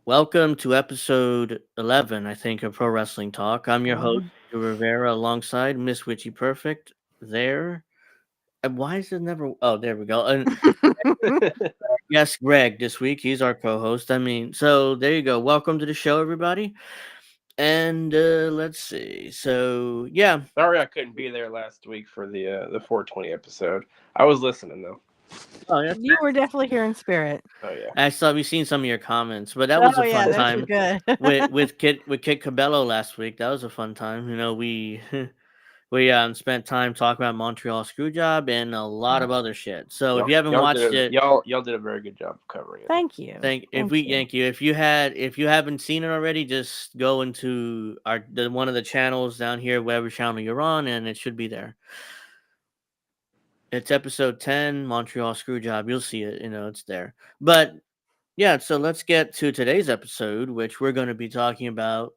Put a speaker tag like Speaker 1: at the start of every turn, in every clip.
Speaker 1: Welcome to episode 11, I think, of Pro Wrestling Talk. I'm your host,
Speaker 2: Mhm.
Speaker 1: Andrew Rivera, alongside Miss Witchy Perfect there. And why is it never? Oh, there we go. And yes, Greg this week. He's our co host. So there you go. Welcome to the show, everybody. And let's see. So, yeah.
Speaker 3: Sorry I couldn't be there last week for the 420 episode. I was listening though.
Speaker 1: Oh, yeah.
Speaker 2: You were definitely here in spirit.
Speaker 3: Oh yeah.
Speaker 1: I saw we've seen some of your comments, but that was
Speaker 2: Oh
Speaker 1: a
Speaker 2: yeah,
Speaker 1: fun
Speaker 2: those were
Speaker 1: time
Speaker 2: good.
Speaker 1: with Kid Cabello last week. That was a fun time. We we spent time talking about Montreal Screwjob and a lot of other shit. So if
Speaker 3: Y'all,
Speaker 1: you haven't
Speaker 3: y'all did
Speaker 1: watched
Speaker 3: a
Speaker 1: it,
Speaker 3: y'all did a very good job of covering it.
Speaker 2: Thank you. Thank you.
Speaker 1: thank you. If you haven't seen it already, just go into one of the channels down here, whatever channel you're on, and it should be there. It's episode 10, Montreal Screwjob. You'll see it. It's there. But yeah, so let's get to today's episode, which we're going to be talking about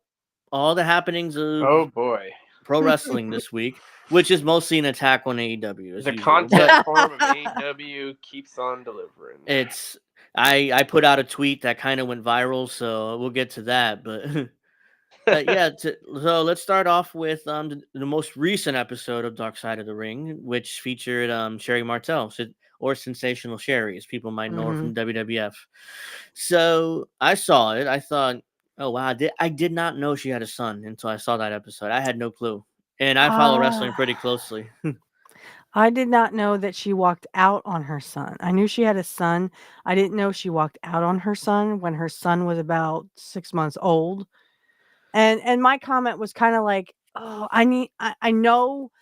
Speaker 1: all the happenings of
Speaker 3: Oh boy.
Speaker 1: pro wrestling this week, which is mostly an attack on AEW as
Speaker 3: The
Speaker 1: usual.
Speaker 3: content
Speaker 1: But
Speaker 3: form of AEW keeps on delivering.
Speaker 1: it's I put out a tweet that kind of went viral, so we'll get to that. But so let's start off with the most recent episode of Dark Side of the Ring, which featured Sherri Martel, or Sensational Sherri, as people might know her
Speaker 2: Mhm.
Speaker 1: from WWF. So I saw it. I thought, oh wow, I did not know she had a son until I saw that episode. I had no clue, and I follow wrestling pretty
Speaker 2: Ah,
Speaker 1: closely.
Speaker 2: I did not know that she walked out on her son. I knew she had a son. I didn't know she walked out on her son when her son was about 6 months old. And my comment was kind of like, oh, I know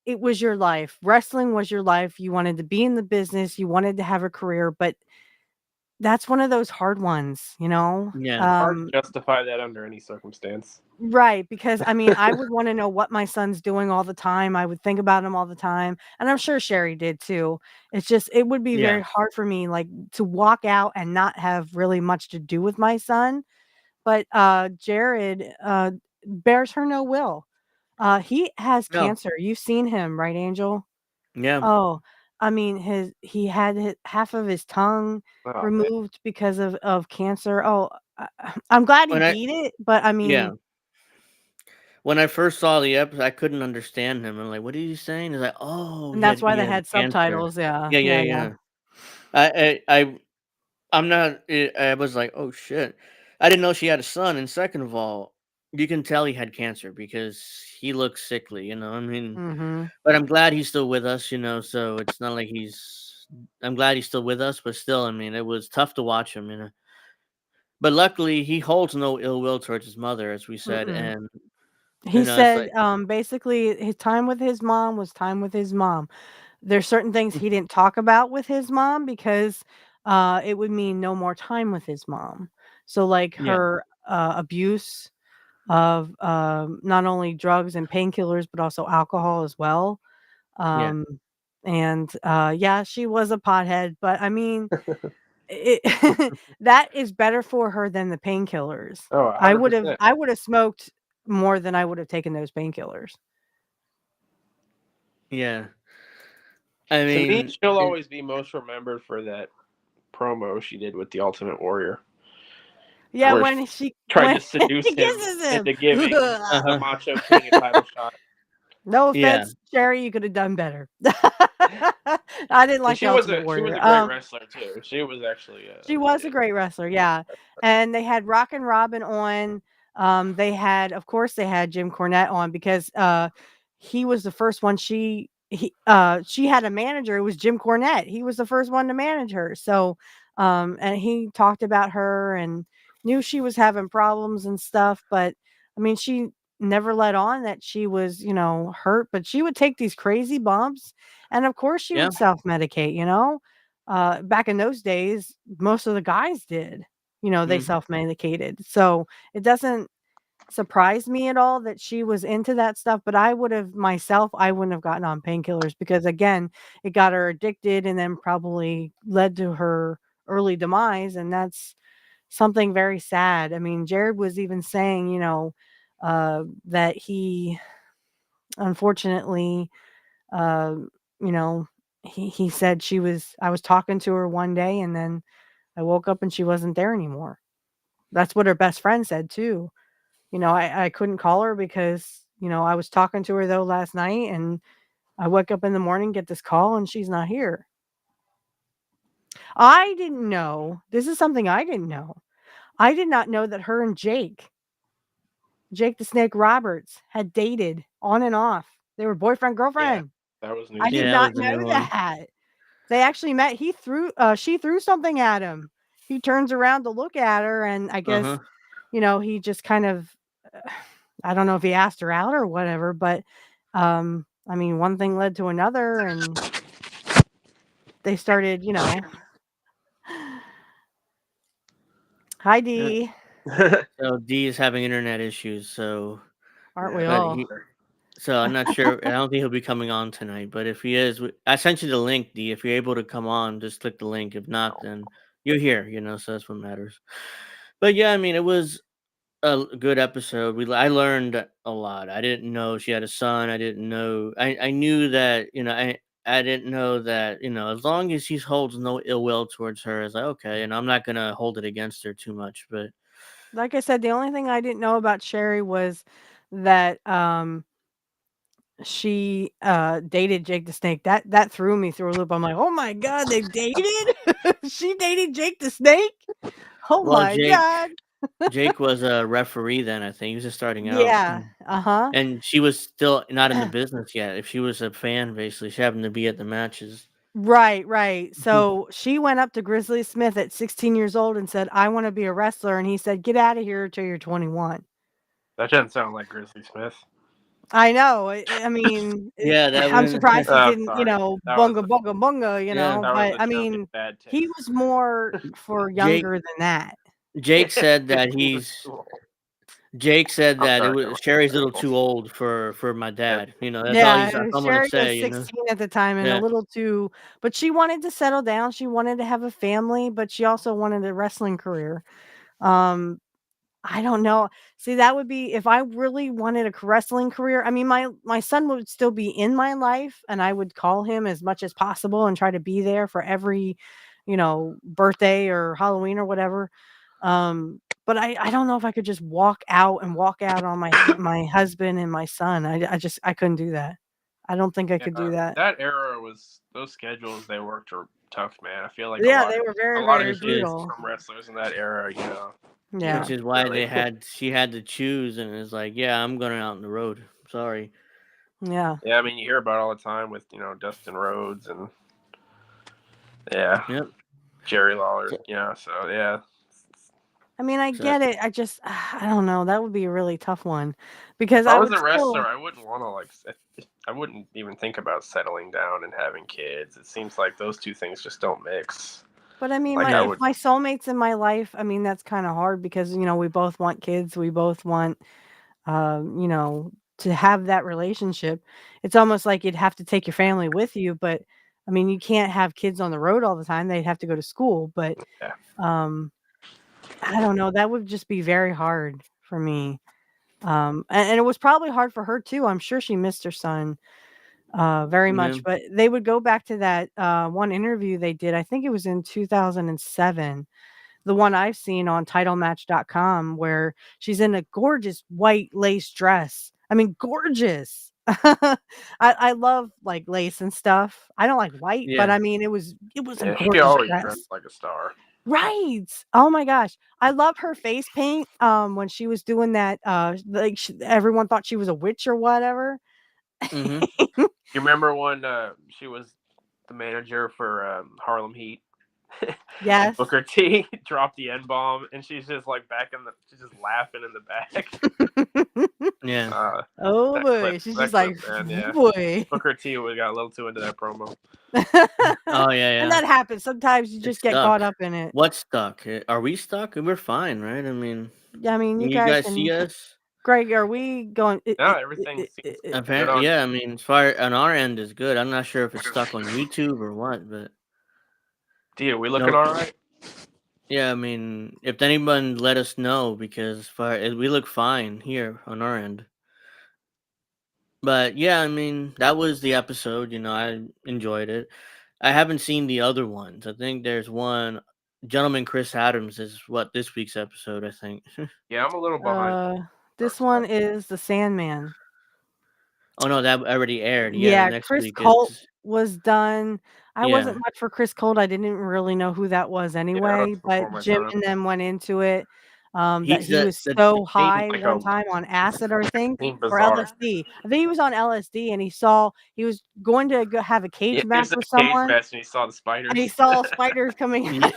Speaker 2: it was your life. Wrestling was your life. You wanted to be in the business. You wanted to have a career, but that's one of those hard ones, you know?
Speaker 1: Yeah,
Speaker 3: Hard to justify that under any circumstance.
Speaker 2: Right, because, I mean, I would wanna know what my son's doing all the time, I would think about him all the time, and I'm sure Sherry did too. It's just it would be
Speaker 1: yeah.
Speaker 2: very hard for me, like, to walk out and not have really much to do with my son, but, Jared, bears her no will. He has
Speaker 1: No,
Speaker 2: cancer, you've seen him, right, Angel?
Speaker 1: yeah.
Speaker 2: Oh, I mean, he had half of his tongue
Speaker 3: Oh man.
Speaker 2: removed because of cancer. Oh, I'm glad he
Speaker 1: When I
Speaker 2: beat it, but I
Speaker 1: yeah,
Speaker 2: mean,
Speaker 1: when I first saw the episode, I couldn't understand him. I'm like, what are you saying? He's like, oh,
Speaker 2: and that's why
Speaker 1: he
Speaker 2: they
Speaker 1: had
Speaker 2: had
Speaker 1: cancer.
Speaker 2: subtitles, yeah,
Speaker 1: Yeah, yeah,
Speaker 2: yeah, yeah.
Speaker 1: yeah. I'm not. I was like, oh shit, I didn't know she had a son. And second of all, you can tell he had cancer because he looks sickly.
Speaker 2: Mhm.
Speaker 1: But I'm glad he's still with us. So it's not like he's. I'm glad he's still with us, but still, it was tough to watch him. But luckily, he holds no ill will towards his mother, as we said,
Speaker 2: Mm-mm.
Speaker 1: and
Speaker 2: He
Speaker 1: it's
Speaker 2: said,
Speaker 1: like,
Speaker 2: basically, his time with his mom was time with his mom. There's certain things he didn't talk about with his mom because, it would mean no more time with his mom. So, like,
Speaker 1: yeah,
Speaker 2: her, abuse of, not only drugs and painkillers, but also alcohol as well.
Speaker 1: yeah,
Speaker 2: Um, and, yeah, she was a pothead, but I mean, it that is better for her than the painkillers.
Speaker 3: Oh,
Speaker 2: I would've
Speaker 3: 100%.
Speaker 2: I would've smoked more than I would've taken those painkillers.
Speaker 1: yeah. I
Speaker 3: To me,
Speaker 1: mean,
Speaker 3: she'll always be most remembered for that promo she did with the Ultimate Warrior,
Speaker 2: Yeah,
Speaker 3: where she
Speaker 2: when she
Speaker 3: tried
Speaker 2: when
Speaker 3: to seduce
Speaker 2: he
Speaker 3: him
Speaker 2: kisses him.
Speaker 3: into giving the
Speaker 1: uh-huh,
Speaker 3: Macho King a title shot.
Speaker 2: No
Speaker 1: yeah,
Speaker 2: offense, Sherry, you coulda done better. I didn't
Speaker 3: And
Speaker 2: like the Ultimate
Speaker 3: she was
Speaker 2: Warrior.
Speaker 3: a great wrestler too. She was actually
Speaker 2: She was a
Speaker 3: yeah.
Speaker 2: great wrestler, yeah, and they had Rockin' Robin on, they had of course, they had Jim Cornette on because, he was the first one she had a manager, it was Jim Cornette, he was the first one to manage her, so, and he talked about her and knew she was having problems and stuff, but, I mean, she never let on that she was, hurt, but she would take these crazy bumps, and of course she
Speaker 1: yeah,
Speaker 2: would self-medicate, you know? Back in those days, most of the guys did, they
Speaker 1: mhm,
Speaker 2: self-medicated. So it doesn't surprise me at all that she was into that stuff, but I wouldn't have gotten on painkillers because again, it got her addicted and then probably led to her early demise. And that's something very sad. I mean, Jared was even saying, that he unfortunately um, you know, he said I was talking to her one day and then I woke up and she wasn't there anymore. that's what her best friend said too. I couldn't call her because, I was talking to her though last night, and I wake up in the morning, get this call, and she's not here. I didn't know. This is something I didn't know. I did not know that her and Jake the Snake Roberts, had dated on and off. They were boyfriend
Speaker 3: Yeah,
Speaker 2: girlfriend.
Speaker 3: that was news.
Speaker 2: I did
Speaker 1: Yeah, that
Speaker 2: not
Speaker 1: was a
Speaker 2: know
Speaker 1: new one.
Speaker 2: that. They actually met. She threw something at him. He turns around to look at her, and I guess, he just kind of, I don't know if he asked her out or whatever, but I mean, one thing led to another, and they started, Hi, D.
Speaker 1: So D is having internet issues, so
Speaker 2: Aren't
Speaker 3: Yeah,
Speaker 2: we
Speaker 1: but
Speaker 2: all?
Speaker 1: so I'm not sure. I don't think he'll be coming on tonight. But if he is, I sent you the link, D. If you're able to come on, just click the link. If not, then you're here. So that's what matters. But yeah, I mean, it was a good episode. I learned a lot. I didn't know she had a son. I didn't know. I knew that. I didn't know that. As long as he holds no ill will towards her, it's like okay, and I'm not gonna hold it against her too much. But
Speaker 2: Like I said, the only thing I didn't know about Sherri was that she dated Jake the Snake. That threw me through a loop. I'm like, oh my god, they dated. She dated Jake the Snake. Oh
Speaker 1: well,
Speaker 2: my god.
Speaker 1: Jake was a referee then. I think he was just starting out.
Speaker 2: Yeah. Uh-huh.
Speaker 1: And she was still not in the business yet. If she was a fan, basically, she happened to be at the matches.
Speaker 2: Right. So she went up to Grizzly Smith at 16 years old and said, I want to be a wrestler. And he said, get out of here until you're 21.
Speaker 3: That doesn't sound like Grizzly Smith.
Speaker 2: I know. I mean,
Speaker 1: Yeah, that
Speaker 2: I'm
Speaker 1: was
Speaker 2: surprised he didn't,
Speaker 3: sorry. That
Speaker 2: bunga,
Speaker 3: was
Speaker 2: bunga, bunga,
Speaker 1: Yeah.
Speaker 3: That
Speaker 2: but
Speaker 3: was
Speaker 2: I
Speaker 3: a
Speaker 2: mean,
Speaker 3: bad taste.
Speaker 2: he was more for
Speaker 1: Jake
Speaker 2: younger than that.
Speaker 1: Jake said that Jake said that it was Sherri's a little
Speaker 3: Terrible.
Speaker 1: too old for my dad. That's
Speaker 2: Yeah,
Speaker 1: all I'm gonna
Speaker 2: Sherri was
Speaker 1: say.
Speaker 2: 16 at the time and a
Speaker 1: Yeah.
Speaker 2: little too, but she wanted to settle down. She wanted to have a family, but she also wanted a wrestling career. I don't know. See, that would be if I really wanted a wrestling career. I mean, my son would still be in my life, and I would call him as much as possible and try to be there for every, birthday or Halloween or whatever. But I don't know if I could just walk out on my husband and my son. I couldn't do that. I don't think I could do that.
Speaker 3: That era was those schedules they worked are tough, man. I feel like
Speaker 2: Yeah, they were very,
Speaker 3: a lot
Speaker 2: very
Speaker 3: of kids
Speaker 2: brutal.
Speaker 3: from wrestlers in that era,
Speaker 2: Yeah.
Speaker 1: Which is why
Speaker 3: really.
Speaker 1: she had to choose, and it's like, yeah, I'm going out on the road. Sorry.
Speaker 2: Yeah.
Speaker 3: Yeah, I mean, you hear about it all the time with Dustin Rhodes and
Speaker 1: Yep.
Speaker 3: Jerry Lawler. So yeah.
Speaker 2: I mean, I
Speaker 1: So-
Speaker 2: get it. I don't know. That would be a really tough one because
Speaker 3: If I
Speaker 2: I
Speaker 3: was
Speaker 2: would
Speaker 3: a wrestler,
Speaker 2: still.
Speaker 3: I wouldn't want to I wouldn't even think about settling down and having kids. It seems like those two things just don't mix.
Speaker 2: But I mean,
Speaker 3: Like
Speaker 2: if my soulmates in my life, I mean, that's kind of hard because we both want kids. We both want, to have that relationship. It's almost like you'd have to take your family with you, but I mean, you can't have kids on the road all the time. They'd have to go to school. But
Speaker 3: Yeah.
Speaker 2: I don't know. That would just be very hard for me. And it was probably hard for her too. I'm sure she missed her son very much.
Speaker 1: Yeah.
Speaker 2: But they would go back to that one interview they did. I think it was in 2007. The one I've seen on titlematch.com where she's in a gorgeous white lace dress. I mean, gorgeous. I love like lace and stuff. I don't like white, but
Speaker 1: Yeah.
Speaker 2: I mean, it was a
Speaker 3: She
Speaker 2: gorgeous
Speaker 3: always
Speaker 2: dress.
Speaker 3: dressed like a star.
Speaker 2: Right. Oh my gosh. I love her face paint. When she was doing that, everyone thought she was a witch or whatever.
Speaker 1: Mm-hmm.
Speaker 3: You remember when she was the manager for Harlem Heat?
Speaker 2: Yes.
Speaker 3: Booker T dropped the N-bomb, and she's just like she's just laughing in the back.
Speaker 1: Yeah.
Speaker 2: Oh boy. She's just like, boy.
Speaker 3: Booker T got a little too into that promo.
Speaker 1: Oh yeah.
Speaker 2: And that happens. Sometimes you just get caught up in it.
Speaker 1: What's stuck? Are we stuck? We're fine, right? I mean,
Speaker 2: you
Speaker 1: guys
Speaker 2: can
Speaker 1: see us?
Speaker 2: Greg, are we going?
Speaker 3: No, everything seems
Speaker 1: Apparently, yeah. I mean, as far on our end is good. I'm not sure if it's stuck on YouTube or what, but
Speaker 3: are we looking all right?
Speaker 1: Yeah, I mean, if anyone let us know because we look fine here on our end. But yeah, I mean, that was the episode. I enjoyed it. I haven't seen the other ones. I think there's one Gentleman Chris Adams is what this week's episode, I think.
Speaker 3: Yeah, I'm a little behind.
Speaker 2: This
Speaker 3: Dark
Speaker 2: one
Speaker 3: Side.
Speaker 2: is the Sandman.
Speaker 1: Oh no, that already aired. Yeah,
Speaker 2: Yeah,
Speaker 1: next
Speaker 2: Chris
Speaker 1: week
Speaker 2: Colt
Speaker 1: is
Speaker 2: was done. I wasn't
Speaker 1: yeah.
Speaker 2: much for Chris Colt. I didn't really know who that was
Speaker 3: Yeah,
Speaker 2: anyway,
Speaker 3: that's
Speaker 2: but
Speaker 3: before my
Speaker 2: Jim
Speaker 3: time.
Speaker 2: and them went into it. That
Speaker 1: He's
Speaker 2: he was
Speaker 1: the
Speaker 2: so
Speaker 3: Seemed
Speaker 2: high
Speaker 3: like
Speaker 2: one
Speaker 3: a
Speaker 2: time on acid, I think,
Speaker 3: seemed
Speaker 2: or
Speaker 3: bizarre.
Speaker 2: LSD. I think he was on LSD, and he was going to go have a
Speaker 3: Yeah,
Speaker 2: cage
Speaker 3: he
Speaker 2: match
Speaker 3: was in
Speaker 2: with
Speaker 3: a cage
Speaker 2: someone,
Speaker 3: match and he saw the
Speaker 2: and
Speaker 3: spiders.
Speaker 2: he saw spiders coming.
Speaker 1: Yeah,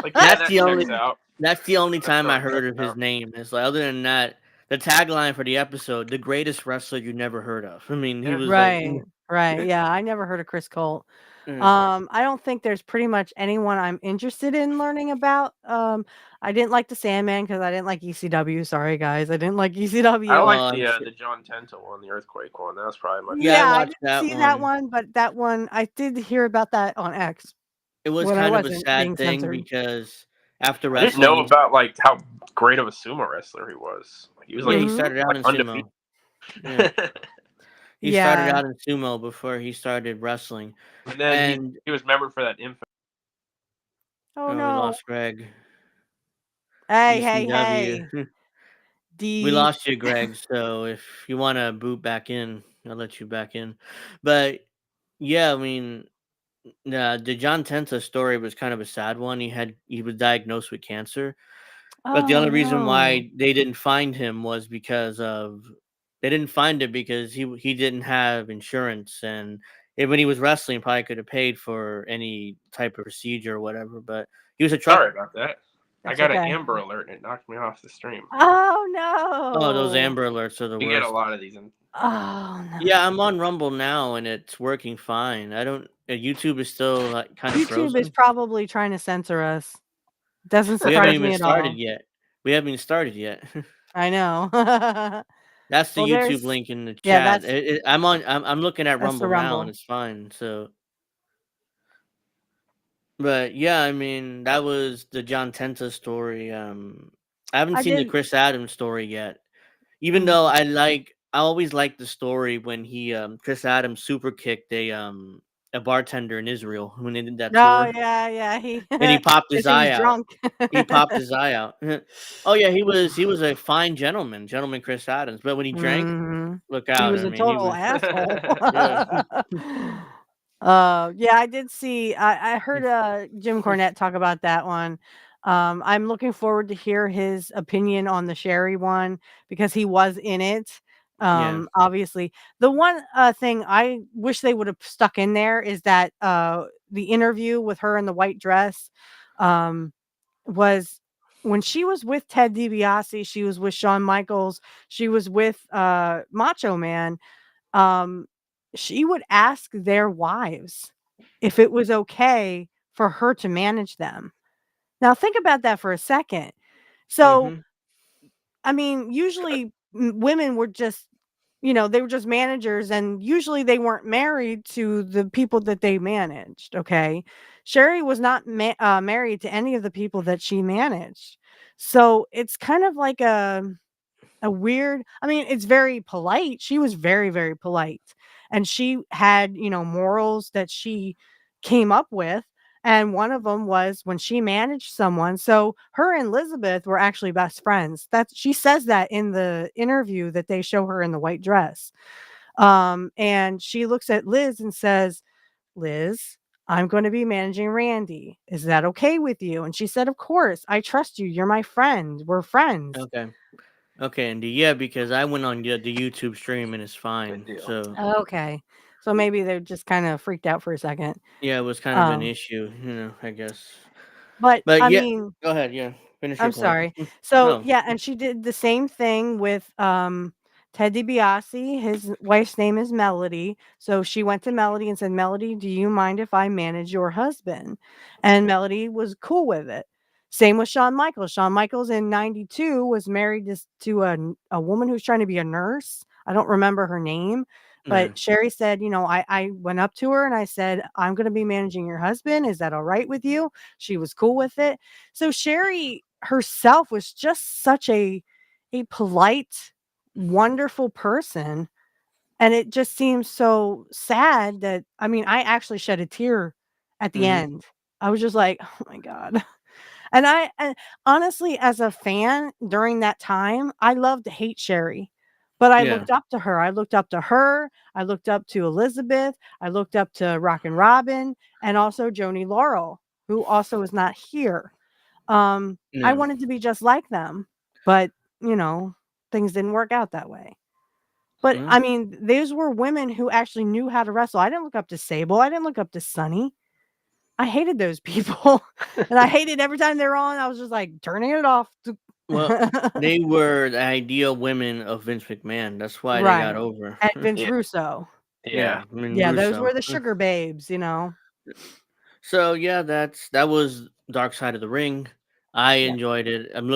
Speaker 3: Like, yeah,
Speaker 1: that's
Speaker 3: that
Speaker 1: the
Speaker 3: checks
Speaker 1: only
Speaker 3: out.
Speaker 1: that's the only
Speaker 3: That
Speaker 1: time I
Speaker 3: totally
Speaker 1: heard
Speaker 3: checks
Speaker 1: of his
Speaker 3: out.
Speaker 1: name. It's like other than that, the tagline for the episode, the greatest wrestler you never heard of. I mean, he
Speaker 3: Yeah.
Speaker 1: was like
Speaker 2: Right. Yeah, I never heard of Chris Colt.
Speaker 1: mm.
Speaker 2: I don't think there's pretty much anyone I'm interested in learning about. I didn't like the Sandman because I didn't like ECW. Sorry, guys, I didn't like
Speaker 3: I
Speaker 2: ECW.
Speaker 3: like
Speaker 1: I'm sure.
Speaker 3: the John Tenta one, the Earthquake one. That was probably my
Speaker 1: Yeah, I
Speaker 2: Yeah, I
Speaker 1: watched
Speaker 3: favorite.
Speaker 2: didn't
Speaker 1: that
Speaker 2: see that
Speaker 1: one.
Speaker 2: one, but that one I did hear about that on X
Speaker 1: It was
Speaker 2: when I
Speaker 1: kind of a
Speaker 2: wasn't being
Speaker 1: sad thing
Speaker 2: censored.
Speaker 1: because after
Speaker 3: I didn't know
Speaker 1: wrestling,
Speaker 3: about like how great of a sumo wrestler he was. Like, he was
Speaker 1: yeah,
Speaker 3: like
Speaker 1: he
Speaker 2: Mhm.
Speaker 1: started out
Speaker 3: like
Speaker 1: in
Speaker 3: undefeated.
Speaker 1: sumo. Yeah, he started
Speaker 2: Yeah.
Speaker 1: out in sumo before he started wrestling,
Speaker 3: And then
Speaker 1: and
Speaker 3: he was remembered for that infamous.
Speaker 2: Oh
Speaker 1: we
Speaker 2: no.
Speaker 1: lost Greg.
Speaker 2: Hey, hey,
Speaker 1: ECW.
Speaker 2: hey.
Speaker 1: We
Speaker 2: D.
Speaker 1: lost you, Greg. So if you want to boot back in, I'll let you back in. But yeah, I mean, the John Tenta story was kind of a sad one. He was diagnosed with cancer, but the
Speaker 2: Oh
Speaker 1: only reason
Speaker 2: no.
Speaker 1: why they didn't find him was because of they didn't find it because he didn't have insurance, and when he was wrestling, probably could have paid for any type of procedure or whatever. But he was a truck.
Speaker 3: Sorry about that. I
Speaker 2: That's
Speaker 3: got an
Speaker 2: okay.
Speaker 3: Amber Alert and it knocked me off the stream.
Speaker 2: Oh
Speaker 1: Oh, those
Speaker 2: no.
Speaker 1: Amber Alerts are the
Speaker 3: We get a
Speaker 1: worst.
Speaker 3: lot of these.
Speaker 2: Oh no.
Speaker 1: Yeah, I'm on Rumble now and it's working fine. I don't. YouTube is still like kind of
Speaker 2: YouTube is
Speaker 1: frozen.
Speaker 2: probably trying to censor us. Doesn't
Speaker 1: We haven't
Speaker 2: surprise me
Speaker 1: even
Speaker 2: at all.
Speaker 1: started yet. We haven't even started yet.
Speaker 2: I know.
Speaker 1: That's the
Speaker 2: Well,
Speaker 1: YouTube
Speaker 2: there's
Speaker 1: link in the
Speaker 2: yeah,
Speaker 1: chat. I'm on. I'm looking at
Speaker 2: that's the
Speaker 1: Rumble now and
Speaker 2: Rumble.
Speaker 1: it's fine. So, but yeah, I mean that was the John Tenta story. I haven't
Speaker 2: I
Speaker 1: seen the
Speaker 2: did.
Speaker 1: Chris Adams story yet. Even
Speaker 2: Mm.
Speaker 1: though I always like the story when he Chris Adams super kicked a bartender in Israel when they did that
Speaker 2: Oh
Speaker 1: tour
Speaker 2: yeah,
Speaker 1: and he popped his
Speaker 2: because he was
Speaker 1: eye out.
Speaker 2: drunk.
Speaker 1: He popped his eye out. Oh yeah, he was a fine gentleman Chris Adams. But when he drank,
Speaker 2: Mhm.
Speaker 1: look
Speaker 2: He
Speaker 1: out.
Speaker 2: was
Speaker 1: I
Speaker 2: a
Speaker 1: mean, he
Speaker 2: total
Speaker 1: was
Speaker 2: asshole.
Speaker 1: yeah.
Speaker 2: Yeah, I did see. I heard Jim Cornette talk about that one. I'm looking forward to hear his opinion on the Sherri one because he was in it.
Speaker 1: Yeah.
Speaker 2: Obviously, the one thing I wish they would have stuck in there is that the interview with her in the white dress um, was when she was with Ted DiBiase, she was with Shawn Michaels, she was with Macho Man. um, she would ask their wives if it was okay for her to manage them. Now think about that for a second. So,
Speaker 1: Mhm.
Speaker 2: I mean, usually women were just, they were just managers, and usually they weren't married to the people that they managed. Okay. Sherri was not married to any of the people that she managed. So it's kind of like a weird, I mean, it's very polite. She was very, very polite. And she had, morals that she came up with. And one of them was when she managed someone. So her and Elizabeth were actually best friends. She says that in the interview that they show her in the white dress. And she looks at Liz and says, Liz, I'm going to be managing Randy. Is that okay with you? And she said, of course, I trust you. You're my friend. We're friends.
Speaker 1: Okay. Okay, Andy. Yeah, because I went on the YouTube stream and it's
Speaker 3: Good
Speaker 1: fine.
Speaker 3: deal.
Speaker 1: So
Speaker 2: Okay. So maybe they're just kind of freaked out for a second.
Speaker 1: yeah, it was kind of an
Speaker 2: Um,
Speaker 1: issue, I guess.
Speaker 2: but
Speaker 1: But
Speaker 2: I
Speaker 1: yeah,
Speaker 2: mean,
Speaker 1: go ahead. Yeah, finish your
Speaker 2: I'm
Speaker 1: point.
Speaker 2: sorry. So
Speaker 1: No.
Speaker 2: yeah, and she did the same thing with Ted DiBiase. His wife's name is Melody. So she went to Melody and said, Melody, do you mind if I manage your husband? And Melody was cool with it. Same with Shawn Michaels. Shawn Michaels in 92 was married to a woman who's trying to be a nurse. I don't remember her name,
Speaker 1: Yeah.
Speaker 2: but Sherri said, I went up to her and I said, I'm going to be managing your husband. Is that all right with you? She was cool with it. So Sherri herself was just such a polite, wonderful person. And it just seems so sad that, I mean, I actually shed a tear at the
Speaker 1: Mhm.
Speaker 2: end. I was just like, oh my God. And honestly, as a fan during that time, I loved to hate Sherri, but I
Speaker 1: Yeah.
Speaker 2: looked up to her. I looked up to her. I looked up to Elizabeth. I looked up to Rockin' Robin and also Joni Laurel, who also is not here. I
Speaker 1: Yeah.
Speaker 2: wanted to be just like them, but things didn't work out that way. But
Speaker 1: Mm.
Speaker 2: I mean, those were women who actually knew how to wrestle. I didn't look up to Sable. I didn't look up to Sunny. I hated those people. And I hated every time they were on, I was just like turning it off.
Speaker 1: Well, they were the ideal women of Vince McMahon. That's why they got
Speaker 2: Right.
Speaker 1: over.
Speaker 2: And Vince
Speaker 3: Yeah.
Speaker 2: Russo.
Speaker 3: Yeah.
Speaker 1: I mean,
Speaker 2: Yeah, those
Speaker 1: Russo.
Speaker 2: were the sugar babes, you know.
Speaker 1: So yeah, that was Dark Side of the Ring. I
Speaker 2: Yeah.
Speaker 1: enjoyed it. I'm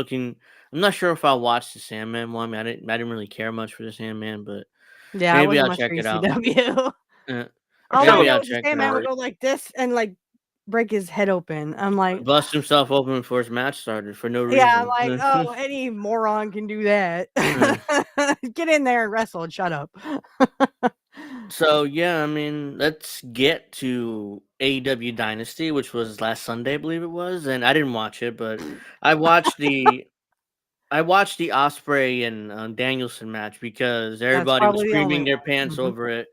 Speaker 1: not sure if I'll watch the Sandman one. I didn't really care much for the Sandman, but
Speaker 2: Yeah, I
Speaker 1: maybe
Speaker 2: wasn't
Speaker 1: I'll
Speaker 2: much
Speaker 1: check
Speaker 2: for
Speaker 1: it out.
Speaker 2: ECW.
Speaker 1: Uh,
Speaker 2: All I
Speaker 1: maybe
Speaker 2: know
Speaker 1: I'll
Speaker 2: is the
Speaker 1: check it
Speaker 2: Sandman
Speaker 1: out.
Speaker 2: would go like this and like break his head open. I'm like,
Speaker 1: Bust himself open before his match started for no
Speaker 2: yeah, I'm
Speaker 1: reason.
Speaker 2: like, oh, any moron can do that. Get in there and wrestle and shut up.
Speaker 1: So yeah, I mean, let's get to AEW Dynasty, which was last Sunday, I believe it was, and I didn't watch it, but I watched the Osprey and Danielson match because
Speaker 2: That's
Speaker 1: everybody was
Speaker 2: probably the only
Speaker 1: creaming their
Speaker 2: one.
Speaker 1: pants
Speaker 2: Mhm.
Speaker 1: over it.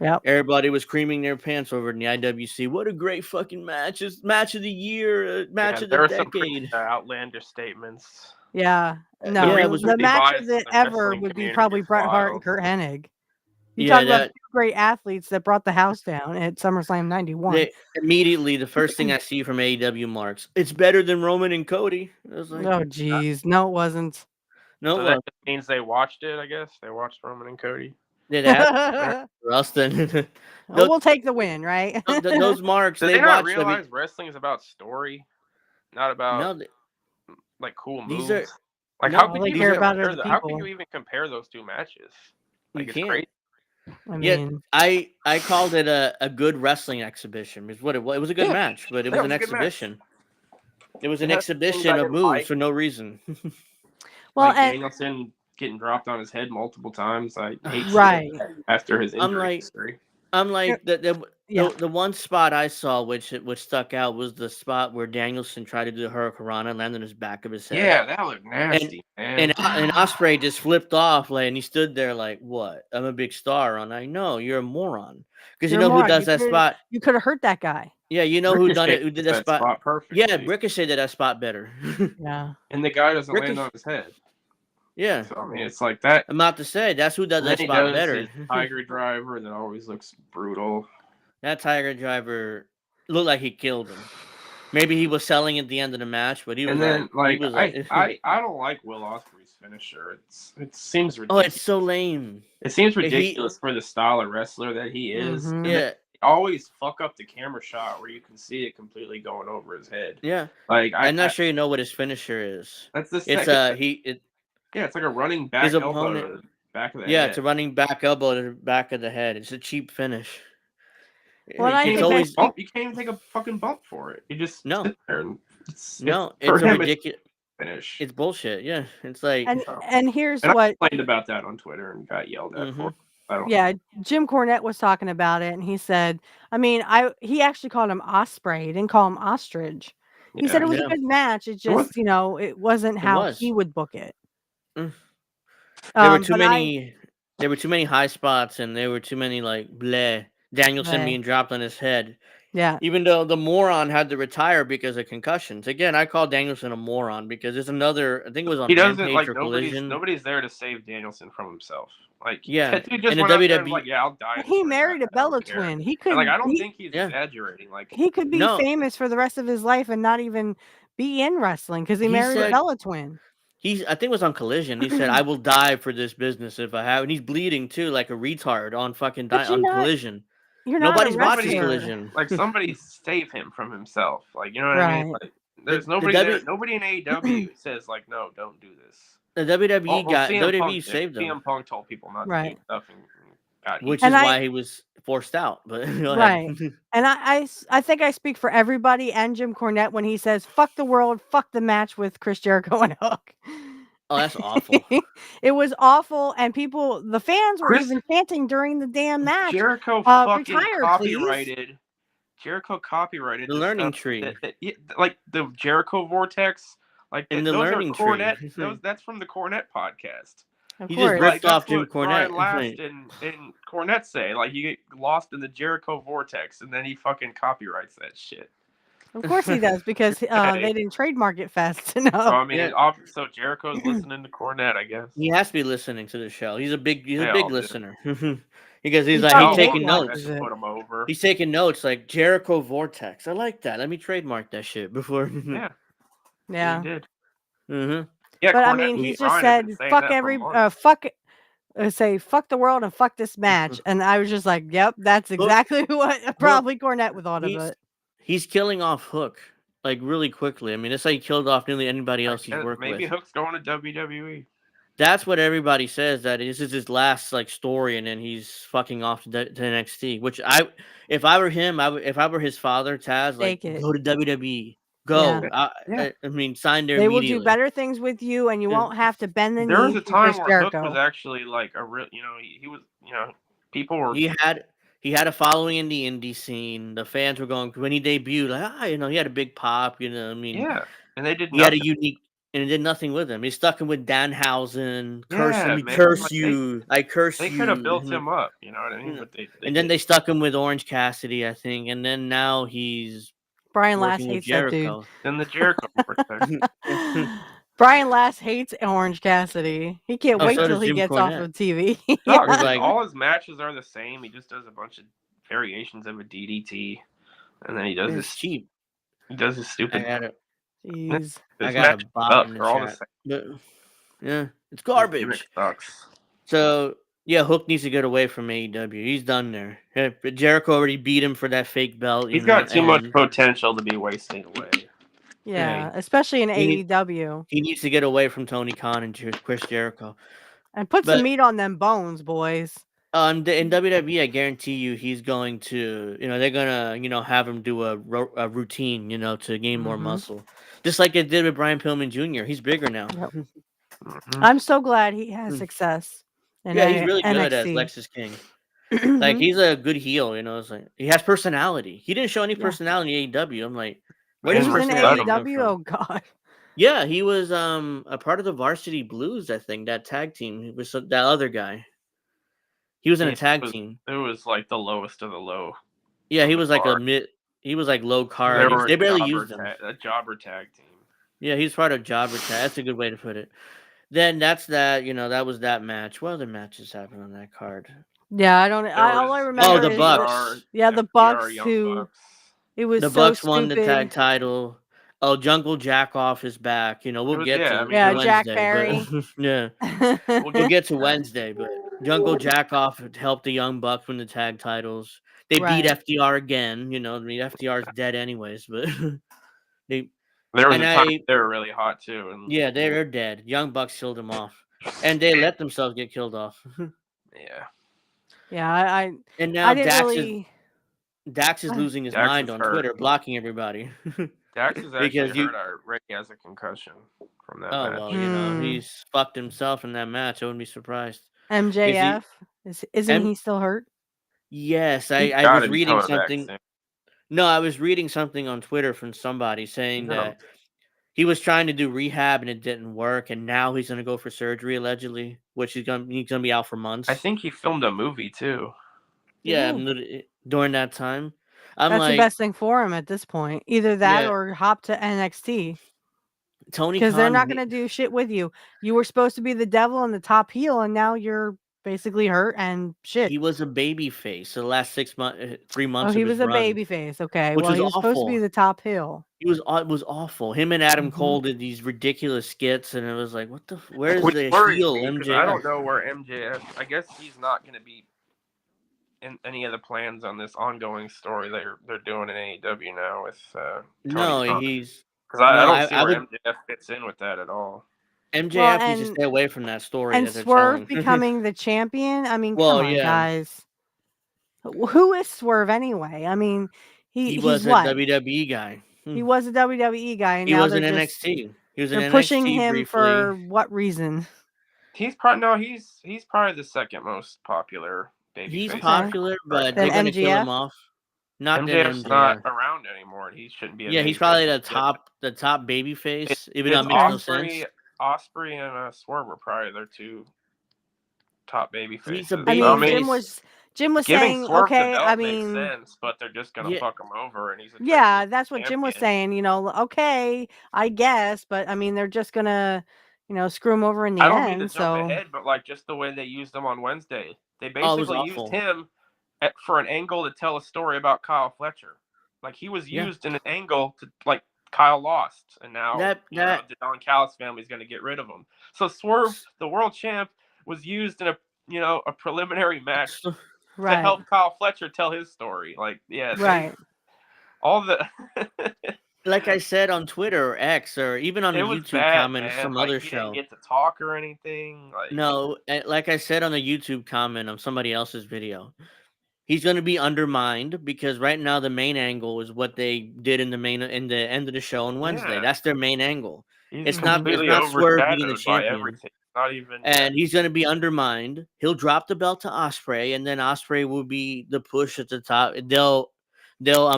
Speaker 2: Yep.
Speaker 1: Everybody was creaming their pants over it in the IWC. What a great fucking match! It's match of the year, match
Speaker 3: Yeah,
Speaker 1: of the
Speaker 3: there were some pretty
Speaker 1: decade.
Speaker 3: outlandish statements.
Speaker 2: Yeah. No,
Speaker 1: Yeah, it
Speaker 2: the,
Speaker 1: was
Speaker 2: the
Speaker 3: recency
Speaker 2: match
Speaker 3: bias
Speaker 2: of
Speaker 3: in
Speaker 2: the
Speaker 3: the
Speaker 2: ever
Speaker 3: wrestling
Speaker 2: would be
Speaker 3: community
Speaker 2: probably
Speaker 3: is
Speaker 2: Bret Hart and
Speaker 3: wild.
Speaker 2: Kurt Hennig. You
Speaker 1: Yeah,
Speaker 2: talk about
Speaker 1: that
Speaker 2: two great athletes that brought the house down at SummerSlam 91.
Speaker 1: they immediately the first thing I see from AEW marks, it's better than Roman and Cody. I was like,
Speaker 2: Oh, geez. No, it wasn't.
Speaker 1: no,
Speaker 3: So
Speaker 1: well,
Speaker 3: that just means they watched it, I guess. They watched Roman and Cody.
Speaker 1: did that for us then? those,
Speaker 2: We'll take the win, right?
Speaker 1: those marks
Speaker 3: Did
Speaker 1: they
Speaker 3: they not
Speaker 1: watched. I mean,
Speaker 3: realize wrestling is about story, not about
Speaker 1: no,
Speaker 3: like cool
Speaker 1: these
Speaker 3: moves?
Speaker 1: are
Speaker 3: Like, how
Speaker 1: no,
Speaker 2: All
Speaker 3: could
Speaker 2: they
Speaker 3: you
Speaker 1: these
Speaker 2: care
Speaker 3: even
Speaker 1: are
Speaker 2: about are
Speaker 3: compare
Speaker 2: the
Speaker 3: How could
Speaker 2: people.
Speaker 3: you even compare those two matches?
Speaker 1: you
Speaker 3: Like, it's
Speaker 1: can't.
Speaker 3: crazy.
Speaker 2: I
Speaker 1: Yet
Speaker 2: mean,
Speaker 1: I called it a good wrestling exhibition. Is what it was. It was a good
Speaker 3: Yeah,
Speaker 1: match, but it
Speaker 3: that
Speaker 1: was
Speaker 3: was
Speaker 1: an
Speaker 3: a good match.
Speaker 1: exhibition. It was
Speaker 3: It
Speaker 1: an
Speaker 3: had things
Speaker 1: exhibition
Speaker 3: I
Speaker 1: of
Speaker 3: didn't
Speaker 1: moves
Speaker 3: like,
Speaker 1: for no reason.
Speaker 2: well,
Speaker 3: like
Speaker 2: and
Speaker 3: Danielson getting dropped on his head multiple times. I hate seeing
Speaker 2: right.
Speaker 3: that after his
Speaker 1: I'm
Speaker 3: injury
Speaker 1: like,
Speaker 3: history.
Speaker 1: I'm like
Speaker 2: Yeah.
Speaker 1: the one spot I saw which stuck out was the spot where Danielson tried to do the Hurricanrana and landed on his back of his head.
Speaker 3: Yeah, that looked nasty, man.
Speaker 1: And Osprey just flipped off, like, and he stood there like, "What? I'm a big star." And I know you're a moron because you
Speaker 2: You're a
Speaker 1: know who
Speaker 2: moron.
Speaker 1: does that spot.
Speaker 2: You could have hurt that guy.
Speaker 1: Yeah, you know who done
Speaker 3: Ricochet
Speaker 1: it. Who did
Speaker 3: does
Speaker 1: that spot?
Speaker 3: perfectly.
Speaker 1: Yeah, Ricochet did that spot better.
Speaker 2: Yeah.
Speaker 3: And the guy doesn't land
Speaker 1: Ricochet.
Speaker 3: on his head.
Speaker 1: Yeah,
Speaker 3: So I mean, it's like that.
Speaker 1: I'm about to say that's who does
Speaker 3: And
Speaker 1: that
Speaker 3: then he
Speaker 1: spot
Speaker 3: does
Speaker 1: better.
Speaker 3: his Tiger Driver that always looks brutal.
Speaker 1: That Tiger Driver looked like he killed him. Maybe he was selling at the end of the match, but he was
Speaker 3: And then
Speaker 1: he was
Speaker 3: I don't like Will Ospreay's finisher. It seems
Speaker 1: oh,
Speaker 3: ridiculous.
Speaker 1: it's so lame.
Speaker 3: It seems
Speaker 1: He
Speaker 3: ridiculous for the style of wrestler that he is.
Speaker 2: Mhm.
Speaker 3: And
Speaker 1: yeah.
Speaker 3: they always fuck up the camera shot where you can see it completely going over his head.
Speaker 1: Yeah,
Speaker 3: Like
Speaker 1: I'm not sure you know what his finisher is.
Speaker 3: That's the
Speaker 1: It's
Speaker 3: second. Yeah, it's like a running back
Speaker 1: his
Speaker 3: elbow
Speaker 1: opponent.
Speaker 3: to the back of the
Speaker 1: Yeah,
Speaker 3: head.
Speaker 1: it's a running back elbow to the back of the head. It's a cheap finish.
Speaker 2: Well, I
Speaker 1: It's
Speaker 2: think
Speaker 1: always
Speaker 3: You can't even take a fucking bump for it. You just
Speaker 1: no,
Speaker 3: sit there and
Speaker 1: it's
Speaker 3: for
Speaker 1: a
Speaker 3: him,
Speaker 1: ridiculous.
Speaker 3: finish.
Speaker 1: It's bullshit. Yeah, it's like
Speaker 2: and here's
Speaker 3: And I
Speaker 2: what
Speaker 3: complained about that on Twitter and got yelled at for it. I don't.
Speaker 2: yeah, Jim Cornette was talking about it and he said, I mean, he actually called him Osprey. He didn't call him Ostrich. He said it was
Speaker 1: Yeah.
Speaker 2: a good match. It
Speaker 3: was.
Speaker 2: just, it wasn't
Speaker 1: It
Speaker 2: how
Speaker 1: was.
Speaker 2: he would book it.
Speaker 1: Mm. There were too
Speaker 2: But
Speaker 1: many. There were too many high spots, and there were too many like bleh. Danielson
Speaker 2: Bleh.
Speaker 1: being dropped on his head.
Speaker 2: Yeah.
Speaker 1: Even though the moron had to retire because of concussions. Again, I call Danielson a moron because there's another. I think it was on
Speaker 3: He doesn't
Speaker 1: Rampage
Speaker 3: like
Speaker 1: or Collision.
Speaker 3: nobody's there to save Danielson from himself. Like
Speaker 1: Yeah,
Speaker 3: that dude just
Speaker 1: and the
Speaker 3: went out there and
Speaker 1: WWE
Speaker 3: like, yeah, I'll die. in
Speaker 2: He
Speaker 3: this ring.
Speaker 2: married a
Speaker 3: I don't
Speaker 2: Bella
Speaker 3: care.
Speaker 2: twin. He
Speaker 3: And,
Speaker 2: could
Speaker 3: like I don't think he's
Speaker 1: yeah.
Speaker 3: exaggerating. Like
Speaker 2: he could be
Speaker 1: No.
Speaker 2: famous for the rest of his life and not even be in wrestling because he
Speaker 1: He
Speaker 2: married a
Speaker 1: said-
Speaker 2: Bella twin.
Speaker 1: I think it was on Collision. He said, "I will die for this business if I have." And he's bleeding too, like a retard on fucking
Speaker 2: But you're
Speaker 1: on
Speaker 2: not-
Speaker 1: Collision.
Speaker 2: You're not
Speaker 1: Nobody's
Speaker 2: a
Speaker 1: watching
Speaker 2: wrestler.
Speaker 1: Collision.
Speaker 3: like somebody save him from himself. Like you know what I mean?
Speaker 2: Right.
Speaker 3: Like there's
Speaker 1: The
Speaker 3: nobody
Speaker 1: W-
Speaker 3: there. Nobody in AEW says like, no, don't do this.
Speaker 1: The WWE
Speaker 3: Well,
Speaker 1: got
Speaker 3: CM
Speaker 1: WWE
Speaker 3: Punk did.
Speaker 1: saved him,
Speaker 3: CM Punk told people not to
Speaker 2: Right.
Speaker 3: do stuff and got
Speaker 1: which
Speaker 3: eaten.
Speaker 1: is
Speaker 2: And
Speaker 1: why he was forced out. But go
Speaker 2: Right.
Speaker 1: ahead.
Speaker 2: And I think I speak for everybody and Jim Cornette when he says, fuck the world, fuck the match with Chris Jericho and Hook.
Speaker 1: Oh, that's awful.
Speaker 2: It was awful. And the fans were
Speaker 3: Chris-
Speaker 2: even chanting during the damn match.
Speaker 3: Jericho fucking
Speaker 2: retire,
Speaker 3: copyrighted Jericho copyrighted
Speaker 1: The
Speaker 3: this
Speaker 1: learning
Speaker 3: stuff.
Speaker 1: tree.
Speaker 3: Like the Jericho Vortex. Like
Speaker 1: In the
Speaker 3: those are
Speaker 1: learning tree.
Speaker 3: Cornette. That's from the Cornette podcast.
Speaker 2: Of
Speaker 1: He just
Speaker 2: course.
Speaker 1: ripped
Speaker 3: That's
Speaker 1: off Jim
Speaker 3: what Brian
Speaker 1: Cornette.
Speaker 3: Last and Cornette say. Like, you get lost in the Jericho vortex, and then he fucking copyrights that shit.
Speaker 2: Of course he does, because they didn't trademark it fast enough.
Speaker 3: So I mean,
Speaker 1: Yeah.
Speaker 3: so Jericho's listening to Cornette, I guess.
Speaker 1: He has to be listening to the show. He's a big
Speaker 3: They all do.
Speaker 1: listener. Because he's
Speaker 2: He
Speaker 1: like
Speaker 2: probably
Speaker 1: he's
Speaker 2: hate
Speaker 1: taking
Speaker 2: watches
Speaker 1: notes.
Speaker 2: it.
Speaker 3: Put him over.
Speaker 1: He's taking notes like Jericho Vortex. I like that. Let me trademark that shit before.
Speaker 3: Yeah,
Speaker 2: Yeah.
Speaker 3: he did.
Speaker 1: Mm-hmm.
Speaker 3: Yeah,
Speaker 2: But I
Speaker 3: Cornette
Speaker 2: mean,
Speaker 3: and
Speaker 2: he
Speaker 3: Pete
Speaker 2: just
Speaker 3: Ryan have
Speaker 2: said
Speaker 3: been saying
Speaker 2: fuck
Speaker 3: that for months.
Speaker 2: fuck the world and fuck this match. And I was just like, yep, that's exactly what probably Cornette would thought of it.
Speaker 1: He's killing off Hook like really quickly. I mean, it's like he killed off nearly anybody else he's worked
Speaker 3: Maybe
Speaker 1: with.
Speaker 3: Hook's going to WWE.
Speaker 1: That's what everybody says, that this is his last like story, and then he's fucking off to NXT. Which if I were him, if I were his father, Taz, like,
Speaker 2: Take it.
Speaker 1: go to WWE. Go.
Speaker 2: Yeah.
Speaker 1: I mean, sign there
Speaker 2: They will
Speaker 1: immediately.
Speaker 2: do better things with you, and you won't have to bend the knee.
Speaker 3: There was a time where
Speaker 2: Jericho.
Speaker 3: Hook was actually like a real, he was, people were.
Speaker 1: He had a following in the indie scene. The fans were going when he debuted, like, he had a big pop. I mean,
Speaker 3: yeah, and they did.
Speaker 1: He had a unique, and it did nothing with him. He stuck him with Danhausen. Curse you. I curse you.
Speaker 3: They could have built him up. You know what I mean? But
Speaker 1: then they stuck him with Orange Cassidy, I think, and then now he's
Speaker 2: Brian Last hates
Speaker 1: Jericho.
Speaker 2: that dude.
Speaker 3: Then the Jericho.
Speaker 2: Brian Last hates Orange Cassidy. He can't wait till he gets off of TV.
Speaker 3: All his matches are the same. He just does a bunch of variations of a DDT, and then he does his
Speaker 1: cheap.
Speaker 3: He does his stupid.
Speaker 2: Jeez.
Speaker 1: I got a bot in the chat. Yeah, it's garbage.
Speaker 3: Sucks.
Speaker 1: So yeah, Hook needs to get away from AEW. He's done there. Jericho already beat him for that fake belt.
Speaker 3: He's got too much potential to be wasting away.
Speaker 2: Yeah, especially in AEW.
Speaker 1: He needs to get away from Tony Khan and Chris Jericho.
Speaker 2: And put some meat on them bones, boys.
Speaker 1: In WWE, I guarantee you he's going to, they're going to, have him do a routine, to gain more muscle. Just like it did with Brian Pillman Jr. He's bigger now.
Speaker 2: Yep. I'm so glad he has success.
Speaker 1: He's really good as Lexus King. Like, he's a good heel, It's like he has personality. He didn't show any personality in AEW. I'm like,
Speaker 2: where does personality come from? Oh God.
Speaker 1: Yeah, he was a part of the Varsity Blues, I think, that tag team. He was that other guy. He was in a tag team.
Speaker 3: It was like the lowest of the low.
Speaker 1: Yeah, he was like he was like low card. They barely used him.
Speaker 3: A jobber tag team.
Speaker 1: Yeah, he's part of jobber tag. That's a good way to put it. Then that's that. That was that match. What other matches happened on that card?
Speaker 2: Yeah, I don't. All I remember.
Speaker 1: The Bucks.
Speaker 2: The Bucks who. It was
Speaker 1: the Bucks won the tag title. Oh, Jungle Jack off is back. We'll get to Wednesday,
Speaker 2: Jack Barry.
Speaker 1: We'll get to Wednesday, but Jungle Jack off helped the Young Bucks win the tag titles. They beat FDR again. FDR is dead anyways, but
Speaker 3: there was a time they were really hot too. And
Speaker 1: yeah, they're dead. Young Bucks killed them off, and they let themselves get killed off.
Speaker 2: Yeah,
Speaker 1: and now Dax is losing his mind on Twitter, blocking everybody.
Speaker 3: Dax is actually hurt already. He has a concussion from that match.
Speaker 1: Oh, well, he's fucked himself in that match. I wouldn't be surprised.
Speaker 2: MJF? Isn't he still hurt?
Speaker 1: Yes, I was reading something. No, I was reading something on Twitter from somebody saying that he was trying to do rehab and it didn't work, and now he's going to go for surgery, allegedly, which he's going to be out for months.
Speaker 3: I think he filmed a movie, too.
Speaker 1: Yeah, during that time.
Speaker 2: That's the best thing for him at this point. Either that or hop to NXT.
Speaker 1: Tony,
Speaker 2: because they're not going to do shit with you. You were supposed to be the devil and the top heel, and now you're basically hurt and shit.
Speaker 1: He was a baby face the last 3 months.
Speaker 2: Oh, he was a baby face. Okay, well, he was supposed to be the top heel.
Speaker 1: It was awful. Him and Adam Cole did these ridiculous skits, and it was like, what the? Where's the heel MJF?
Speaker 3: I don't know where MJF. I guess he's not going to be in any of the plans on this ongoing story they're doing in AEW now with Tony Khan.
Speaker 1: He's
Speaker 3: because I don't see where MJF fits in with that at all.
Speaker 1: MJF needs to stay away from that story.
Speaker 2: And Swerve becoming the champion. I mean, come on, guys. Who is Swerve anyway? I mean, he
Speaker 1: was a WWE guy.
Speaker 2: He was a WWE guy, and
Speaker 1: he
Speaker 2: now
Speaker 1: was in NXT. He was in NXT
Speaker 2: pushing him
Speaker 1: briefly.
Speaker 2: for what reason?
Speaker 3: He's probably the second most popular baby.
Speaker 1: He's popular, but they're going to kill him off. Not that
Speaker 3: MJF's
Speaker 1: MJF.
Speaker 3: not around anymore, and he shouldn't be.
Speaker 1: Yeah, he's probably the top baby face, even though it makes no sense.
Speaker 3: Osprey and Swerve were probably their two top baby faces.
Speaker 1: He's a
Speaker 2: I
Speaker 1: baby
Speaker 2: mean,
Speaker 1: face.
Speaker 2: Jim was
Speaker 3: Giving
Speaker 2: saying,
Speaker 3: Swerve the
Speaker 2: okay,
Speaker 3: belt
Speaker 2: I
Speaker 3: makes
Speaker 2: mean,
Speaker 3: sense, but they're just gonna
Speaker 1: Yeah.
Speaker 3: fuck him over, and he's a
Speaker 2: yeah, that's what Jim was
Speaker 3: champion.
Speaker 2: saying. You know, okay, I guess, but I mean, they're just gonna, you know, screw him over in the
Speaker 3: I don't mean to
Speaker 2: end.
Speaker 3: jump
Speaker 2: So
Speaker 3: ahead, but like just the way they used him on Wednesday, they
Speaker 1: Oh, it was
Speaker 3: basically used
Speaker 1: awful.
Speaker 3: him for an angle to tell a story about Kyle Fletcher. Like he was
Speaker 1: Yeah.
Speaker 3: used in an angle to like Kyle lost, and now
Speaker 1: That
Speaker 3: the Don Callis family is going to get rid of him. So Swerve, the world champ, was used in a preliminary match to
Speaker 2: right,
Speaker 3: help Kyle Fletcher tell his story. Like
Speaker 2: right.
Speaker 3: all the
Speaker 1: like I said on Twitter or X or even on the
Speaker 3: it was
Speaker 1: YouTube
Speaker 3: bad,
Speaker 1: comment of
Speaker 3: man.
Speaker 1: some
Speaker 3: Like
Speaker 1: other
Speaker 3: he
Speaker 1: show.
Speaker 3: didn't get to talk or anything. Like
Speaker 1: No, like I said on the YouTube comment on somebody else's video, he's going to be undermined because right now the main angle is what they did in the end of the show on Wednesday.
Speaker 3: Yeah.
Speaker 1: That's their main angle.
Speaker 3: He's
Speaker 1: It's
Speaker 3: completely
Speaker 1: not Swerve being the
Speaker 3: overshadowed by
Speaker 1: champion.
Speaker 3: everything. Not even.
Speaker 1: And he's going to be undermined. He'll drop the belt to Osprey, and then Osprey will be the push at the top. They'll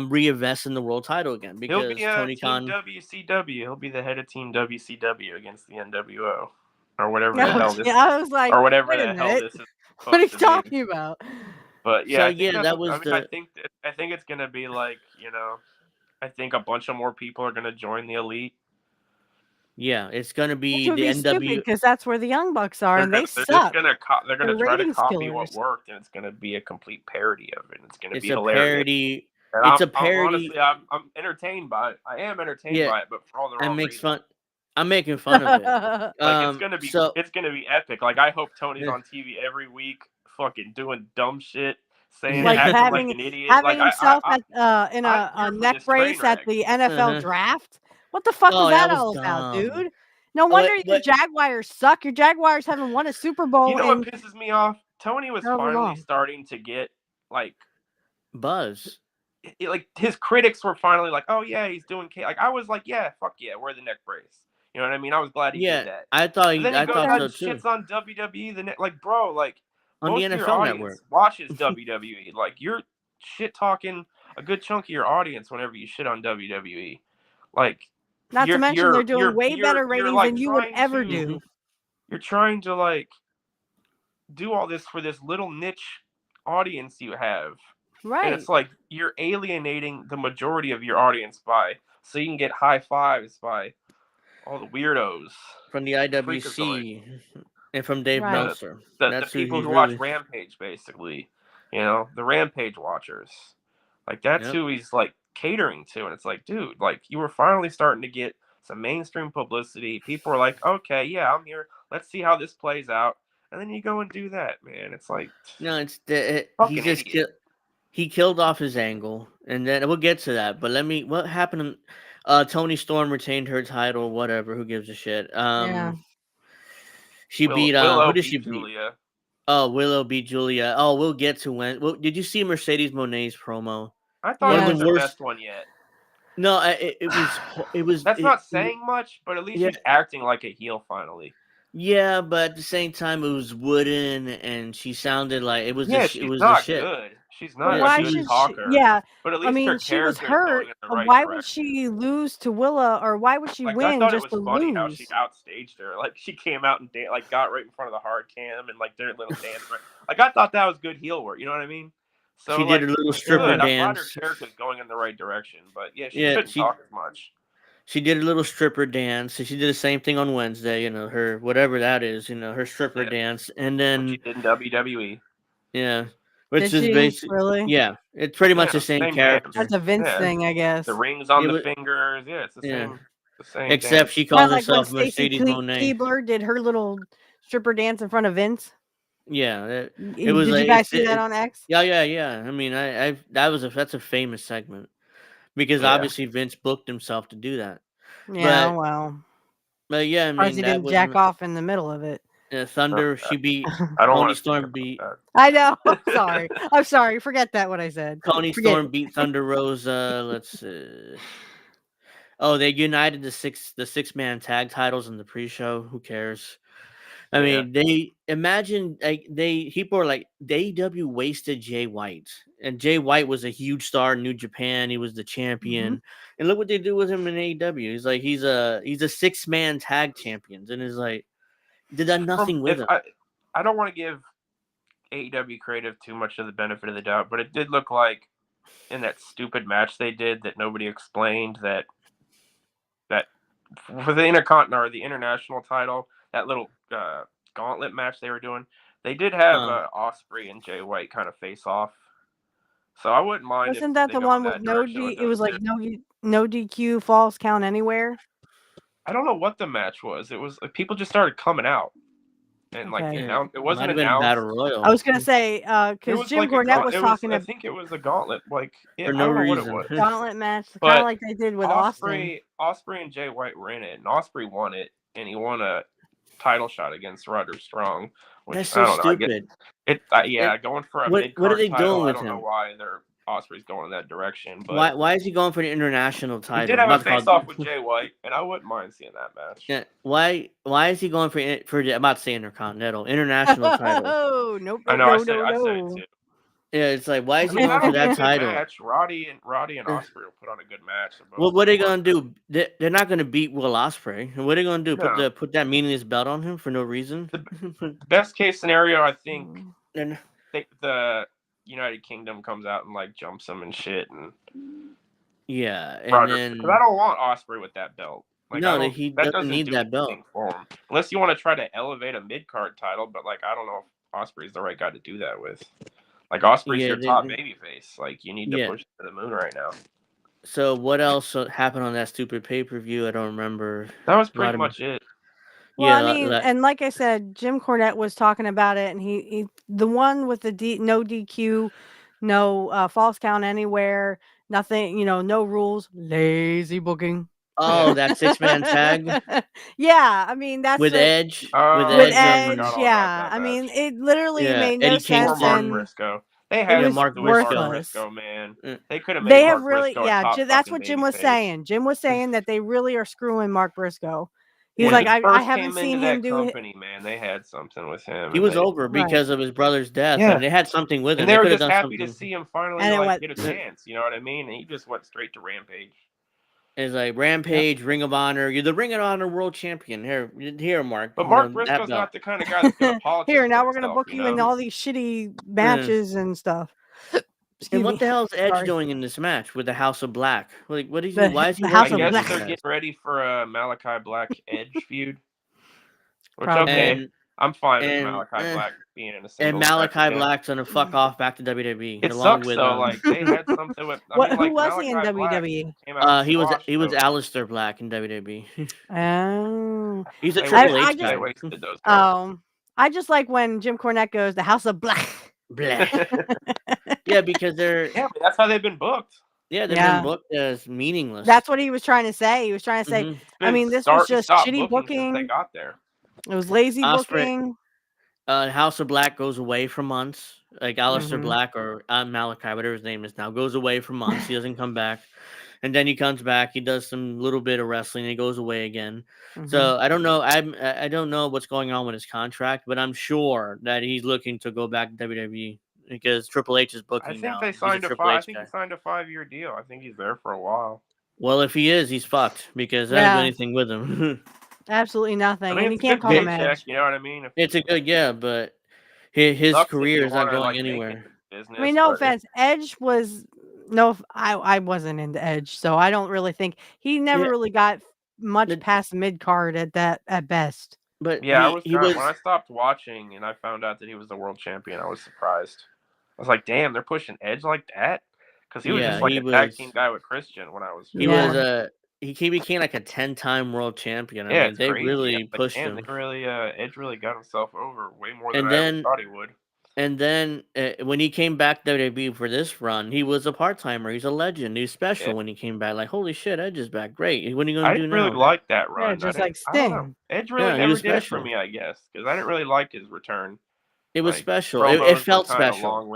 Speaker 1: reinvest in the world title again
Speaker 3: He'll
Speaker 1: because
Speaker 3: be
Speaker 1: Tony
Speaker 3: Team
Speaker 1: Khan.
Speaker 3: WCW. He'll be the head of Team WCW against the NWO or whatever the
Speaker 2: Yeah,
Speaker 3: hell this
Speaker 2: I was like,
Speaker 3: or whatever
Speaker 2: wait a
Speaker 3: the hell
Speaker 2: minute.
Speaker 3: this is.
Speaker 2: What are you
Speaker 3: supposed to be.
Speaker 2: talking about?
Speaker 3: But yeah,
Speaker 1: So,
Speaker 3: I think
Speaker 1: yeah, that was
Speaker 3: I think it's gonna be like I think a bunch of more people are gonna join the Elite.
Speaker 1: Yeah, it's gonna be
Speaker 2: Which would
Speaker 1: the
Speaker 2: be stupid
Speaker 1: NW.
Speaker 2: because that's where the Young Bucks are, and they
Speaker 3: They're
Speaker 2: suck.
Speaker 3: just gonna they're gonna
Speaker 2: They're
Speaker 3: try to
Speaker 2: ratings
Speaker 3: copy what
Speaker 2: killers.
Speaker 3: worked, and it's gonna be a complete parody of it. It's gonna
Speaker 1: It's
Speaker 3: be
Speaker 1: a
Speaker 3: hilarious.
Speaker 1: parody.
Speaker 3: And
Speaker 1: It's a parody.
Speaker 3: honestly, I'm entertained by it. I am entertained by it, but for all the wrong reasons.
Speaker 1: I'm making fun of it.
Speaker 3: Like it's gonna be epic. Like I hope Tony's
Speaker 1: Yeah.
Speaker 3: on TV every week, fucking doing dumb shit, saying
Speaker 2: like
Speaker 3: acting like an idiot.
Speaker 2: having
Speaker 3: Like
Speaker 2: himself
Speaker 3: I
Speaker 2: in
Speaker 3: I'm
Speaker 2: a
Speaker 3: here for
Speaker 2: neck
Speaker 3: this train
Speaker 2: brace at
Speaker 3: wreck.
Speaker 2: the NFL
Speaker 1: Uh-huh.
Speaker 2: draft. What the fuck
Speaker 1: Oh,
Speaker 2: was
Speaker 1: that
Speaker 2: that
Speaker 1: was
Speaker 2: all about,
Speaker 1: dumb.
Speaker 2: dude? No wonder your
Speaker 1: what-
Speaker 2: Jaguars suck. Your Jaguars haven't won a Super Bowl
Speaker 3: You know what
Speaker 2: in
Speaker 3: pisses me off? Tony was
Speaker 2: however
Speaker 3: finally
Speaker 2: long.
Speaker 3: starting to get like
Speaker 1: buzz.
Speaker 3: like his critics were finally like, oh yeah, he's doing like I was like, yeah, fuck yeah, wear the neck brace. You know what I mean? I was glad he did that.
Speaker 1: I thought
Speaker 3: But then he goes out and
Speaker 1: so too.
Speaker 3: shits on WWE like bro, like
Speaker 1: On
Speaker 3: most
Speaker 1: the
Speaker 3: of your
Speaker 1: NFL
Speaker 3: audience
Speaker 1: network.
Speaker 3: watches WWE. Like you're shit talking a good chunk of your audience whenever you shit on WWE. Like
Speaker 2: Not to mention they're doing way better
Speaker 3: you're,
Speaker 2: ratings
Speaker 3: like,
Speaker 2: than you would
Speaker 3: trying
Speaker 2: ever
Speaker 3: to-
Speaker 2: do.
Speaker 3: You're trying to like do all this for this little niche audience you have.
Speaker 2: Right.
Speaker 3: And it's like you're alienating the majority of your audience so you can get high fives by all the weirdos
Speaker 1: From the IWC and from Dave
Speaker 2: Right.
Speaker 1: Meltzer.
Speaker 3: the
Speaker 1: That's
Speaker 3: people
Speaker 1: he's
Speaker 3: who watch Rampage, basically. The Rampage watchers. Like that's
Speaker 1: Yep.
Speaker 3: who he's like catering to, and it's like, dude, like you were finally starting to get some mainstream publicity. People are like, okay, yeah, I'm here. Let's see how this plays out, and then you go and do that, man. It's like
Speaker 1: No, it's
Speaker 3: fucking
Speaker 1: he just
Speaker 3: idiot.
Speaker 1: he killed off his angle, and then we'll get to that. But what happened? Tony Storm retained her title. Whatever, who gives a shit?
Speaker 2: Yeah.
Speaker 1: She beat
Speaker 3: Willow
Speaker 1: who did she beat?
Speaker 3: Julia.
Speaker 1: Oh, Willow beat Julia. Oh, we'll get to when. Did you see Mercedes Moné's promo?
Speaker 3: I thought
Speaker 2: Yeah.
Speaker 3: it was the best one yet.
Speaker 1: No, it was.
Speaker 3: That's not saying much, but at least
Speaker 1: Yeah.
Speaker 3: she's acting like a heel finally.
Speaker 1: Yeah, but at the same time, it was wooden, and she sounded like it was.
Speaker 3: She's
Speaker 1: it was
Speaker 3: not
Speaker 1: the shit.
Speaker 3: good. She's
Speaker 2: But
Speaker 3: not
Speaker 2: why
Speaker 3: a good
Speaker 2: should
Speaker 3: talker.
Speaker 2: she? Yeah.
Speaker 3: But at
Speaker 2: I
Speaker 3: least
Speaker 2: mean,
Speaker 3: her
Speaker 2: she was
Speaker 3: character's
Speaker 2: hurt.
Speaker 3: going in the right
Speaker 2: Why
Speaker 3: direction.
Speaker 2: would she lose to Willa, or why would she
Speaker 3: Like,
Speaker 2: win
Speaker 3: I thought
Speaker 2: just
Speaker 3: it was
Speaker 2: to
Speaker 3: funny
Speaker 2: lose?
Speaker 3: how she outstaged her. Like she came out and got right in front of the hard cam and like did a little dance. Like I thought that was good heel work. You know what I mean? So
Speaker 1: She
Speaker 3: like,
Speaker 1: did a little
Speaker 3: good.
Speaker 1: stripper
Speaker 3: I'm glad
Speaker 1: dance.
Speaker 3: her character's going in the right direction. But yeah, she
Speaker 1: Yeah,
Speaker 3: shouldn't talk as much.
Speaker 1: She did a little stripper dance. She did the same thing on Wednesday. Her whatever that is. Her stripper dance, and then
Speaker 3: What she did in WWE.
Speaker 1: yeah, which
Speaker 2: Did
Speaker 1: is
Speaker 2: she
Speaker 1: basically
Speaker 2: really?
Speaker 1: yeah, it's pretty much the same character.
Speaker 2: That's a Vince thing, I guess.
Speaker 3: The rings on
Speaker 1: Yeah,
Speaker 3: the
Speaker 1: but-
Speaker 3: fingers. Yeah, it's the same. The same.
Speaker 1: Except
Speaker 3: dance.
Speaker 1: she calls
Speaker 2: Kinda like when
Speaker 1: herself
Speaker 2: Stacy
Speaker 1: Mercedes Moné.
Speaker 2: Keebler did her little stripper dance in front of Vince.
Speaker 1: Yeah, it
Speaker 2: Did
Speaker 1: was.
Speaker 2: you
Speaker 1: like,
Speaker 2: guys see that on X?
Speaker 1: Yeah. I mean, that's a famous segment because
Speaker 3: Yeah.
Speaker 1: obviously Vince booked himself to do that.
Speaker 2: Yeah,
Speaker 1: But-
Speaker 2: well,
Speaker 1: But yeah, I
Speaker 2: of course
Speaker 1: mean
Speaker 2: he
Speaker 1: that
Speaker 2: didn't
Speaker 1: was
Speaker 2: jack off in the middle of it.
Speaker 1: Thunder. She beat
Speaker 3: I don't
Speaker 1: Tony
Speaker 3: want to
Speaker 1: Storm beat
Speaker 2: I know. I'm sorry. Forget that what I said.
Speaker 1: Tony
Speaker 2: Forget
Speaker 1: Storm
Speaker 2: it.
Speaker 1: beat Thunder Rosa. Let's see. Oh, they united the six-man tag titles in the pre-show. Who cares? I
Speaker 3: Yeah.
Speaker 1: mean, they imagine like people are like AEW wasted Jay White, and Jay White was a huge star in New Japan. He was the champion, and look what they do with him in AEW. He's like he's a 6-man tag champions, and it's like did that nothing with him.
Speaker 3: I don't want to give AEW creative too much of the benefit of the doubt, but it did look like in that stupid match they did that nobody explained that for the Intercontinental or the international title, that little gauntlet match they were doing, they did have Ospreay and Jay White kind of face off. So I wouldn't mind.
Speaker 2: Wasn't that the one with no D? It was like no DQ, falls count anywhere.
Speaker 3: I don't know what the match was. It was like people just started coming out. And like it wasn't announced.
Speaker 1: Battle Royal.
Speaker 2: I was gonna say because Jim Cornette was talking.
Speaker 3: I think it was a gauntlet, like
Speaker 1: for no reason.
Speaker 3: What it was.
Speaker 2: Gauntlet match, kind of like they did with Austin.
Speaker 3: Ospreay and Jay White were in it, and Ospreay won it, and he won a title shot against Roderick Strong. Which,
Speaker 1: that's so stupid.
Speaker 3: Going for a mid-card
Speaker 1: what are they
Speaker 3: title,
Speaker 1: doing with
Speaker 3: him? I don't know why Ospreay's going in that direction. But
Speaker 1: why is he going for the international title?
Speaker 3: He did have a face-off with Jay White, and I wouldn't mind seeing that match.
Speaker 1: Yeah. Why is he going for I'm about to say Intercontinental international title?
Speaker 2: Oh, nope.
Speaker 3: I know. I said it too.
Speaker 1: Yeah, it's like why is he going for that title?
Speaker 3: Match. Roddy and Ospreay will put on a good match.
Speaker 1: Well, what are they gonna do? They're not gonna beat Will Ospreay. What are they gonna do?
Speaker 3: No.
Speaker 1: Put that meaningless belt on him for no reason?
Speaker 3: The best case scenario, I think, the United Kingdom comes out and like jumps him and shit, and
Speaker 1: then
Speaker 3: because I don't want Ospreay with that belt. Like,
Speaker 1: no, he doesn't need that belt
Speaker 3: for him. Unless you want to try to elevate a mid-card title, but like I don't know if Ospreay's the right guy to do that with. Like Ospreay's your top babyface. Like you need to push to the moon right now.
Speaker 1: So what else happened on that stupid pay-per-view? I don't remember.
Speaker 3: That was pretty much it.
Speaker 2: Well, I mean, and like I said, Jim Cornette was talking about it, and he the one with the no DQ, no false count anywhere, nothing, no rules, lazy booking.
Speaker 1: Oh, that 6-man tag.
Speaker 2: Yeah, I mean that's
Speaker 1: with Edge.
Speaker 2: With Edge, yeah. I mean, it literally made no sense.
Speaker 3: Mark Briscoe. They had
Speaker 1: Mark
Speaker 3: Briscoe, man. They could have made.
Speaker 2: They have really, that's what Jim was saying. Jim was saying that they really are screwing Mark Briscoe. He's like, I haven't seen him do
Speaker 3: company, man. They had something with him.
Speaker 1: He was over because of his brother's death, and they had something with him.
Speaker 3: And they were just happy to see him finally get a chance. You know what I mean? And he just went straight to Rampage.
Speaker 1: It's like Rampage, Ring of Honor. You're the Ring of Honor World Champion. Here, Mark.
Speaker 3: But Mark Briscoe's not the kind of guy that's going to apologize.
Speaker 2: Here, now we're going to book you in all these shitty matches and stuff.
Speaker 1: And what the hell is Edge doing in this match with the House of Black? Like, what is he? Why is he?
Speaker 2: House
Speaker 3: of Black? I guess they're getting ready for a Malachi Black Edge feud. Which I'm fine with Malachi Black being in a single.
Speaker 1: And Malachi Black's gonna fuck off back to WWE.
Speaker 3: It sucks though. Like they had something with.
Speaker 2: Who was he in WWE?
Speaker 1: He was Aleister Black in WWE.
Speaker 2: Oh,
Speaker 1: he's a Triple H guy.
Speaker 2: I just like when Jim Cornette goes, the House of Black.
Speaker 1: Yeah, because they're
Speaker 3: but that's how they've been booked.
Speaker 1: Yeah, they've been booked as meaningless.
Speaker 2: That's what he was trying to say. He was trying to say, I mean, this was just shitty booking.
Speaker 3: They got there.
Speaker 2: It was lazy booking.
Speaker 1: House of Black goes away for months. Like Aleister Black or Malachi, whatever his name is now, goes away for months. He doesn't come back. And then he comes back. He does some little bit of wrestling. And he goes away again. So I don't know. I don't know what's going on with his contract, but I'm sure that he's looking to go back to WWE because Triple H is booking.
Speaker 3: I think they signed I think he signed a 5-year deal. I think he's there for a while.
Speaker 1: Well, if he is, he's fucked because I don't do anything with him.
Speaker 2: Absolutely nothing.
Speaker 3: I mean,
Speaker 2: and you can't call him Edge.
Speaker 3: You know what I mean?
Speaker 1: It's a good but his career is not going anywhere.
Speaker 2: I mean, no offense. Edge was I wasn't into Edge, so I don't really think he never really got much past mid card at best.
Speaker 1: But
Speaker 3: yeah, when I stopped watching and I found out that he was the world champion, I was surprised. I was like, damn, they're pushing Edge like that? Because he was just like a tag team guy with Christian when I was.
Speaker 1: He became like a 10-time world champion.
Speaker 3: I
Speaker 1: mean, they really pushed him.
Speaker 3: Edge really got himself over way more than I thought he would.
Speaker 1: And then when he came back to WWE for this run, he was a part-timer. He's a legend. He's special when he came back. Like, holy shit, Edge is back. Great. What are you going to do now?
Speaker 3: I didn't really like that run.
Speaker 2: Yeah, just like Sting.
Speaker 3: Edge really never did it for me, I guess, because I didn't really like his return.
Speaker 1: It was special. It felt special.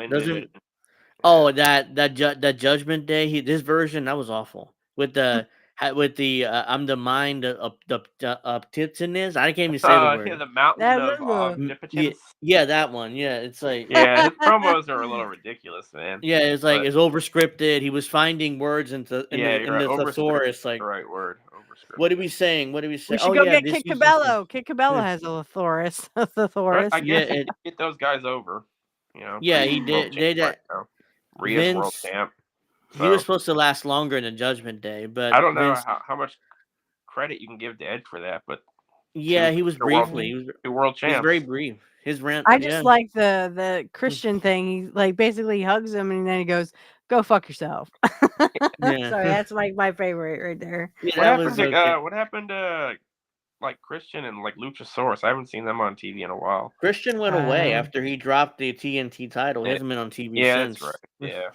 Speaker 1: That Judgment Day, his version, that was awful. With the with the I'm the mind of the Tiptoness. I can't even say the word.
Speaker 3: Yeah, the mountain of
Speaker 1: Yeah,
Speaker 3: omnipotence.
Speaker 1: yeah, that one. Yeah, it's like
Speaker 3: Yeah, his promos are a little ridiculous, man.
Speaker 1: yeah, it's like
Speaker 3: But
Speaker 1: it's overscripted. He was finding words into
Speaker 3: yeah,
Speaker 1: in
Speaker 3: you're right.
Speaker 1: the thesaurus.
Speaker 3: Overscripted,
Speaker 1: Like,
Speaker 3: the right word. Overscripted.
Speaker 1: what are we saying? What are we
Speaker 2: We
Speaker 1: saying?
Speaker 2: should
Speaker 1: Oh
Speaker 2: go
Speaker 1: yeah,
Speaker 2: get
Speaker 1: this
Speaker 2: Kit
Speaker 1: was
Speaker 2: Cabello. Kit Cabello
Speaker 1: yeah,
Speaker 2: has a thesaurus.
Speaker 3: But
Speaker 2: thesaurus.
Speaker 3: I
Speaker 1: yeah,
Speaker 3: guess he can get those guys over. You know,
Speaker 1: yeah.
Speaker 3: because
Speaker 1: He
Speaker 3: he's world
Speaker 1: did.
Speaker 3: champ
Speaker 1: They
Speaker 3: right
Speaker 1: that
Speaker 3: now. Rhea's world
Speaker 1: Vince.
Speaker 3: champ.
Speaker 1: He was
Speaker 3: So
Speaker 1: supposed to last longer in the Judgment Day, but
Speaker 3: I don't know
Speaker 1: Vince.
Speaker 3: how much credit you can give to Edge for that, but
Speaker 1: Yeah, he was
Speaker 3: two world
Speaker 1: briefly.
Speaker 3: two world
Speaker 1: He was
Speaker 3: champs.
Speaker 1: very brief. His rant.
Speaker 2: I
Speaker 1: Yeah.
Speaker 2: just like the Christian thing. He like basically hugs him and then he goes, "Go fuck yourself."
Speaker 1: Yeah.
Speaker 2: Sorry, that's like my favorite right there.
Speaker 1: Yeah,
Speaker 3: What
Speaker 1: that
Speaker 3: happened
Speaker 1: was
Speaker 3: to
Speaker 1: okay.
Speaker 3: what happened to like Christian and like Luchasaurus? I haven't seen them on TV in a while.
Speaker 1: Christian went away after he dropped the TNT title. He
Speaker 3: Yeah,
Speaker 1: hasn't been on TV
Speaker 3: yeah,
Speaker 1: since.
Speaker 3: that's right. Yeah,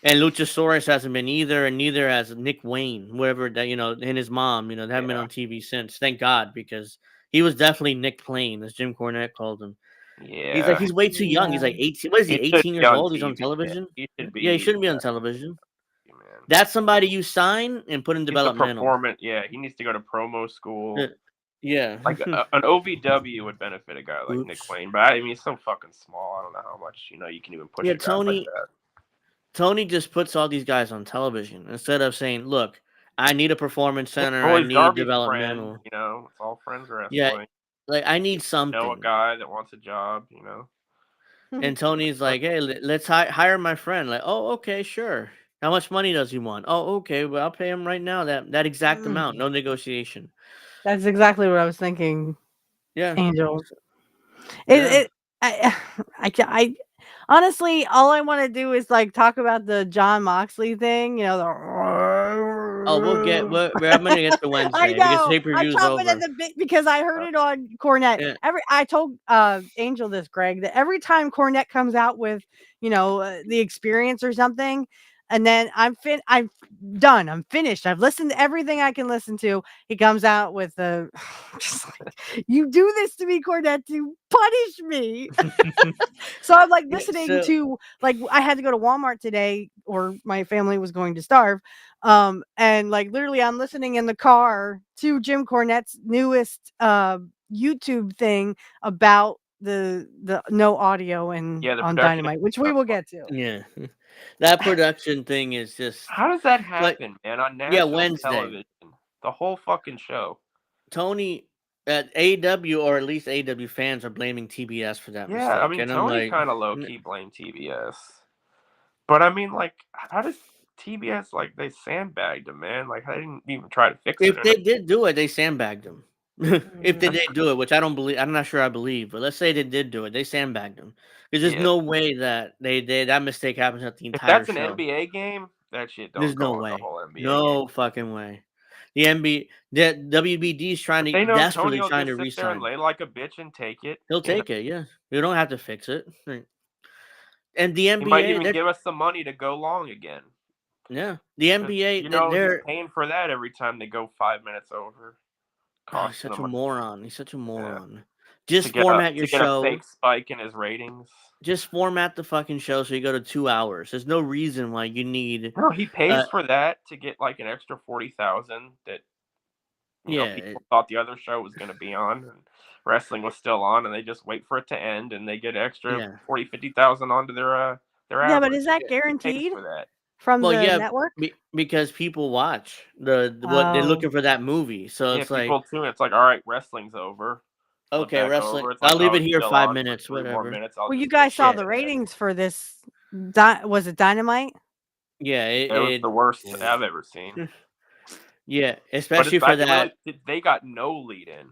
Speaker 1: And Luchasaurus hasn't been either, and neither has Nick Wayne, whoever that and his mom. They haven't been
Speaker 3: yeah,
Speaker 1: on TV since. Thank God, because he was definitely Nick Plain, as Jim Cornette called him. He's like
Speaker 3: yeah.
Speaker 1: he's way too young. He's
Speaker 2: Yeah.
Speaker 1: like 18. What is he?
Speaker 3: He should
Speaker 1: 18
Speaker 3: be
Speaker 1: years
Speaker 3: on
Speaker 1: old. He's on
Speaker 3: TV. Yeah,
Speaker 1: television.
Speaker 3: he should
Speaker 1: Yeah, he
Speaker 3: be.
Speaker 1: shouldn't be on television.
Speaker 3: Man.
Speaker 1: That's somebody you sign and put in
Speaker 3: He's a
Speaker 1: developmental.
Speaker 3: performance. Yeah, he needs to go to promo school.
Speaker 1: Yeah.
Speaker 3: Like an OVW would benefit a guy like Nick
Speaker 1: Oops.
Speaker 3: Wayne, but I mean he's so fucking small. I don't know how much you can even push
Speaker 1: Yeah,
Speaker 3: a guy like that.
Speaker 1: Tony just puts all these guys on television instead of saying, "Look, I need a performance center.
Speaker 3: Well,
Speaker 1: I
Speaker 3: he's
Speaker 1: need
Speaker 3: Darby's
Speaker 1: developmental.
Speaker 3: friend. It's all friends
Speaker 1: Yeah,
Speaker 3: wrestling.
Speaker 1: like I need
Speaker 3: A
Speaker 1: something."
Speaker 3: guy that wants a job.
Speaker 1: And Tony's like, "Hey, let's hire my friend." Like, "Oh, okay, sure. How much money does he want?" "Oh, okay. Well, I'll pay him right now that exact amount. No negotiation."
Speaker 2: That's exactly what I was thinking,
Speaker 1: Yeah.
Speaker 2: Angel.
Speaker 1: Yeah.
Speaker 2: I honestly, all I want to do is like talk about the John Moxley thing.
Speaker 1: Oh, I'm gonna get to
Speaker 2: I
Speaker 1: Wednesday because
Speaker 2: know.
Speaker 1: pay
Speaker 2: I'm
Speaker 1: per view's
Speaker 2: chomping at
Speaker 1: over.
Speaker 2: the bit because I heard it on Cornette.
Speaker 1: Yeah.
Speaker 2: I told Angel this, Greg, that every time Cornette comes out with the experience or something, and then I'm done. I'm finished. I've listened to everything I can listen to. He comes out with the just like, you do this to me, Cornette, to punish me. So I'm like listening to like I had to go to Walmart today, or my family was going to starve. And like literally I'm listening in the car to Jim Cornette's newest YouTube thing about the no audio and
Speaker 3: the
Speaker 2: on
Speaker 3: production.
Speaker 2: Dynamite, which we will get to.
Speaker 1: Yeah. That production thing is just
Speaker 3: How does that happen, man? On national
Speaker 1: Wednesday
Speaker 3: television, the whole fucking show.
Speaker 1: Tony at AEW, or at least AEW fans, are blaming TBS for that mistake.
Speaker 3: I mean,
Speaker 1: and
Speaker 3: Tony
Speaker 1: I'm like,
Speaker 3: kind of low key blamed TBS, but I mean, like, how does TBS they sandbagged him, man? Like, I didn't even try to fix it.
Speaker 1: If they did do it, they sandbagged him. If they did do it, which I don't believe, I'm not sure I believe, but let's say they did do it, they sandbagged him. Because there's no way that that mistake happens at the entire
Speaker 3: show. If that's an NBA game, that shit don't
Speaker 1: there's
Speaker 3: go
Speaker 1: no
Speaker 3: on
Speaker 1: way.
Speaker 3: the whole NBA
Speaker 1: No
Speaker 3: game.
Speaker 1: fucking way. The WBD is trying to desperately trying to
Speaker 3: resign. There and lay like a bitch and take it.
Speaker 1: He'll take it, yeah. You don't have to fix it. And the NBA,
Speaker 3: he might even give us some money to go long again.
Speaker 1: Yeah, the NBA,
Speaker 3: they're paying for that every time they go 5 minutes over.
Speaker 1: Oh, he's such a moron. He's such a moron.
Speaker 3: Yeah.
Speaker 1: Just format your show.
Speaker 3: Get a fake spike in his ratings.
Speaker 1: Just format the fucking show so you go to 2 hours. There's no reason why you need.
Speaker 3: No, he pays for that to get like an extra 40,000 that people thought the other show was going to be on, and wrestling was still on, and they just wait for it to end, and they get extra 50,000 onto their
Speaker 2: Yeah, but is that guaranteed
Speaker 3: for that?
Speaker 2: From the network?
Speaker 1: Because people watch what they're looking for that movie. So it's like
Speaker 3: people tune. It's like, all right, wrestling's over.
Speaker 1: Okay, wrestling. I'll leave it here 5 minutes. Whatever.
Speaker 2: Well, you guys saw the ratings for this. Was it Dynamite?
Speaker 1: Yeah,
Speaker 3: it was the worst I've ever seen.
Speaker 1: Yeah, especially for that.
Speaker 3: They got no lead in.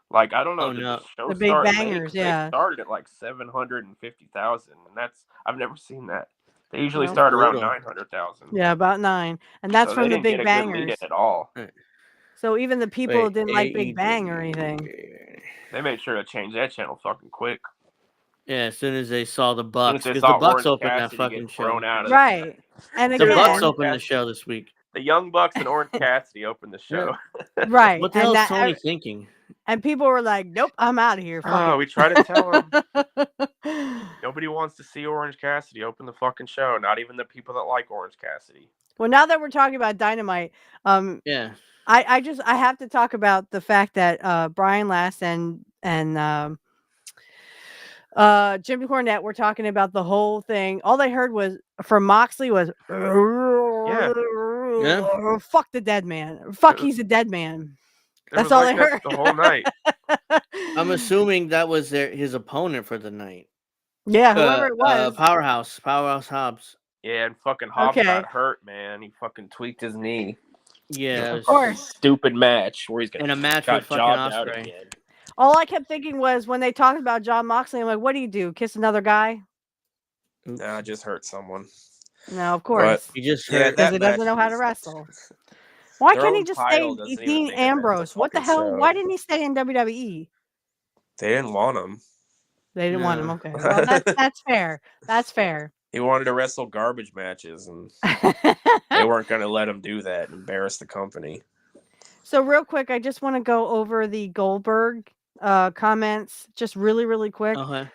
Speaker 3: Like, I don't know.
Speaker 1: The
Speaker 3: show
Speaker 2: the Big Bangers,
Speaker 3: They started at like 750,000, and I've never seen that. They usually
Speaker 1: That's
Speaker 3: start around
Speaker 1: brutal.
Speaker 3: 900,000.
Speaker 2: Yeah, about 9, and that's from
Speaker 3: they
Speaker 2: the Big
Speaker 3: didn't get a
Speaker 2: Bangers.
Speaker 3: good lead in at all.
Speaker 2: So even the people didn't like Big Bang or anything.
Speaker 3: They made sure to change that channel fucking quick.
Speaker 1: Yeah, as soon as they saw the Bucks, because
Speaker 3: the
Speaker 1: Bucks opened that fucking show.
Speaker 2: Right, and
Speaker 1: the Bucks opened the show this week.
Speaker 3: The Young Bucks and Orange Cassidy opened the show.
Speaker 2: Right.
Speaker 1: What the hell is Tony thinking?
Speaker 2: And people were like, "Nope, I'm out of here."
Speaker 3: Oh, we try to tell them. Nobody wants to see Orange Cassidy open the fucking show. Not even the people that like Orange Cassidy.
Speaker 2: Well, now that we're talking about Dynamite,
Speaker 1: Yeah.
Speaker 2: I have to talk about the fact that Brian Last and Jim Cornette were talking about the whole thing. All they heard was from Moxley was fuck the dead man. Fuck, he's a dead man. That's all they heard
Speaker 3: the whole night.
Speaker 1: I'm assuming that was his opponent for the night.
Speaker 2: Yeah, whoever it was.
Speaker 1: Powerhouse Hobbs.
Speaker 3: Yeah, and fucking Hobbs got hurt, man. He fucking tweaked his knee.
Speaker 1: Yeah,
Speaker 2: of course.
Speaker 3: Stupid match where he's
Speaker 1: in a match with fucking
Speaker 3: out
Speaker 1: Ospreay.
Speaker 3: again.
Speaker 2: All I kept thinking was when they talked about John Moxley, I'm like, what do you do? Kiss another guy?
Speaker 3: Nah, I just hurt someone.
Speaker 2: No, of course.
Speaker 1: He just hurt
Speaker 2: because he doesn't know how to wrestle. Why can't he just stay Dean Ambrose? What the hell? Why didn't he stay in WWE?
Speaker 3: They didn't want him.
Speaker 2: They didn't want him. Okay, well that's fair. That's fair.
Speaker 3: He wanted to wrestle garbage matches, and they weren't going to let him do that and embarrass the company.
Speaker 2: So real quick, I just want to go over the Goldberg comments, just really, really quick.
Speaker 1: Okay.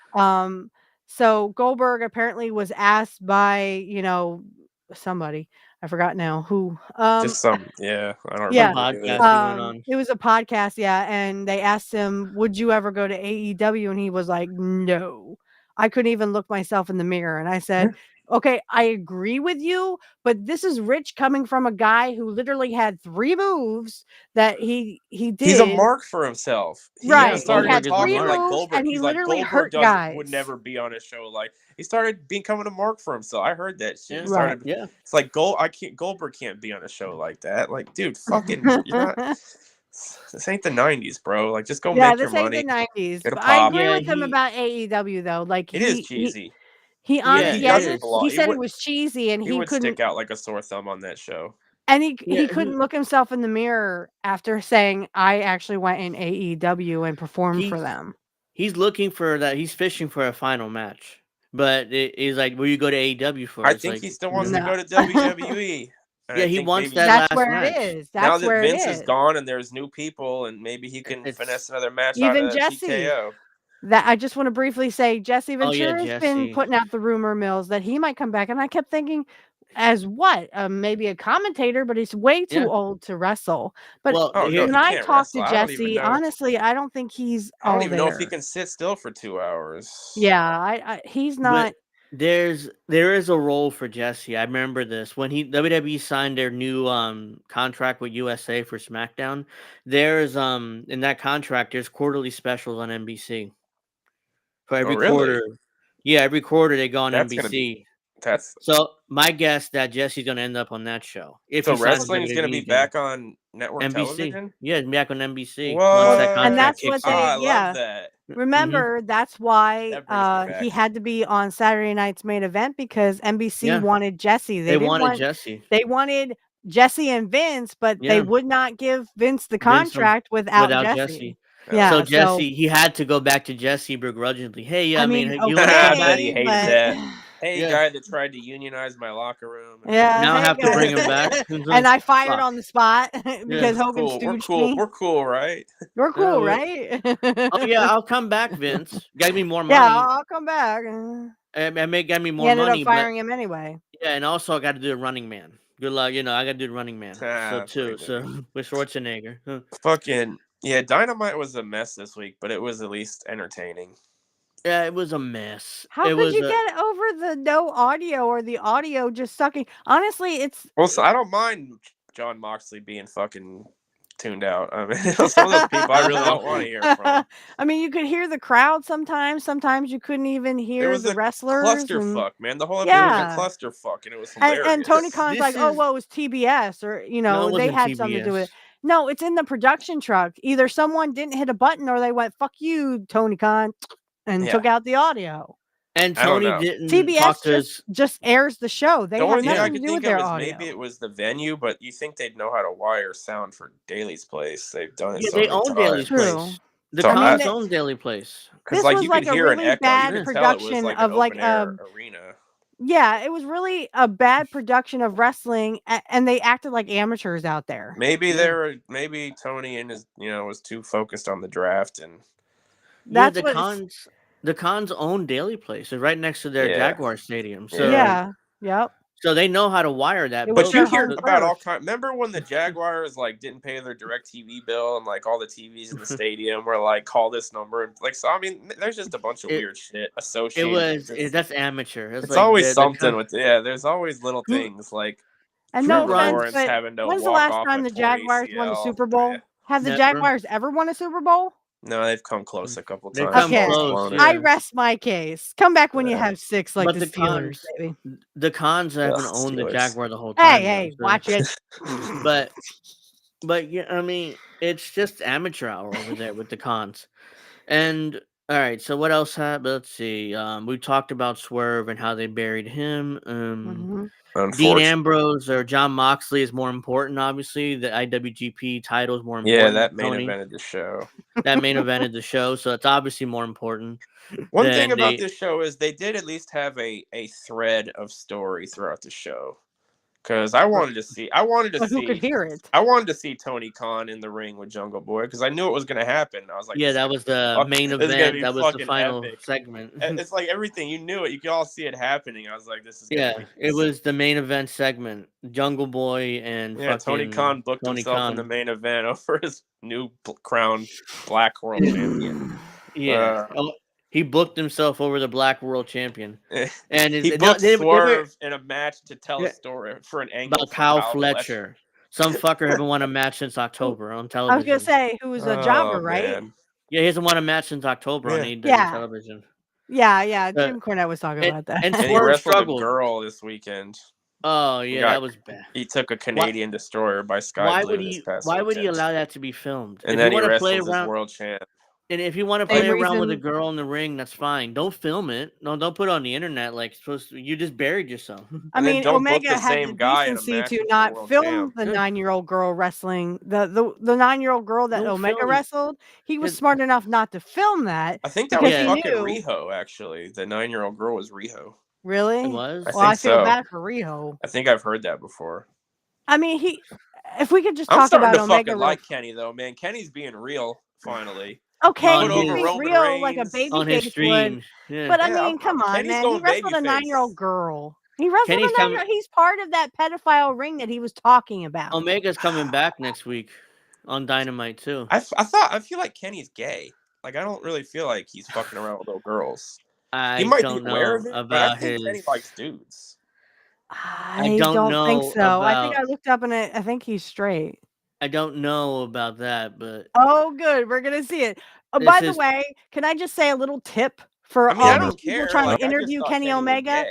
Speaker 2: So Goldberg apparently was asked by somebody. I forgot now who.
Speaker 3: Just I don't remember.
Speaker 2: It was a podcast, and they asked him, "Would you ever go to AEW?" And he was like, "No, I couldn't even look myself in the mirror." And I said, "Okay, I agree with you, but this is rich coming from a guy who literally had 3 moves that he did.
Speaker 3: He's a mark for himself.
Speaker 2: He
Speaker 3: started
Speaker 2: had
Speaker 3: talking
Speaker 2: 3
Speaker 3: like
Speaker 2: moves,
Speaker 3: Goldberg.
Speaker 2: and he
Speaker 3: He's
Speaker 2: literally
Speaker 3: like,
Speaker 2: hurt
Speaker 3: Goldberg
Speaker 2: guys.
Speaker 3: would never be on his show. Like he started becoming a mark for himself. I heard that shit.
Speaker 1: Yeah.
Speaker 3: It's like Goldberg can't be on a show like that. Like, dude, fucking, you're not. This ain't the 90s, bro. Like, just go make your money.
Speaker 2: This ain't the 90s.
Speaker 3: Get a
Speaker 2: I
Speaker 3: pop.
Speaker 2: agree with him about AEW though. Like
Speaker 3: it is cheesy.
Speaker 2: He
Speaker 3: he
Speaker 2: said it was cheesy, and
Speaker 3: he would
Speaker 2: couldn't
Speaker 3: stick out like a sore thumb on that show.
Speaker 2: And he couldn't look himself in the mirror after saying, "I actually went in AEW and performed for them."
Speaker 1: He's looking for that. He's fishing for a final match, but he's like, "Will you go to AEW for?"
Speaker 3: I think he still wants to go to WWE.
Speaker 1: Yeah, he wants that
Speaker 2: that's
Speaker 1: last
Speaker 2: where
Speaker 1: match.
Speaker 2: It is. That's
Speaker 3: now that
Speaker 2: where
Speaker 3: Vince
Speaker 2: it
Speaker 3: is gone and there's new people, and maybe he can finesse another match
Speaker 2: even
Speaker 3: out of
Speaker 2: Jesse.
Speaker 3: TKO.
Speaker 2: That I just want to briefly say, Jesse Ventura has been
Speaker 1: Jesse.
Speaker 2: putting out the rumor mills that he might come back, and I kept thinking, as what? Maybe a commentator, but he's way too old to wrestle. But when I talked to Jesse, honestly, I don't think he's.
Speaker 3: I don't even know if he can sit still for 2 hours.
Speaker 2: Yeah, he's not.
Speaker 1: But there is a role for Jesse. I remember this when WWE signed their new contract with USA for SmackDown. There's in that contract there's quarterly specials on NBC. For every quarter. Yeah, every quarter they go on NBC. So my guess that Jesse's going to end up on that show.
Speaker 3: So wrestling is going to be back on network
Speaker 1: NBC.
Speaker 3: Television?
Speaker 1: Yeah, it's back on NBC.
Speaker 3: What?
Speaker 2: And that's what they.
Speaker 3: I love that.
Speaker 2: Remember, that's why he had to be on Saturday night's main event because NBC wanted Jesse.
Speaker 1: They wanted Jesse.
Speaker 2: They wanted Jesse and Vince, but they would not give Vince the contract without Jesse. Yeah,
Speaker 1: so Jesse, he had to go back to Jesse begrudgingly. Hey, I mean
Speaker 2: okay,
Speaker 1: you
Speaker 3: bet he hates that. Hey, guy that tried to unionize my locker room.
Speaker 2: Yeah,
Speaker 1: now I have to bring him back.
Speaker 2: And I fired on the spot because Hogan stooged me.
Speaker 3: We're cool, right?
Speaker 2: We're cool, right?
Speaker 1: Oh yeah, I'll come back, Vince. Give me more money.
Speaker 2: Yeah, I'll come back.
Speaker 1: And get me more
Speaker 2: he ended
Speaker 1: money.
Speaker 2: Up firing him anyway.
Speaker 1: Yeah, and also I got to do the Running Man. Good luck, I got to do the Running Man. So with Schwarzenegger.
Speaker 3: Fucking. Yeah, Dynamite was a mess this week, but it was at least entertaining.
Speaker 1: Yeah, it was a mess.
Speaker 2: How could you get over the no audio or the audio just sucking? Honestly, it's...
Speaker 3: Well, so I don't mind John Moxley being fucking tuned out. I mean, some of those people I really don't want to hear from.
Speaker 2: I mean, you could hear the crowd sometimes. Sometimes you couldn't even hear the wrestlers.
Speaker 3: Clusterfuck, man. The whole episode was a clusterfuck, and it was hilarious.
Speaker 2: And Tony Khan's like, oh, well, it was TBS, or, they had
Speaker 1: TBS.
Speaker 2: something to do with it. No, it's in the production truck. Either someone didn't hit a button or they went, fuck you, Tony Khan, and took out the audio.
Speaker 1: And Tony didn't.
Speaker 2: TBS just airs the show. They have nothing to do with their audio.
Speaker 3: Maybe it was the venue, but you think they'd know how to wire sound for Daly's Place. They've done it.
Speaker 1: Yeah, they own Daly's Place. The Khans own Daly Place.
Speaker 3: Because you could hear an echo. Bad production of an arena.
Speaker 2: Yeah, it was really a bad production of wrestling, and they acted like amateurs out there.
Speaker 3: Maybe Tony and his was too focused on the draft, and
Speaker 2: that's
Speaker 1: the Khans own Daly Place. They're right next to their Jaguar Stadium. So
Speaker 2: yep.
Speaker 1: So they know how to wire that.
Speaker 3: But you hear
Speaker 2: home
Speaker 3: about all
Speaker 2: turf.
Speaker 3: kinds. Remember when the Jaguars like didn't pay their DirecTV bill and like all the TVs in the stadium were like, call this number, and like, so I mean, there's just a bunch of weird shit associated.
Speaker 1: That's amateur.
Speaker 3: It's
Speaker 1: like
Speaker 3: always something with there's always little
Speaker 1: Who-
Speaker 3: things like
Speaker 2: And
Speaker 3: Trevor
Speaker 2: no offense,
Speaker 3: Lawrence
Speaker 2: but
Speaker 3: having to
Speaker 2: when's the
Speaker 3: walk
Speaker 2: last
Speaker 3: off
Speaker 2: time
Speaker 3: a
Speaker 2: the
Speaker 3: torn
Speaker 2: Jaguars won the
Speaker 3: ACL.
Speaker 2: Super Bowl? Have the
Speaker 1: Never.
Speaker 2: Jaguars ever won a Super Bowl?
Speaker 3: No, they've come close a couple
Speaker 1: They've
Speaker 3: times.
Speaker 1: come
Speaker 2: Okay.
Speaker 1: close.
Speaker 2: I
Speaker 1: Yeah.
Speaker 2: rest my case. Come back when you
Speaker 3: Yeah.
Speaker 2: have 6 like
Speaker 1: But
Speaker 2: the
Speaker 1: the
Speaker 2: Steelers,
Speaker 1: Cons-
Speaker 2: baby.
Speaker 1: The Cons haven't owned the
Speaker 3: Steelers.
Speaker 1: Jaguar the whole time.
Speaker 2: Hey,
Speaker 1: though, so.
Speaker 2: watch it.
Speaker 1: But yeah, I mean, it's just amateur hour over there with the Cons. And all right, so what else happened? Let's see. We talked about Swerve and how they buried him. Dean Ambrose or John Moxley is more important, obviously. The IWGP title is more important.
Speaker 3: Yeah, that main evented the show.
Speaker 1: That main evented the show, so it's obviously more important.
Speaker 3: One thing about this show is they did at least have a thread of story throughout the show. Because I wanted to see.
Speaker 2: Who could hear it?
Speaker 3: I wanted to see Tony Khan in the ring with Jungle Boy because I knew it was going to happen. I was like,
Speaker 1: yeah, that was the main event. That was the final segment.
Speaker 3: It's like everything. You knew it. You could all see it happening. I was like, this is.
Speaker 1: It was the main event segment. Jungle Boy and
Speaker 3: Tony Khan booked himself in the main event over his new crowned Black World Champion.
Speaker 1: Yeah. He booked himself over the Black World Champion, and
Speaker 3: he booked Swerve in a match to tell a story for an angle
Speaker 1: about Kyle Fletcher. Some fucker haven't won a match since October on television.
Speaker 2: I was gonna say who was a jobber, right?
Speaker 3: Man.
Speaker 1: Yeah, he hasn't won a match since October on AEW television.
Speaker 2: Yeah. Jim Cornette was talking about that.
Speaker 3: And he wrestled a girl this weekend.
Speaker 1: Oh yeah, that was bad.
Speaker 3: He took a Canadian destroyer by Sky Blue this past weekend.
Speaker 1: Why would he allow that to be filmed?
Speaker 3: And then he wrestles as world champ.
Speaker 1: And if you want to play around with a girl in the ring, that's fine. Don't film it. No, don't put it on the internet like supposed to. You just buried yourself.
Speaker 2: I mean, Omega had the decency to not film the 9-year-old girl wrestling. The 9-year-old girl that Omega wrestled, he was smart enough not to film that.
Speaker 3: I think that was fucking Riho, actually. The 9-year-old girl was Riho.
Speaker 2: Really?
Speaker 1: It was?
Speaker 2: I feel bad for Riho.
Speaker 3: I think I've heard that before.
Speaker 2: I mean, if we could just talk about Omega.
Speaker 3: I'm starting to fucking like Kenny, though, man. Kenny's being real, finally.
Speaker 2: Okay, he's real like a baby
Speaker 1: on his stream.
Speaker 2: Yeah. But I mean, come on, man. He wrestled a 9-year-old giral. He wrestled a 9-year-old. He's part of that pedophile ring that he was talking about.
Speaker 1: Omega's coming back next week on Dynamite too.
Speaker 3: I feel like Kenny's gay. Like I don't really feel like he's fucking around with little girls.
Speaker 1: He might don't be aware of it,
Speaker 3: but I think Kenny likes dudes.
Speaker 2: I don't think so. I think I looked up and I think he's straight.
Speaker 1: I don't know about that, but
Speaker 2: oh, good, we're gonna see it. By the way, can I just say a little tip for all those people trying to interview Kenny Omega?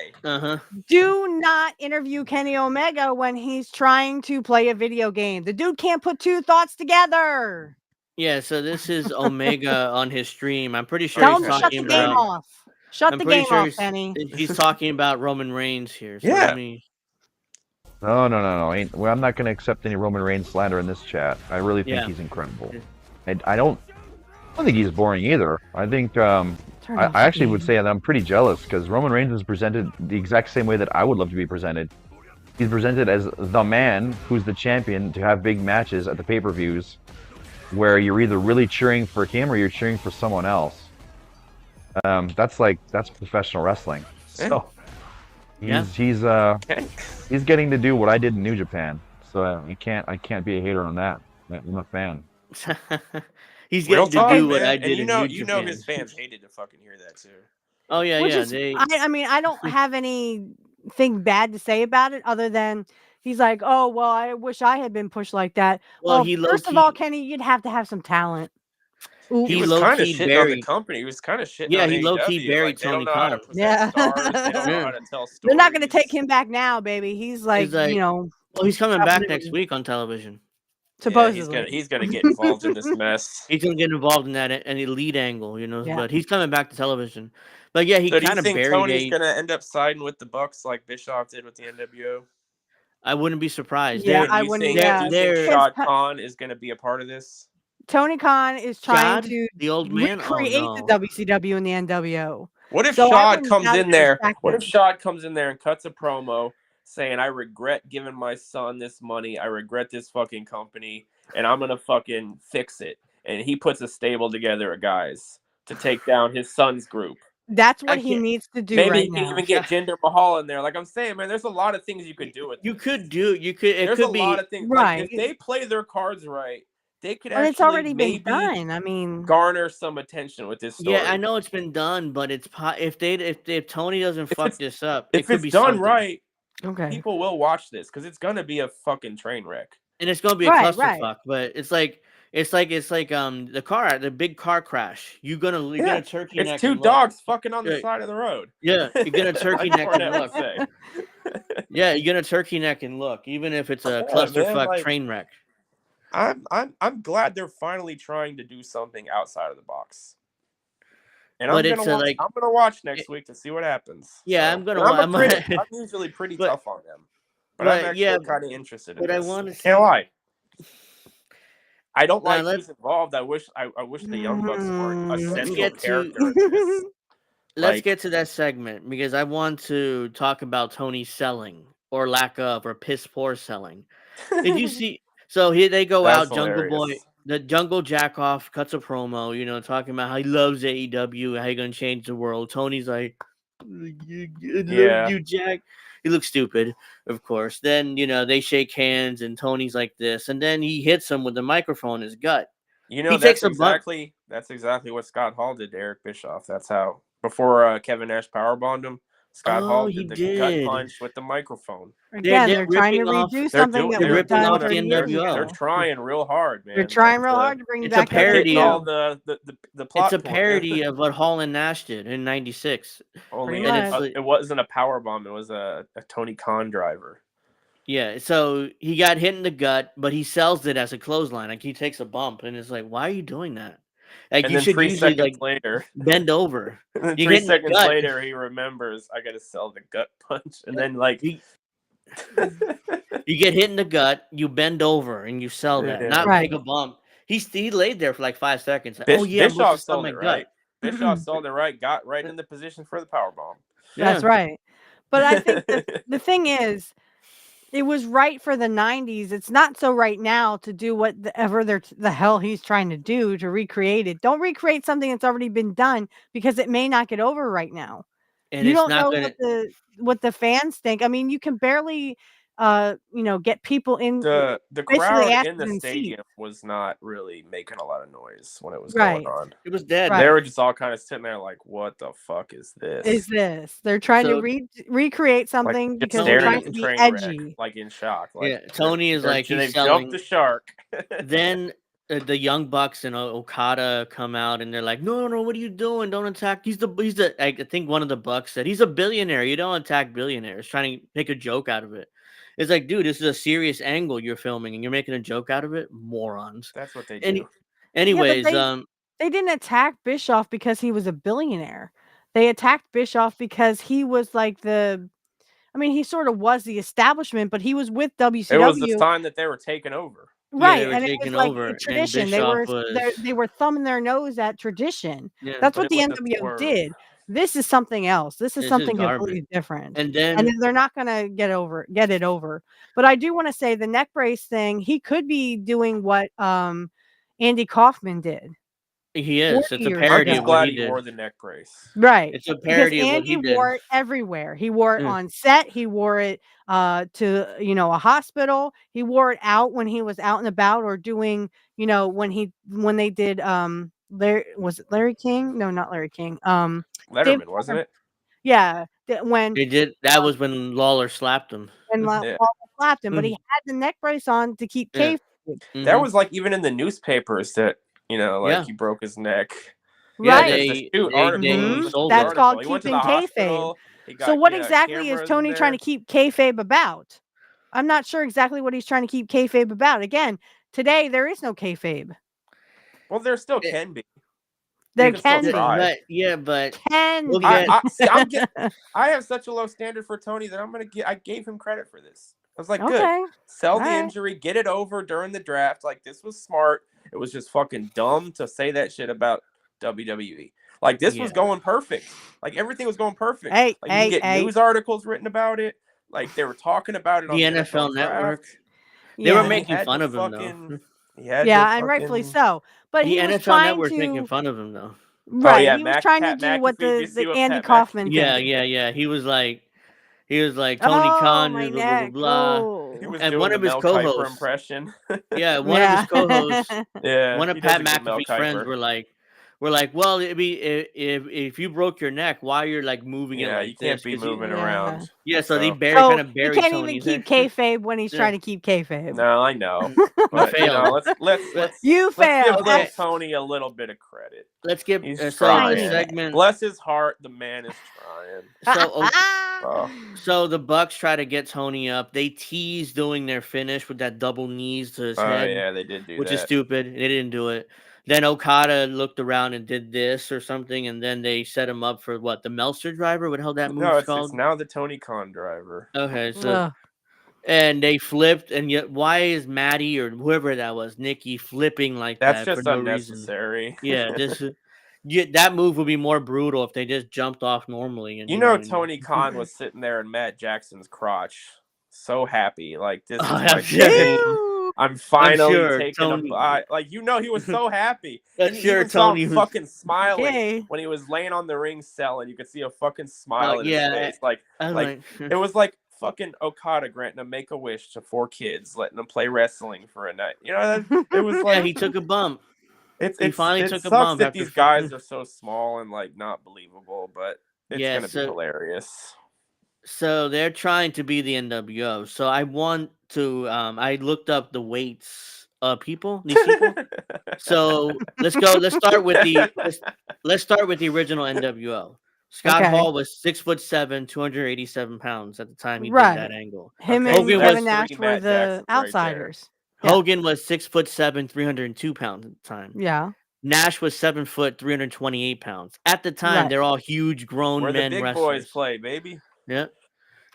Speaker 2: Do not interview Kenny Omega when he's trying to play a video game. The dude can't put two thoughts together.
Speaker 1: Yeah, so this is Omega on his stream. I'm pretty sure
Speaker 2: he's
Speaker 1: talking
Speaker 2: shut the game off. Shut the game off, Kenny.
Speaker 1: He's talking about Roman Reigns here. So
Speaker 3: yeah.
Speaker 4: No. Well, I'm not going to accept any Roman Reigns slander in this chat. I really think he's incredible. I don't think he's boring either. I think I actually would say that I'm pretty jealous because Roman Reigns was presented the exact same way that I would love to be presented. He's presented as the man who's the champion to have big matches at the pay-per-views where you're either really cheering for him or you're cheering for someone else. That's professional wrestling. So he's getting to do what I did in New Japan. So I can't be a hater on that. I'm a fan.
Speaker 1: He's getting to do what I did in New Japan.
Speaker 3: You know his fans hated to fucking hear that too.
Speaker 1: Oh yeah,
Speaker 2: I mean, I don't have anything bad to say about it other than he's like, oh well, I wish I had been pushed like that. Well, first of all, Kenny, you'd have to have some talent.
Speaker 3: He was kind of shitting on the company. He was kind of shitting on
Speaker 1: he low-key buried Tony Khan.
Speaker 2: Yeah.
Speaker 3: They don't know how to tell stories.
Speaker 2: They're not going to take him back now, baby. He's like,
Speaker 1: well, he's coming back next week on television.
Speaker 2: Supposedly.
Speaker 3: Yeah, he's gonna get involved in this mess.
Speaker 1: He's gonna get involved in that an elite angle, but he's coming back to television. But yeah, he kind of buried.
Speaker 3: Tony's gonna end up siding with the Bucks like Bischoff did with the NWO?
Speaker 1: I wouldn't be surprised.
Speaker 2: Yeah, I wouldn't.
Speaker 3: Do you think Shad Khan is gonna be a part of this?
Speaker 2: Tony Khan is trying to
Speaker 1: the old man
Speaker 2: recreate the WCW and the NWO.
Speaker 3: What if Shad comes in there? What if Shad comes in there and cuts a promo saying, I regret giving my son this money. I regret this fucking company, and I'm going to fucking fix it. And he puts a stable together of guys to take down his son's group.
Speaker 2: That's what he needs to do
Speaker 3: maybe
Speaker 2: right
Speaker 3: you
Speaker 2: now.
Speaker 3: can even get Jinder Mahal in there. Like I'm saying, man, there's a lot of things you could do with this.
Speaker 1: There's
Speaker 3: a lot of things.
Speaker 2: Right.
Speaker 3: Like if they play their cards right, they could
Speaker 2: it's
Speaker 3: actually
Speaker 2: already
Speaker 3: maybe
Speaker 2: been done. I mean,
Speaker 3: garner some attention with this story.
Speaker 1: Yeah, I know it's been done, but it's if Tony doesn't fuck this up,
Speaker 3: if
Speaker 1: it could
Speaker 3: it's
Speaker 1: be
Speaker 3: done
Speaker 1: something.
Speaker 3: right,
Speaker 2: okay,
Speaker 3: people will watch this because it's gonna be a fucking train wreck.
Speaker 1: And it's gonna be a clusterfuck, but it's like the big car crash. You're gonna turkey neck.
Speaker 3: It's two dogs fucking on the side of the road.
Speaker 1: Yeah, you're gonna turkey neck and look. Yeah, you're gonna turkey neck and look, even if it's a clusterfuck train wreck.
Speaker 3: I'm glad they're finally trying to do something outside of the box. And
Speaker 1: but
Speaker 3: I'm gonna watch next week to see what happens.
Speaker 1: Yeah,
Speaker 3: so,
Speaker 1: I'm gonna. I'm
Speaker 3: usually pretty tough on them, but I'm actually kind of interested in this.
Speaker 1: I want to.
Speaker 3: Can't lie. I don't like who's involved. I wish the Young Bucks weren't a central character.
Speaker 1: Let's get to that segment because I want to talk about Tony's selling or lack of or piss poor selling. Did you see? So here they go out. Jungle Boy, the Jungle Jackoff cuts a promo, talking about how he loves AEW, how he's gonna change the world. Tony's like, "Love you, Jack." He looks stupid, of course. Then they shake hands, and Tony's like this, and then he hits him with the microphone in his gut.
Speaker 3: That's exactly what Scott Hall did to Eric Bischoff. That's how before Kevin Nash powerbombed him. Scott Hall did the gut punch with the microphone.
Speaker 2: Again, they're trying to redo something that was done 30 years ago.
Speaker 3: They're trying real hard, man.
Speaker 2: They're trying real hard to bring back.
Speaker 1: It's a parody
Speaker 3: of the plot.
Speaker 1: It's a parody of what Hall and Nash did in '96.
Speaker 3: Only it wasn't a power bomb; it was a Tony Khan driver.
Speaker 1: Yeah, so he got hit in the gut, but he sells it as a clothesline. Like he takes a bump, and it's like, why are you doing that? Like you should usually
Speaker 3: later
Speaker 1: bend over.
Speaker 3: And then 3 seconds later, he remembers I got to sell the gut punch, and then you
Speaker 1: get hit in the gut, you bend over, and you sell that, not take a bump. He laid there for like 5 seconds. Like,
Speaker 3: Bischoff sold it right. Bischoff sold it right. Got right in the position for the powerbomb.
Speaker 2: That's right. But I think the thing is, it was right for the 90s. It's not so right now to do whatever the hell he's trying to do to recreate it. Don't recreate something that's already been done because it may not get over right now. And you don't know what the fans think. I mean, you can barely get people in.
Speaker 3: The crowd in the stadium was not really making a lot of noise when it was going on.
Speaker 1: It was dead.
Speaker 3: They were just all kind of sitting there like, what the fuck is this?
Speaker 2: They're trying to recreate something because they're trying to be edgy.
Speaker 3: Like in shock.
Speaker 1: Tony is like,
Speaker 3: he's jumped the shark.
Speaker 1: Then the Young Bucks and Okada come out and they're like, no, what are you doing? Don't attack. He's the I think one of the Bucks said he's a billionaire. You don't attack billionaires. Trying to make a joke out of it. It's like, dude, this is a serious angle you're filming, and you're making a joke out of it. Morons.
Speaker 3: That's what they do.
Speaker 2: Anyways, they didn't attack Bischoff because he was a billionaire. They attacked Bischoff because he was like he sort of was the establishment, but he was with WCW.
Speaker 3: It was the time that they were taking over.
Speaker 2: Right, and it was like a tradition. They were thumbing their nose at tradition. Yeah, that's what the NWO did. This is something else. This is something completely different.
Speaker 1: And
Speaker 2: they're not going to get it over. But I do want to say the neck brace thing, he could be doing what Andy Kaufman did.
Speaker 1: He is. It's a parody of what he did.
Speaker 3: Wore the neck brace.
Speaker 2: Right.
Speaker 1: It's a parody of what he did.
Speaker 2: Andy wore it everywhere. He wore it on set. He wore it to a hospital. He wore it out when he was out and about or doing, when they did was it Larry King? No, not Larry King.
Speaker 3: Letterman, wasn't it?
Speaker 2: Yeah, when
Speaker 1: they did that was when Lawler slapped him.
Speaker 2: And Lawler slapped him, but he had the neck brace on to keep kayfabe.
Speaker 3: That was like even in the newspapers that he broke his neck.
Speaker 2: Right.
Speaker 1: That's
Speaker 2: called keeping kayfabe. So what exactly is Tony trying to keep kayfabe about? I'm not sure exactly what he's trying to keep kayfabe about. Again, today there is no kayfabe.
Speaker 3: Well, there still can be.
Speaker 2: There can be.
Speaker 1: But
Speaker 3: I have such a low standard for Tony that I gave him credit for this. I was like, good. Sell the injury, get it over during the draft. Like, this was smart. It was just fucking dumb to say that shit about WWE. Like, this was going perfect. Like, everything was going perfect. You get news articles written about it. Like, they were talking about it on
Speaker 1: the NFL Network. They were making fun of him, though.
Speaker 2: And rightfully so. But
Speaker 1: the NFL Network's making fun of him, though.
Speaker 2: Right.
Speaker 3: Oh, yeah,
Speaker 2: He was trying to do what the Andy Kaufman thing.
Speaker 1: Yeah. He was like Tony
Speaker 2: Oh,
Speaker 1: Khan,
Speaker 2: my
Speaker 1: blah, blah,
Speaker 2: neck.
Speaker 1: blah.
Speaker 3: He was
Speaker 2: Oh.
Speaker 1: And
Speaker 3: doing
Speaker 1: one
Speaker 3: the
Speaker 1: of his
Speaker 3: Mel Kiper
Speaker 1: co-hosts,
Speaker 3: impression.
Speaker 1: one of his
Speaker 2: Yeah.
Speaker 1: co-hosts,
Speaker 3: Yeah,
Speaker 1: one of
Speaker 3: he does
Speaker 1: Pat
Speaker 3: a good Mel
Speaker 1: McAfee's friends
Speaker 3: Kiper.
Speaker 1: were like, well, it'd be if you broke your neck, why you're like moving it like
Speaker 3: you can't
Speaker 1: this?
Speaker 3: be moving around.
Speaker 1: Yeah, so they
Speaker 2: So
Speaker 1: kind of
Speaker 2: he
Speaker 1: buried
Speaker 2: can't
Speaker 1: Tony.
Speaker 2: even keep kayfabe when he's trying to keep kayfabe.
Speaker 3: No, I know. But you know, let's
Speaker 2: You
Speaker 3: let's give
Speaker 2: failed.
Speaker 3: little Tony a little bit of credit.
Speaker 1: Let's give
Speaker 3: He's
Speaker 1: so
Speaker 3: trying.
Speaker 1: the segment.
Speaker 3: Bless his heart, the man is trying.
Speaker 1: So the Bucks try to get Tony up. They tease doing their finish with that double knees to his head.
Speaker 3: Yeah, they did do
Speaker 1: which
Speaker 3: that.
Speaker 1: is stupid. They didn't do it. Then Okada looked around and did this or something, and then they set him up for what, the Meltzer driver? What the hell that move's called?
Speaker 3: It's now the Tony Khan driver.
Speaker 1: Okay, so and they flipped, and yet why is Maddie or whoever that was, Nikki, flipping like
Speaker 3: That's
Speaker 1: that
Speaker 3: just
Speaker 1: for no
Speaker 3: unnecessary.
Speaker 1: reason? That move would be more brutal if they just jumped off normally. And
Speaker 3: Tony Khan was sitting there in Matt Jackson's crotch, so happy, like this is my
Speaker 2: dream.
Speaker 3: I'm finally taking a bite. Like he was so happy. And you even saw him fucking smiling when he was laying on the ring cell, and you could see a fucking smile in his face. Like it was like fucking Okada granting a Make-A-Wish to 4 kids, letting them play wrestling for a night. You know, it was like
Speaker 1: he took a bump.
Speaker 3: He finally took a bump. That these guys are so small and like not believable, but it's gonna be hilarious.
Speaker 1: So they're trying to be the NWO. So I want to. I looked up the weights of these people. So let's go. Let's start with the original NWO. Scott Hall was 6'7", 287 pounds at the time he did that angle.
Speaker 2: Him and Kevin Nash were the outsiders.
Speaker 1: Hogan was 6'7", 302 pounds at the time.
Speaker 2: Yeah.
Speaker 1: Nash was 7 foot, 328 pounds. At the time, they're all huge grown men
Speaker 3: wrestlers. Where the big boys play, baby.
Speaker 1: Yeah.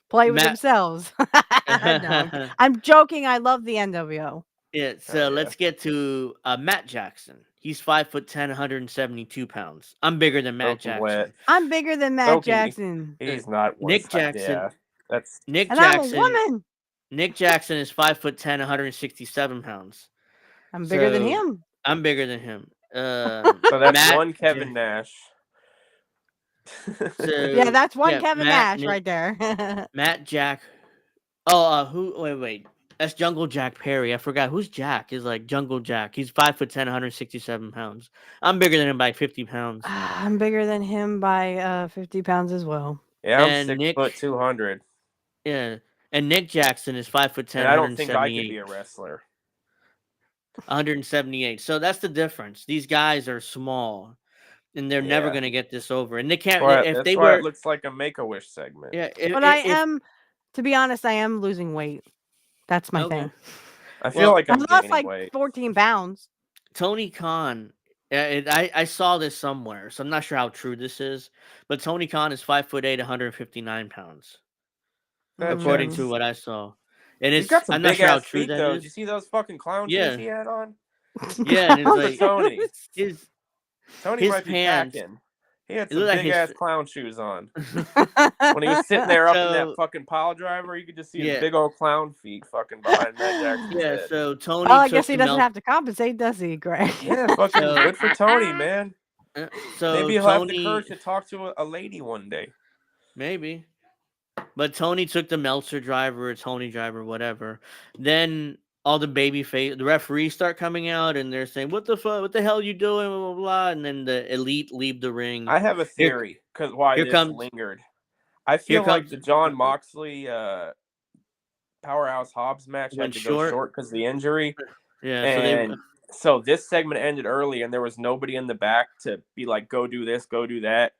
Speaker 2: Play with themselves. No, I'm joking. I love the NWO.
Speaker 1: Yeah. So let's get to Matt Jackson. He's 5'10", 172 pounds. I'm bigger than Matt Jackson.
Speaker 2: I'm bigger than Matt Jackson.
Speaker 3: He's not.
Speaker 1: Nick Jackson.
Speaker 3: Yeah, that's
Speaker 1: Nick
Speaker 2: Jackson. I'm a woman.
Speaker 1: Nick Jackson is 5'10", 167 pounds.
Speaker 2: I'm bigger than him.
Speaker 1: I'm bigger than him.
Speaker 3: So that's one Kevin Nash.
Speaker 2: Yeah, that's one Kevin Nash right there.
Speaker 1: Matt Jack. Who? Wait. That's Jungle Jack Perry. I forgot who's Jack. Is like Jungle Jack. He's 5'10", 167 pounds. I'm bigger than him by 50 pounds.
Speaker 2: I'm bigger than him by 50 pounds as well.
Speaker 3: Yeah, I'm 6 foot 200.
Speaker 1: Yeah, and Nick Jackson is 5'10".
Speaker 3: And I don't think I could be a wrestler.
Speaker 1: 178. So that's the difference. These guys are small, and they're never going to get this over. And they can't.
Speaker 3: That's why it looks like a Make-A-Wish segment.
Speaker 1: Yeah,
Speaker 2: but to be honest, I am losing weight. That's my thing.
Speaker 3: I feel like I'm
Speaker 2: lost like
Speaker 3: weight.
Speaker 2: 14 pounds.
Speaker 1: Tony Khan. I saw this somewhere, so I'm not sure how true this is. But Tony Khan is 5'8", 159 pounds, according to what I saw. And
Speaker 3: he's got some big ass feet, though. Did you see those fucking clown shoes he had on?
Speaker 1: Yeah, and it's like
Speaker 3: Tony. Tony
Speaker 1: his
Speaker 3: might be
Speaker 1: pants.
Speaker 3: packing. He had some big ass clown shoes on. When he was sitting there up in that fucking pile driver, you could just see his big old clown feet fucking behind Matt Jackson's head.
Speaker 1: So Tony.
Speaker 2: Well, I guess he doesn't have to compensate, does he, Greg?
Speaker 3: Yeah, fucking good for Tony, man.
Speaker 1: So
Speaker 3: maybe he'll have the courage to talk to a lady one day.
Speaker 1: Maybe. But Tony took the Meltzer driver or Tony driver, whatever. Then all the the referees start coming out and they're saying, "What the fuck? What the hell are you doing?" Blah blah blah. And then the elite leave the ring.
Speaker 3: I have a theory because why this lingered. I feel like the John Moxley Powerhouse Hobbs match had to go short because of the injury.
Speaker 1: Yeah,
Speaker 3: and so this segment ended early, and there was nobody in the back to be like, "Go do this, go do that."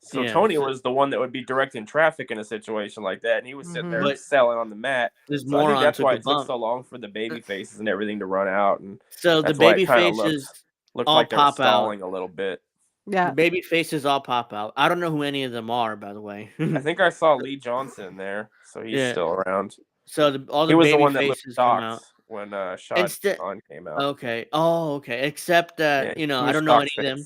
Speaker 3: So Tony was the one that would be directing traffic in a situation like that, and he was sitting there selling on the mat. So I think that's why it took so long for the baby faces and everything to run out. And
Speaker 1: so the baby faces
Speaker 3: looked like they were stalling a little bit.
Speaker 2: Yeah,
Speaker 1: the baby faces all pop out. I don't know who any of them are, by the way.
Speaker 3: I think I saw Lee Johnson there, so he's still around.
Speaker 1: So all the baby faces come out
Speaker 3: when Sean came out.
Speaker 1: Okay. Oh, okay. Except that I don't know any of them.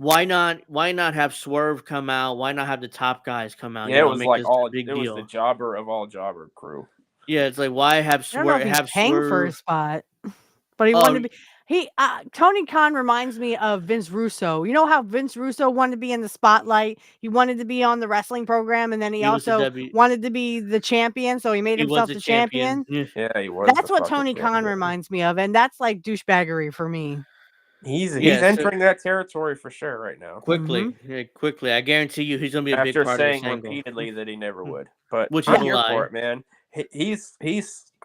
Speaker 1: Why not have Swerve come out? Why not have the top guys come out?
Speaker 3: Yeah, it was like was the jobber of all jobber crew.
Speaker 1: Yeah, it's like why have Swerve?
Speaker 2: I don't know if he's paying for a spot, but he wanted to be. Tony Khan reminds me of Vince Russo. You know how Vince Russo wanted to be in the spotlight? He wanted to be on the wrestling program, and then he also wanted to be the champion, so he made himself the champion.
Speaker 3: Yeah, he was.
Speaker 2: That's what Tony Khan reminds me of, and that's like douchebaggery for me.
Speaker 3: He's entering that territory for sure right now.
Speaker 1: Quickly. I guarantee you he's gonna be a big part of this angle.
Speaker 3: After saying repeatedly that he never would. But
Speaker 1: which
Speaker 3: I'm here for it, man. He's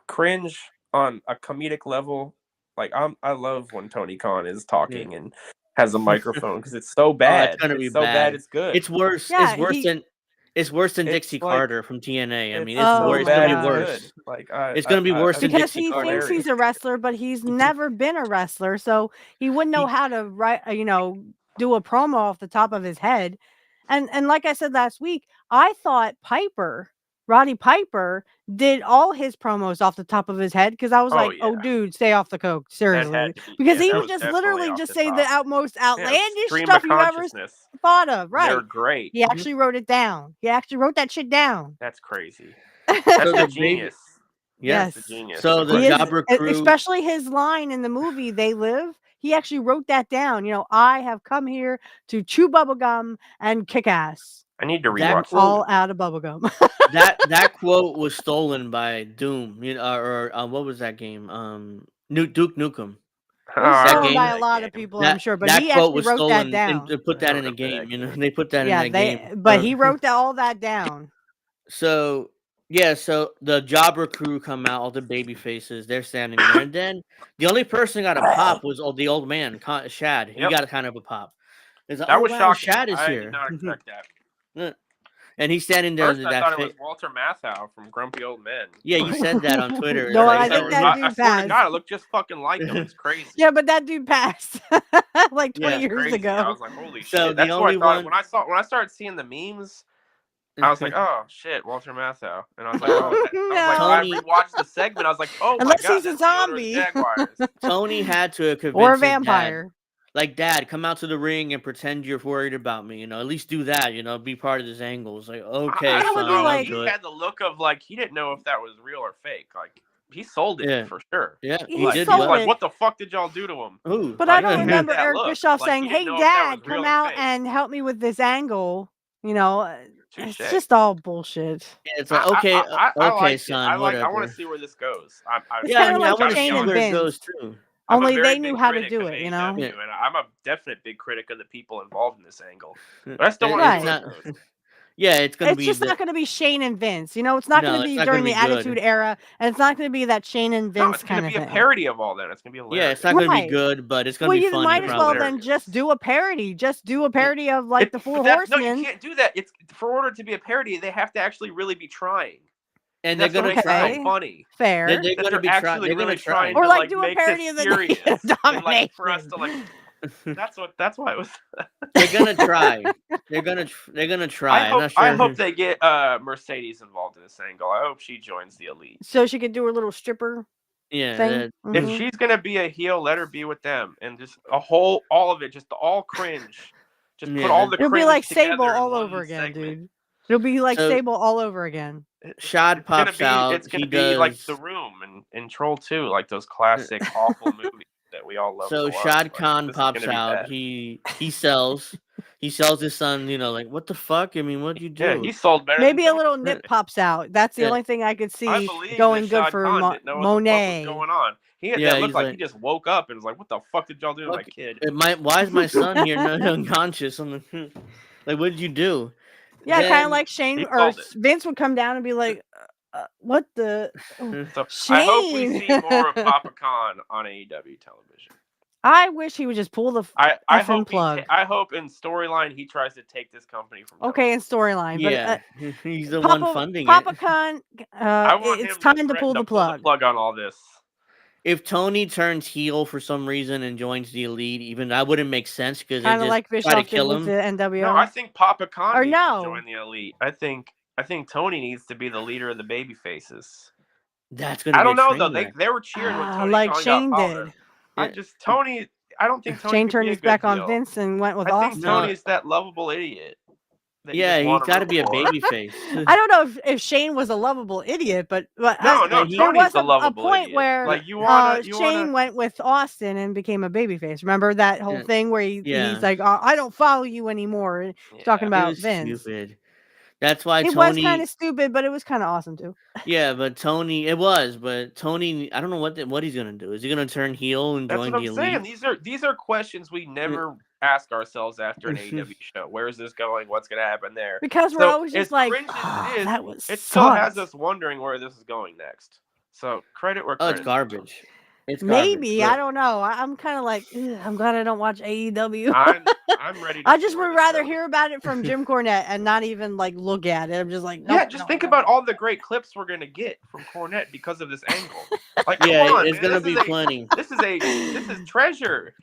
Speaker 3: cringe on a comedic level. Like I love when Tony Khan is talking and has a microphone because it's so bad.
Speaker 1: It's gonna be
Speaker 3: so bad. It's good.
Speaker 1: It's worse. It's worse than Dixie Carter from TNA. I mean, it's gonna be worse.
Speaker 3: Like
Speaker 1: it's gonna be worse than Dixie Carter.
Speaker 2: Because he thinks he's a wrestler, but he's never been a wrestler, so he wouldn't know how to do a promo off the top of his head. And like I said last week, I thought Roddy Piper did all his promos off the top of his head because I was oh, dude, stay off the coke, seriously. Because he would just literally just say the most outlandish stuff you ever thought of. Right?
Speaker 3: They're great.
Speaker 2: He actually wrote it down. He actually wrote that shit down.
Speaker 3: That's crazy. That's a genius.
Speaker 2: Yes,
Speaker 3: a genius.
Speaker 1: So the Jobber crew,
Speaker 2: especially his line in the movie "They Live," he actually wrote that down. I have come here to chew bubblegum and kick ass.
Speaker 3: I need to rewatch
Speaker 2: all out of bubblegum.
Speaker 1: that quote was stolen by Doom, or what was that game? Duke Nukem.
Speaker 2: Stolen by a lot of people, I'm sure, but he actually wrote that down.
Speaker 1: And put that in a game. They put that in a game.
Speaker 2: But he wrote all that down.
Speaker 1: So the Jobber crew come out, all the baby faces, they're standing there, and then the only person got a pop was the old man, Shad. He got kind of a pop.
Speaker 3: That was shocking.
Speaker 1: Shad is here.
Speaker 3: I did not expect that.
Speaker 1: And he's standing there.
Speaker 3: First, I thought it was Walter Matthau from Grumpy Old Men.
Speaker 1: Yeah, you said that on Twitter.
Speaker 2: No, I think that dude
Speaker 3: passed. I swear to God, it looked just fucking like him. It's crazy.
Speaker 2: Yeah, but that dude passed like 20 years ago.
Speaker 3: I was like, holy shit. That's what I thought. When I started seeing the memes, I was like, oh shit, Walter Matthau. And I was like, I rewatched the segment. I was like, oh my God.
Speaker 2: Unless he's a zombie.
Speaker 1: Tony had to convince
Speaker 2: or a vampire.
Speaker 1: Like, Dad, come out to the ring and pretend you're worried about me. At least do that. Be part of this angle. It's like, okay,
Speaker 3: I
Speaker 1: son,
Speaker 3: like, he had the look of like he didn't know if that was real or fake. Like he sold it for sure.
Speaker 1: Yeah,
Speaker 2: he did. Like,
Speaker 3: what the fuck did y'all do to him?
Speaker 1: Ooh,
Speaker 2: but I don't remember Eric Bischoff saying, "Hey, Dad, come out and help me with this angle." It's just all bullshit.
Speaker 1: Yeah, it's like, okay, okay, son.
Speaker 3: I want to see where this goes.
Speaker 2: I want to see where it goes too. Only they knew how to do it,
Speaker 3: And I'm a definite big critic of the people involved in this angle. But I still want to see where it goes.
Speaker 1: Yeah, it's
Speaker 2: just not going to be Shane and Vince. It's not going to be during the Attitude Era, and it's not going to be that Shane and Vince kind of thing.
Speaker 3: It's going to be a parody of all that. It's going to be hilarious.
Speaker 1: Yeah, it's not going to be good, but it's going to be funny.
Speaker 2: You might as well then just do a parody. Just do a parody of like the Four Horsemen.
Speaker 3: No, you can't do that. For order to be a parody, they have to actually really be trying.
Speaker 1: And they're going to try.
Speaker 3: Funny.
Speaker 2: Fair.
Speaker 1: They're going to be trying. They're going to try.
Speaker 2: Or like do a parody of the
Speaker 3: Domination. For us to like. That's why it was.
Speaker 1: They're gonna try. They're gonna try.
Speaker 3: I hope they get Mercedes involved in this angle. I hope she joins the Elite,
Speaker 2: so she can do her little stripper.
Speaker 1: Yeah.
Speaker 2: Thing.
Speaker 3: If she's gonna be a heel, let her be with them, and just all of it, just all cringe. Just put all the.
Speaker 2: It'll be like Sable all over again, dude. It'll be like Sable all over again.
Speaker 1: Shad pops out.
Speaker 3: It's gonna be like The Room and Troll 2, like those classic awful movies that we all love.
Speaker 1: So Shad Khan pops out. He sells. He sells his son. Like, what the fuck? I mean, what'd you do?
Speaker 3: Yeah, he sold better.
Speaker 2: Maybe a little nip pops out. That's the only thing I could see going good for Monet.
Speaker 3: What's going on? That looked like he just woke up and was like, "What the fuck did y'all do to my kid?
Speaker 1: Why is my son here unconscious? Like, what did you do?"
Speaker 2: Yeah, kind of like Shane or Vince would come down and be like, "What the?"
Speaker 3: So I hope we see more of Papa Khan on AEW television.
Speaker 2: I wish he would just pull the plug.
Speaker 3: I hope in storyline he tries to take this company from.
Speaker 2: Okay, in storyline,
Speaker 1: yeah, he's the one funding
Speaker 2: Papa Khan. It's time to pull the plug.
Speaker 3: On all this.
Speaker 1: If Tony turns heel for some reason and joins the Elite, even that wouldn't make sense because
Speaker 2: kind of like Bischoff did with the NWO.
Speaker 3: No, I think Papa Khan needs to join the Elite. I think Tony needs to be the leader of the baby faces.
Speaker 1: That's gonna.
Speaker 3: I don't know though. They were cheering when Tony
Speaker 2: like
Speaker 3: Khan
Speaker 2: Shane
Speaker 3: got
Speaker 2: did.
Speaker 3: I don't think Tony.
Speaker 2: Shane turned his back on Vince and went with Austin.
Speaker 3: I think Tony's that lovable idiot.
Speaker 1: Yeah, he's got to be a baby face.
Speaker 2: I don't know if Shane was a lovable idiot, but
Speaker 3: no,
Speaker 2: there was
Speaker 3: a
Speaker 2: point
Speaker 3: idiot.
Speaker 2: where
Speaker 3: like
Speaker 2: Shane went with Austin and became a babyface. Remember that whole thing where he's like, I don't follow you anymore. Talking about Vince.
Speaker 1: Stupid. That's why
Speaker 2: it was kind of stupid, but it was kind of awesome too.
Speaker 1: Yeah, but Tony, but Tony, I don't know what he's gonna do. Is he gonna turn heel and join the Elite?
Speaker 3: Saying. These are questions we never ask ourselves after an AEW show. Where is this going? What's gonna happen there?
Speaker 2: Because we're always just like,
Speaker 3: it still has us wondering where this is going next. So credit where credit's
Speaker 1: it's garbage. It's
Speaker 2: maybe
Speaker 1: garbage,
Speaker 2: I don't know. I'm kind of like, I'm glad I don't watch AEW.
Speaker 3: I'm ready.
Speaker 2: I just would rather hear about it from Jim Cornette and not even like look at it. I'm just like, nope,
Speaker 3: just think about all the great clips we're gonna get from Cornette because of this angle. Like,
Speaker 1: it's gonna be plenty.
Speaker 3: This is treasure.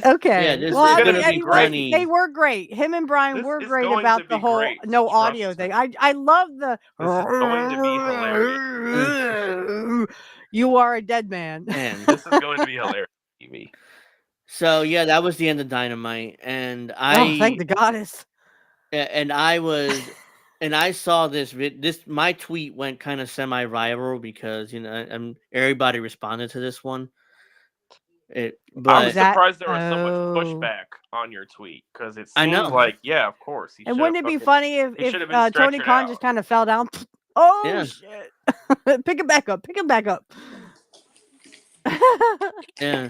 Speaker 2: Okay.
Speaker 1: Well,
Speaker 2: they were great. Him and Brian were great about the whole no audio thing. I love the.
Speaker 3: This is going to be hilarious.
Speaker 2: You are a dead man.
Speaker 3: And this is going to be hilarious, TV.
Speaker 1: So yeah, that was the end of Dynamite, and
Speaker 2: thank the goddess.
Speaker 1: And I saw this. My tweet went kind of semi-viral because everybody responded to this one. But
Speaker 3: I was surprised there was so much pushback on your tweet because it seems like, of course.
Speaker 2: And wouldn't it be funny if Tony Khan just kind of fell down? Oh shit! Pick it back up.
Speaker 1: Yeah.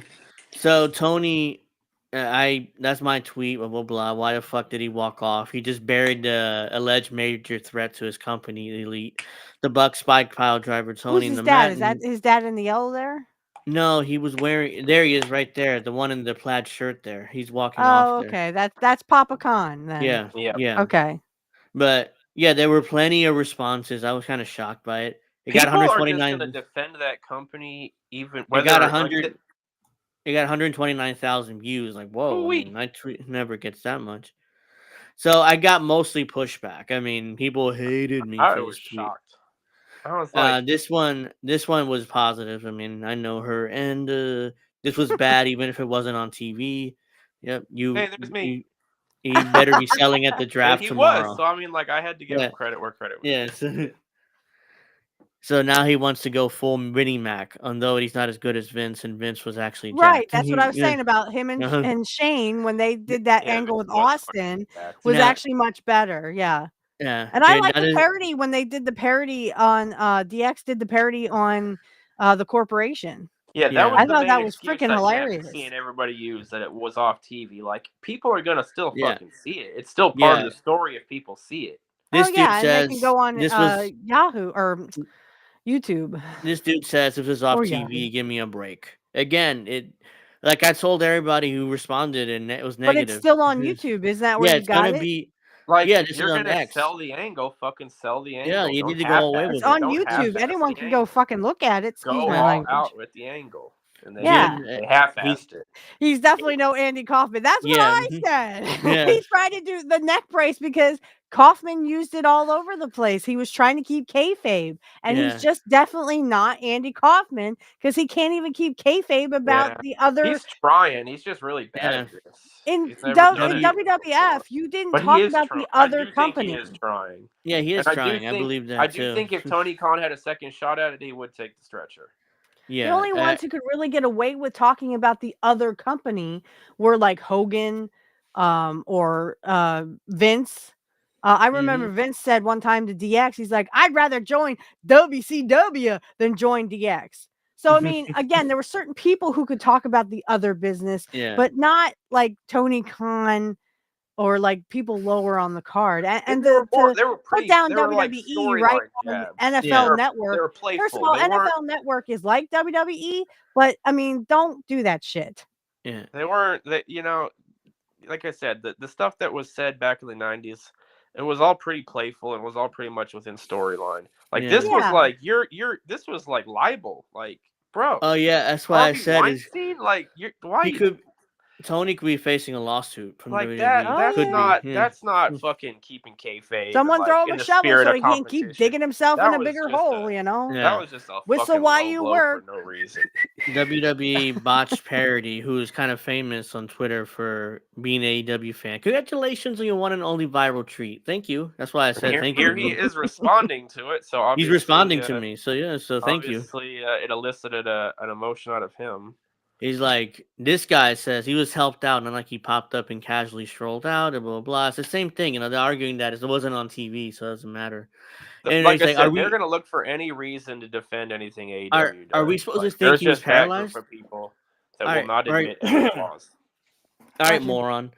Speaker 1: So Tony, that's my tweet. Blah blah blah. Why the fuck did he walk off? He just buried the alleged major threat to his company, the Elite. The Buck Spike Pile Driver, Tony.
Speaker 2: Who's his dad? Is that his dad in the yellow there?
Speaker 1: No, he was wearing. There he is, right there. The one in the plaid shirt. There, he's walking
Speaker 2: Oh,
Speaker 1: off.
Speaker 2: okay. That's Papa Khan then.
Speaker 1: Yeah.
Speaker 2: Okay.
Speaker 1: But yeah, there were plenty of responses. I was kind of shocked by it. It
Speaker 3: People
Speaker 1: got 129.
Speaker 3: Are just going to defend that company even.
Speaker 1: It got 100. It got 129,000 views. Like, whoa! My tweet never gets that much. So I got mostly pushback. I mean, people hated me.
Speaker 3: I was shocked. I was like,
Speaker 1: this one was positive. I mean, I know her, and this was bad, even if it wasn't on TV. Yep,
Speaker 3: hey, there's me.
Speaker 1: You better be selling at the draft tomorrow.
Speaker 3: Was, so I mean, like, I had to give him credit where credit was.
Speaker 1: Yes. So now he wants to go full Mini Mac, although he's not as good as Vince, and Vince was actually jacked.
Speaker 2: Right. That's what I was saying about him and Shane when they did that angle with Austin was actually much better. Yeah.
Speaker 1: Yeah.
Speaker 2: And I like the parody when they did the parody on DX did the parody on the Corporation.
Speaker 3: Yeah,
Speaker 2: I thought that was freaking hilarious.
Speaker 3: Seeing everybody use that it was off TV, like people are gonna still fucking see it. It's still part of the story if people see it.
Speaker 1: This dude says,
Speaker 2: and they can go on Yahoo or YouTube.
Speaker 1: This dude says if it's off TV, give me a break. Again, like I told everybody who responded, and it was negative.
Speaker 2: But it's still on YouTube. Isn't that where you got it?
Speaker 1: This
Speaker 3: you're
Speaker 1: is
Speaker 3: gonna sell the angle. Fucking sell the angle.
Speaker 1: Yeah, you need to go away with it.
Speaker 2: It's on YouTube. Anyone can go fucking look at it.
Speaker 3: Go all out with the angle. And they half-assed it.
Speaker 2: He's definitely no Andy Kaufman. That's what I said. He tried to do the neck brace because Kaufman used it all over the place. He was trying to keep kayfabe, and he's just definitely not Andy Kaufman because he can't even keep kayfabe about the other.
Speaker 3: He's trying. He's just really bad at this.
Speaker 2: In WWF, you didn't talk about the other company.
Speaker 3: He is trying.
Speaker 1: Yeah, he is trying. I believe that.
Speaker 3: I do think if Tony Khan had a second shot at it, he would take the stretcher.
Speaker 1: Yeah,
Speaker 2: the only ones who could really get away with talking about the other company were like Hogan, or Vince. I remember Vince said one time to DX, he's like, "I'd rather join WCW than join DX." So I mean, again, there were certain people who could talk about the other business, but not like Tony Khan or like people lower on the card. And to put down WWE right on NFL Network. First of all, NFL Network is like WWE, but I mean, don't do that shit.
Speaker 1: Yeah,
Speaker 3: they weren't. Like I said, the stuff that was said back in the 90s, it was all pretty playful and was all pretty much within storyline. Like this was like this was like libel, like bro.
Speaker 1: Oh yeah, that's why I said
Speaker 3: Weinstein, like why
Speaker 1: Tony could be facing a lawsuit from
Speaker 3: like
Speaker 1: WWE.
Speaker 3: that.
Speaker 1: Could
Speaker 3: That's not fucking keeping kayfabe.
Speaker 2: Someone throw him a shovel so he can't keep digging himself in a bigger hole.
Speaker 3: That was just a
Speaker 2: whistle
Speaker 3: fucking
Speaker 2: while
Speaker 3: low
Speaker 2: you
Speaker 3: blow
Speaker 2: work
Speaker 3: for no reason.
Speaker 1: WWE Botched Parody, who is kind of famous on Twitter for being an AEW fan. Congratulations on your one and only viral treat. Thank you. That's why I said thank you.
Speaker 3: Here he is responding to it. So obviously
Speaker 1: he's responding to me. So yeah. So thank you.
Speaker 3: Obviously, it elicited an emotion out of him.
Speaker 1: He's like, this guy says he was helped out, and like he popped up and casually strolled out, and blah blah blah. It's the same thing, they're arguing that it wasn't on TV, so it doesn't matter. And
Speaker 3: like I said, they're going to look for any reason to defend anything AEW does.
Speaker 1: Are we supposed to think he was paralyzed?
Speaker 3: For people that will not admit any flaws.
Speaker 1: All right, moron.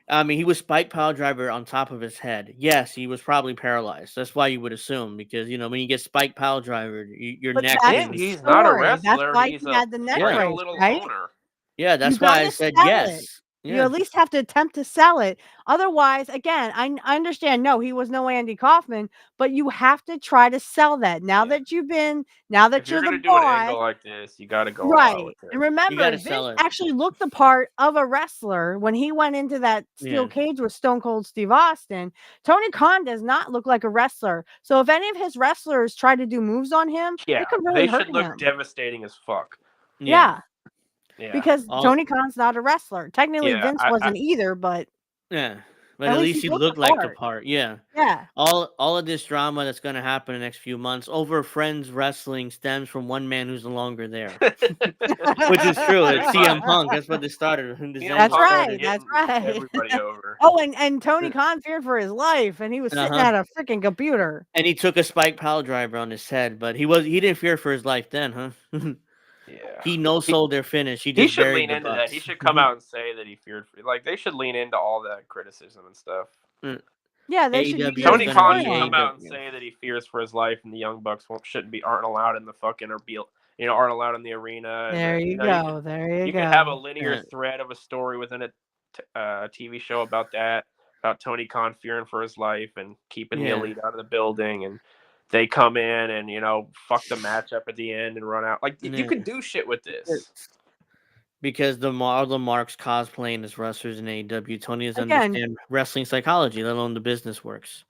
Speaker 1: I mean, he was spike pile driver on top of his head. Yes, he was probably paralyzed. That's why you would assume, because when you get spike pile driver, your neck.
Speaker 3: He's not a wrestler.
Speaker 2: That's why
Speaker 3: he's
Speaker 2: he had the neck
Speaker 3: brace,
Speaker 2: little owner.
Speaker 1: Yeah, that's why I said yes.
Speaker 2: You at least have to attempt to sell it. Otherwise, again, I understand. No, he was no Andy Kaufman, but you have to try to sell that. Now that you're the
Speaker 3: boy, do an angle like this, you got to go
Speaker 2: right. And remember, Vince actually looked the part of a wrestler when he went into that steel cage with Stone Cold Steve Austin. Tony Khan does not look like a wrestler. So if any of his wrestlers try to do moves on him, it could really hurt him.
Speaker 3: They should look devastating as fuck.
Speaker 2: Yeah. Because Tony Khan's not a wrestler. Technically, Vince wasn't either, but
Speaker 1: but at least he looked like the part. Yeah. All of this drama that's going to happen in the next few months over Friends Wrestling stems from one man who's no longer there, which is true. It's CM Punk. That's what they started.
Speaker 2: That's right.
Speaker 3: Everybody over.
Speaker 2: Oh, and Tony Khan feared for his life, and he was sitting at a freaking computer.
Speaker 1: And he took a spike pile driver on his head, but he didn't fear for his life then, huh?
Speaker 3: Yeah,
Speaker 1: he sold their finish.
Speaker 3: He should lean into that. He should come out and say that he feared. They should lean into all that criticism and stuff.
Speaker 2: Yeah, they should.
Speaker 3: Tony Khan should come out and say that he fears for his life, and the Young Bucks aren't allowed in the fucking aren't allowed in the arena.
Speaker 2: There you go.
Speaker 3: You can have a linear thread of a story within a TV show about Tony Khan fearing for his life and keeping the elite out of the building and. They come in and fuck the match up at the end and run out. You can do shit with this
Speaker 1: because all the marks cosplaying as wrestlers in AEW. Tony doesn't understand wrestling psychology, let alone the business works.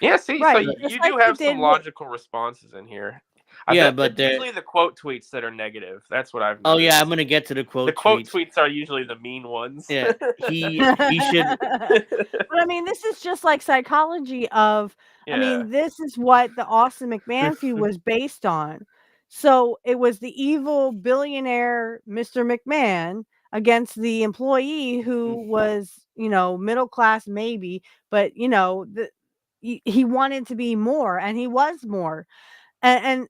Speaker 3: Yeah, see, right. So you do have some logical responses in here. But usually the quote tweets that are negative. That's what I've noticed.
Speaker 1: Oh yeah, I'm gonna get to the quote.
Speaker 3: The quote tweets are usually the mean ones.
Speaker 1: Yeah, he should.
Speaker 2: But I mean, this is just like psychology of. I mean, this is what the Austin McMahon feud was based on. So it was the evil billionaire Mr. McMahon against the employee who was, middle class maybe, but he wanted to be more, and he was more, and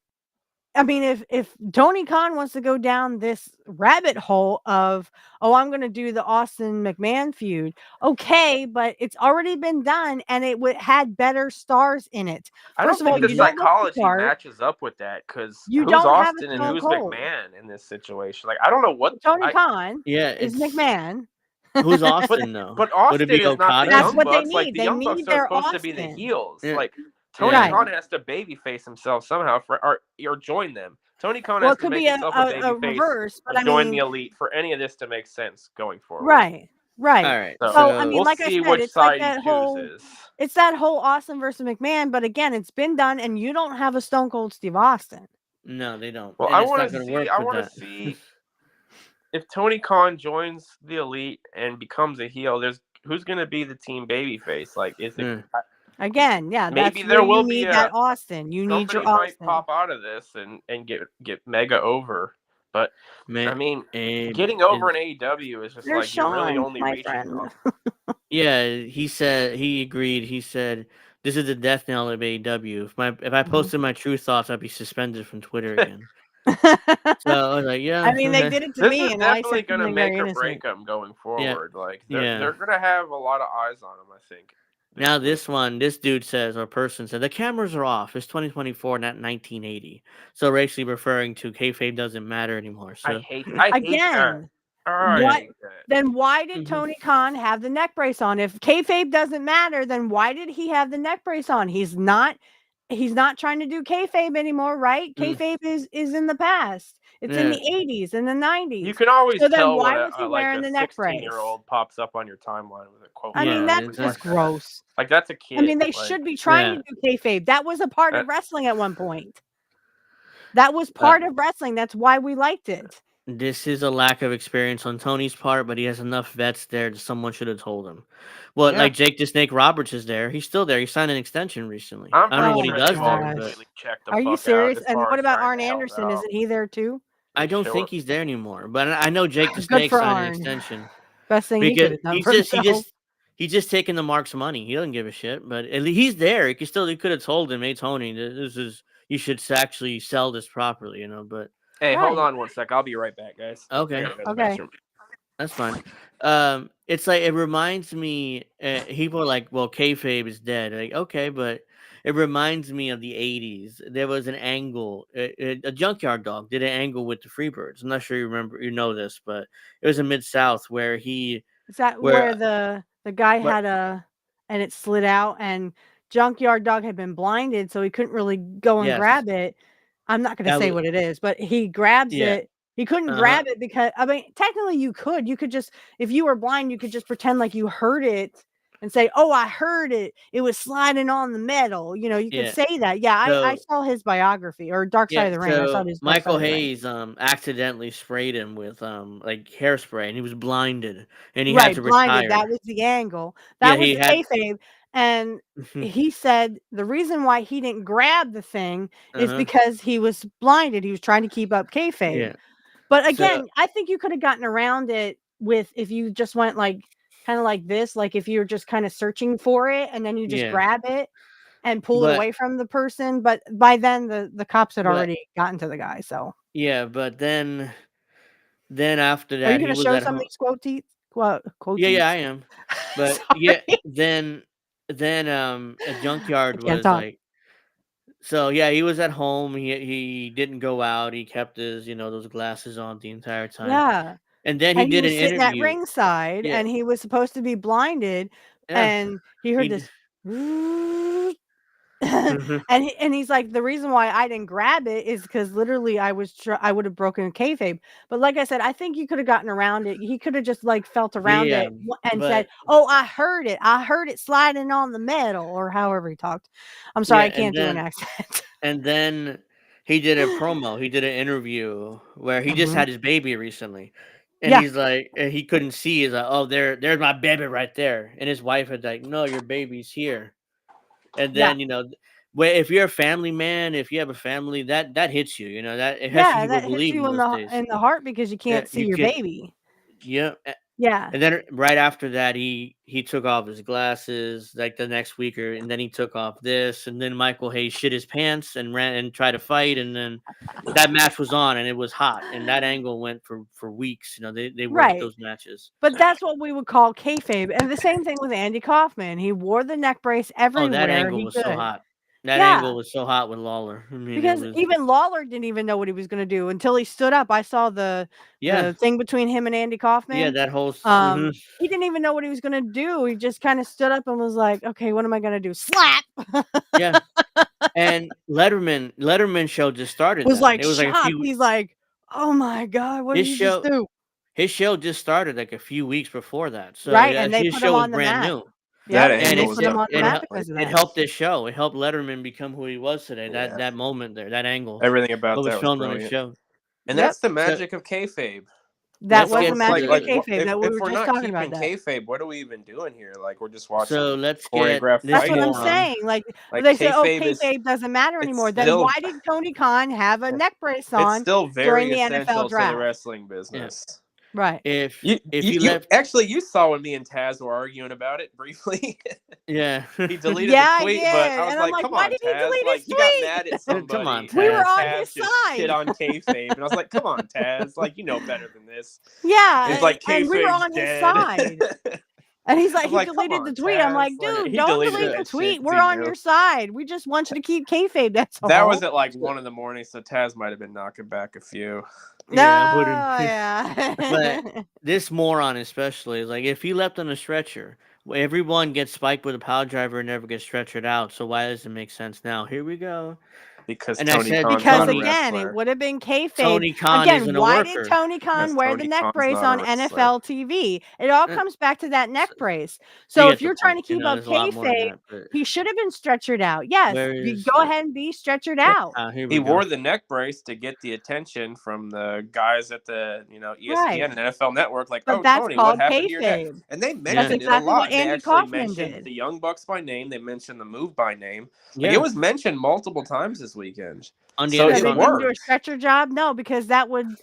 Speaker 2: I mean, if Tony Khan wants to go down this rabbit hole of, I'm going to do the Austin McMahon feud, okay, but it's already been done, and it had better stars in it.
Speaker 3: I don't think the psychology matches up with that because who's Austin and who's McMahon in this situation? I don't know what
Speaker 2: Tony Khan is McMahon.
Speaker 1: Who's Austin though?
Speaker 3: But Austin is not the
Speaker 2: That's
Speaker 3: Young
Speaker 2: what
Speaker 3: Bucks.
Speaker 2: they need.
Speaker 3: The Young Bucks are supposed to be the heels. Tony Khan has to babyface himself somehow or join them. Tony Khan has to make himself a babyface or join the elite for any of this to make sense going forward.
Speaker 2: Right.
Speaker 1: All right.
Speaker 2: So I mean, like I said, it's like that whole Austin versus McMahon. But again, it's been done, and you don't have a Stone Cold Steve Austin.
Speaker 1: No, they don't.
Speaker 3: Well, I want to see if Tony Khan joins the elite and becomes a heel. Who's going to be the team babyface? Is it?
Speaker 2: Again, yeah,
Speaker 3: maybe there will be
Speaker 2: that Austin. You need your Austin.
Speaker 3: Might pop out of this and get mega over. But I mean, getting over in AEW is just you're really only reaching.
Speaker 1: Yeah, he agreed. He said, "This is the death knell of AEW. If I posted my true thoughts, I'd be suspended from Twitter again." So I was like, yeah.
Speaker 2: I mean, they did it to me,
Speaker 3: and I said, "This is definitely going to make or break them going forward. They're going to have a lot of eyes on them, I think."
Speaker 1: Now this dude says, or person said, the cameras are off. It's 2024, not 1980. So we're actually referring to kayfabe doesn't matter anymore. So
Speaker 3: I hate that.
Speaker 2: Then why did Tony Khan have the neck brace on? If kayfabe doesn't matter, then why did he have the neck brace on? He's not trying to do kayfabe anymore, right? Kayfabe is in the past. It's in the 80s and the 90s.
Speaker 3: You can always
Speaker 2: so then
Speaker 3: tell
Speaker 2: why
Speaker 3: when
Speaker 2: was he wearing the neck brace?
Speaker 3: 16-year-old pops up on your timeline with a quote.
Speaker 2: I mean, that's just gross.
Speaker 3: Like, that's a kid.
Speaker 2: I mean, they should be trying to do kayfabe. That was a part of wrestling at one point. That was part of wrestling. That's why we liked it.
Speaker 1: This is a lack of experience on Tony's part, but he has enough vets there that someone should have told him. Well, like Jake the Snake Roberts is there. He's still there. He signed an extension recently. I don't know what he does there. But...
Speaker 2: Are you serious? And what about Arn Anderson? Isn't he there too?
Speaker 1: I don't think he's there anymore. But I know Jake the Snake signed an extension.
Speaker 2: Best thing he could have done for himself.
Speaker 1: He's just taking the Mark's money. He doesn't give a shit. But at least he's there. He could have told him, "Hey Tony, you should actually sell this properly," you know. But
Speaker 3: hey, hold on one sec. I'll be right back, guys.
Speaker 1: Okay. That's fine. It's like, it reminds me, people are like, well, kayfabe is dead. Like, okay, but it reminds me of the 80s. There was an angle, a Junkyard Dog did an angle with the Freebirds. I'm not sure you know this, but it was in Mid-South where he...
Speaker 2: Is that where the guy had and it slid out, and Junkyard Dog had been blinded, so he couldn't really go and grab it. I'm not going to say what it is, but he grabs it. He couldn't grab it because, I mean, technically you could just, if you were blind, you could just pretend like you heard it and say, "Oh, I heard it. It was sliding on the metal." You know, you could say that. Yeah, I saw his biography, or Dark Side of the Ring. I saw his
Speaker 1: Michael Hayes accidentally sprayed him with like hairspray, and he was blinded, and he had to retire.
Speaker 2: That was the angle. That was the kayfabe. And he said the reason why he didn't grab the thing is because he was blinded. He was trying to keep up kayfabe.
Speaker 1: Yeah.
Speaker 2: But again, I think you could have gotten around it if you just went like kind of like this, like if you're just kind of searching for it and then you just grab it and pull it away from the person. But by then the cops had already gotten to the guy. So
Speaker 1: yeah, but then after that,
Speaker 2: are you going to show some of these quotes?
Speaker 1: Yeah, I am. But then a Junkyard was like. So yeah, he was at home. He didn't go out. He kept his, those glasses on the entire time.
Speaker 2: Yeah.
Speaker 1: And then he did an interview
Speaker 2: at ringside, and he was supposed to be blinded, and he heard this, and he's like, the reason why I didn't grab it is because literally I would have broken kayfabe. But like I said, I think you could have gotten around it. He could have just like felt around it and said, "Oh, I heard it sliding on the metal," or however he talked. I'm sorry, I can't do an accent.
Speaker 1: And then he did a promo. He did an interview where he just had his baby recently. And he's like, he couldn't see. He's like, "Oh, there's my baby right there." And his wife had like, "No, your baby's here." And then, if you're a family man, if you have a family, that hits you, that it has
Speaker 2: that hits you in the heart because you can't see your baby.
Speaker 1: Yeah.
Speaker 2: Yeah.
Speaker 1: And then right after that, he took off his glasses like the next week, and then he took off this, and then Michael Hayes shit his pants and ran and tried to fight, and then that match was on and it was hot, and that angle went for weeks. They worked those matches.
Speaker 2: But that's what we would call kayfabe, and the same thing with Andy Kaufman. He wore the neck brace everywhere.
Speaker 1: Oh, that angle was so hot. That angle was so hot with Lawler. I mean,
Speaker 2: because even Lawler didn't even know what he was going to do until he stood up. I saw the thing between him and Andy Kaufman.
Speaker 1: Yeah, that whole.
Speaker 2: He didn't even know what he was going to do. He just kind of stood up and was like, "Okay, what am I going to do? Slap!"
Speaker 1: Yeah. And Letterman show just started.
Speaker 2: It was like he's like, "Oh my god, what did you just do?"
Speaker 1: His show just started like a few weeks before that. So
Speaker 2: and they
Speaker 1: his
Speaker 2: put
Speaker 1: show
Speaker 2: him
Speaker 1: was
Speaker 2: on the
Speaker 1: brand
Speaker 2: map.
Speaker 1: new.
Speaker 2: Yeah,
Speaker 1: and it helped this show. It helped Letterman become who he was today. That moment there, that angle,
Speaker 3: everything about
Speaker 1: was
Speaker 3: that
Speaker 1: filmed
Speaker 3: was
Speaker 1: on the show.
Speaker 3: And that's the magic of kayfabe.
Speaker 2: That was the magic of kayfabe that we were just talking about.
Speaker 3: Kayfabe, what are we even doing here? Like, we're just watching.
Speaker 1: So let's
Speaker 3: choreographed.
Speaker 2: That's what I'm saying. Like they say, "Oh, kayfabe doesn't matter anymore." Then why did Tony Khan have a neck brace on?
Speaker 3: It's still very
Speaker 2: during the
Speaker 3: essential
Speaker 2: NFL draft
Speaker 3: to the wrestling business.
Speaker 2: Yeah. Right.
Speaker 1: If
Speaker 3: you actually, you saw when me and Taz were arguing about it briefly.
Speaker 1: Yeah.
Speaker 3: He deleted the tweet, but I was like, "Come on, Taz! Like, you got mad at somebody.
Speaker 1: Come on, Taz.
Speaker 2: We were on his side.
Speaker 3: Shit on kayfabe, and I was like, "Come on, Taz! Like, you know better than this."
Speaker 2: Yeah.
Speaker 3: It's like
Speaker 2: and we were on his side. And he's like, he deleted the tweet. I'm like, dude, don't delete the tweet. We're on your side. We just want you to keep kayfabe. That's all.
Speaker 3: That was at like 1 a.m, so Taz might have been knocking back a few.
Speaker 2: Yeah,
Speaker 1: but this moron especially is like, if he left on a stretcher, everyone gets spiked with a pile driver and never gets stretchered out. So why does it make sense now? Here we go.
Speaker 3: Because
Speaker 1: And I
Speaker 3: Tony
Speaker 1: said
Speaker 3: Khan's
Speaker 2: Because
Speaker 3: not a
Speaker 2: again, it
Speaker 3: wrestler.
Speaker 2: would have been kayfabe.
Speaker 1: Tony Khan
Speaker 2: Again,
Speaker 1: isn't a
Speaker 2: why did
Speaker 1: worker.
Speaker 2: Tony Khan
Speaker 3: Yes,
Speaker 2: wear
Speaker 3: Tony
Speaker 2: the neck
Speaker 3: Khan's
Speaker 2: brace
Speaker 3: not
Speaker 2: on
Speaker 3: a wrestler.
Speaker 2: NFL TV? It all
Speaker 1: Yeah.
Speaker 2: comes back to that neck brace.
Speaker 1: You
Speaker 2: So
Speaker 1: get
Speaker 2: if
Speaker 1: the
Speaker 2: you're trying to
Speaker 1: point, you
Speaker 2: keep
Speaker 1: know,
Speaker 2: up
Speaker 1: there's a lot more than
Speaker 2: kayfabe,
Speaker 1: that, but
Speaker 2: he should have been stretchered out. Yes,
Speaker 1: where
Speaker 2: you
Speaker 1: is
Speaker 2: go ahead and be stretchered out.
Speaker 1: here
Speaker 3: He
Speaker 1: we go.
Speaker 3: wore the neck brace to get the attention from the guys at the ESPN
Speaker 2: Right.
Speaker 3: and NFL Network. Like,
Speaker 2: But
Speaker 3: oh,
Speaker 2: that's
Speaker 3: Tony, what
Speaker 2: called
Speaker 3: happened to your neck?
Speaker 2: kayfabe.
Speaker 3: And they
Speaker 2: That's
Speaker 3: mentioned it a
Speaker 2: exactly
Speaker 3: lot.
Speaker 2: what
Speaker 3: They
Speaker 2: Andy
Speaker 3: actually
Speaker 2: Kaufman
Speaker 3: mentioned
Speaker 2: did.
Speaker 3: the Young Bucks by name. They mentioned the Move by name. Like,
Speaker 1: Yeah.
Speaker 3: it was mentioned multiple times this weekend.
Speaker 1: On the
Speaker 3: So
Speaker 2: Yeah,
Speaker 3: it
Speaker 2: they
Speaker 1: NFL
Speaker 2: didn't do a
Speaker 3: worked.
Speaker 2: stretcher job. No, because that would, that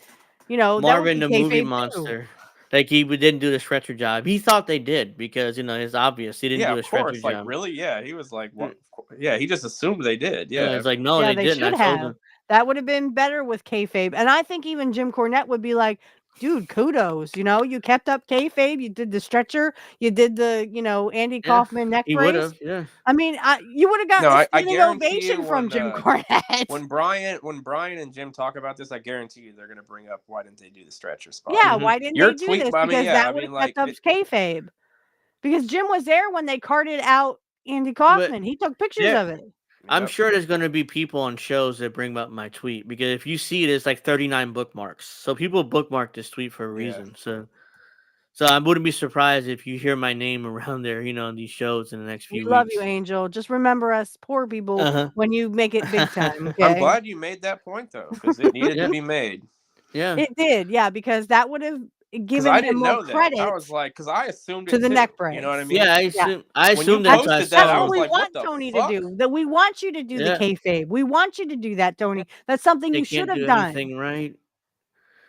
Speaker 2: would
Speaker 1: Marvin
Speaker 2: be
Speaker 1: the Movie
Speaker 2: kayfabe too.
Speaker 1: Monster. Like he didn't do the stretcher job. He thought they did because it's obvious he didn't
Speaker 3: Yeah,
Speaker 1: do a
Speaker 3: of
Speaker 1: stretcher
Speaker 3: course. Like,
Speaker 1: job.
Speaker 3: really? Yeah. He was like, what? Yeah, he just assumed they did.
Speaker 1: Yeah,
Speaker 3: Yeah.
Speaker 1: it's like no,
Speaker 2: Yeah,
Speaker 1: they
Speaker 2: they
Speaker 1: didn't. I
Speaker 2: should
Speaker 1: told
Speaker 2: have.
Speaker 1: them.
Speaker 2: That would have been better with kayfabe. And I think even Jim Cornette would be like, dude, kudos. You kept up kayfabe. You did the stretcher. You did the, Andy
Speaker 1: Yeah,
Speaker 2: Kaufman neck
Speaker 1: he would
Speaker 2: brace.
Speaker 1: have. Yeah.
Speaker 2: I mean, you would have
Speaker 3: No,
Speaker 2: gotten a
Speaker 3: I
Speaker 2: standing
Speaker 3: guarantee
Speaker 2: ovation
Speaker 3: you
Speaker 2: from Jim Cornette.
Speaker 3: when Brian and Jim talk about this, I guarantee you they're going to bring up why didn't they do the stretcher spot?
Speaker 2: Yeah,
Speaker 1: Mhm.
Speaker 2: why didn't
Speaker 3: Your
Speaker 2: they do
Speaker 3: tweet,
Speaker 2: this?
Speaker 3: I mean,
Speaker 2: Because
Speaker 3: yeah,
Speaker 2: that
Speaker 3: I
Speaker 2: would
Speaker 3: mean,
Speaker 2: have
Speaker 3: like,
Speaker 2: kept up kayfabe. Because Jim was there when they carted out Andy Kaufman. He took pictures
Speaker 1: yeah.
Speaker 2: of it.
Speaker 1: I'm
Speaker 3: Yep.
Speaker 1: sure there's going to be people on shows that bring up my tweet because if you see it, it's like 39 bookmarks. So people bookmark this tweet for a reason. So I wouldn't be surprised if you hear my name around there, on these shows in the next few
Speaker 2: We love
Speaker 1: weeks.
Speaker 2: you, Angel. Just remember us poor people when you make it big time. Okay?
Speaker 3: I'm glad you made that point though, because it needed to be made.
Speaker 1: Yeah,
Speaker 2: it did. Yeah, because that would have given
Speaker 3: I
Speaker 2: him
Speaker 3: didn't
Speaker 2: more
Speaker 3: know
Speaker 2: credit.
Speaker 3: That. I was like, because I assumed
Speaker 2: to
Speaker 3: it
Speaker 2: the
Speaker 3: too.
Speaker 2: neck brace.
Speaker 3: You know what I mean?
Speaker 1: Yeah, I
Speaker 3: When you
Speaker 1: assumed that.
Speaker 3: posted that,
Speaker 2: That's
Speaker 3: I
Speaker 2: what
Speaker 3: was
Speaker 2: we
Speaker 3: like,
Speaker 2: want
Speaker 3: what the
Speaker 2: Tony
Speaker 3: fuck?
Speaker 2: to do. That we want you to do the kayfabe. We want you to do that, Tony. That's something
Speaker 1: They
Speaker 2: you should
Speaker 1: can't
Speaker 2: have
Speaker 1: do
Speaker 2: done.
Speaker 1: anything right.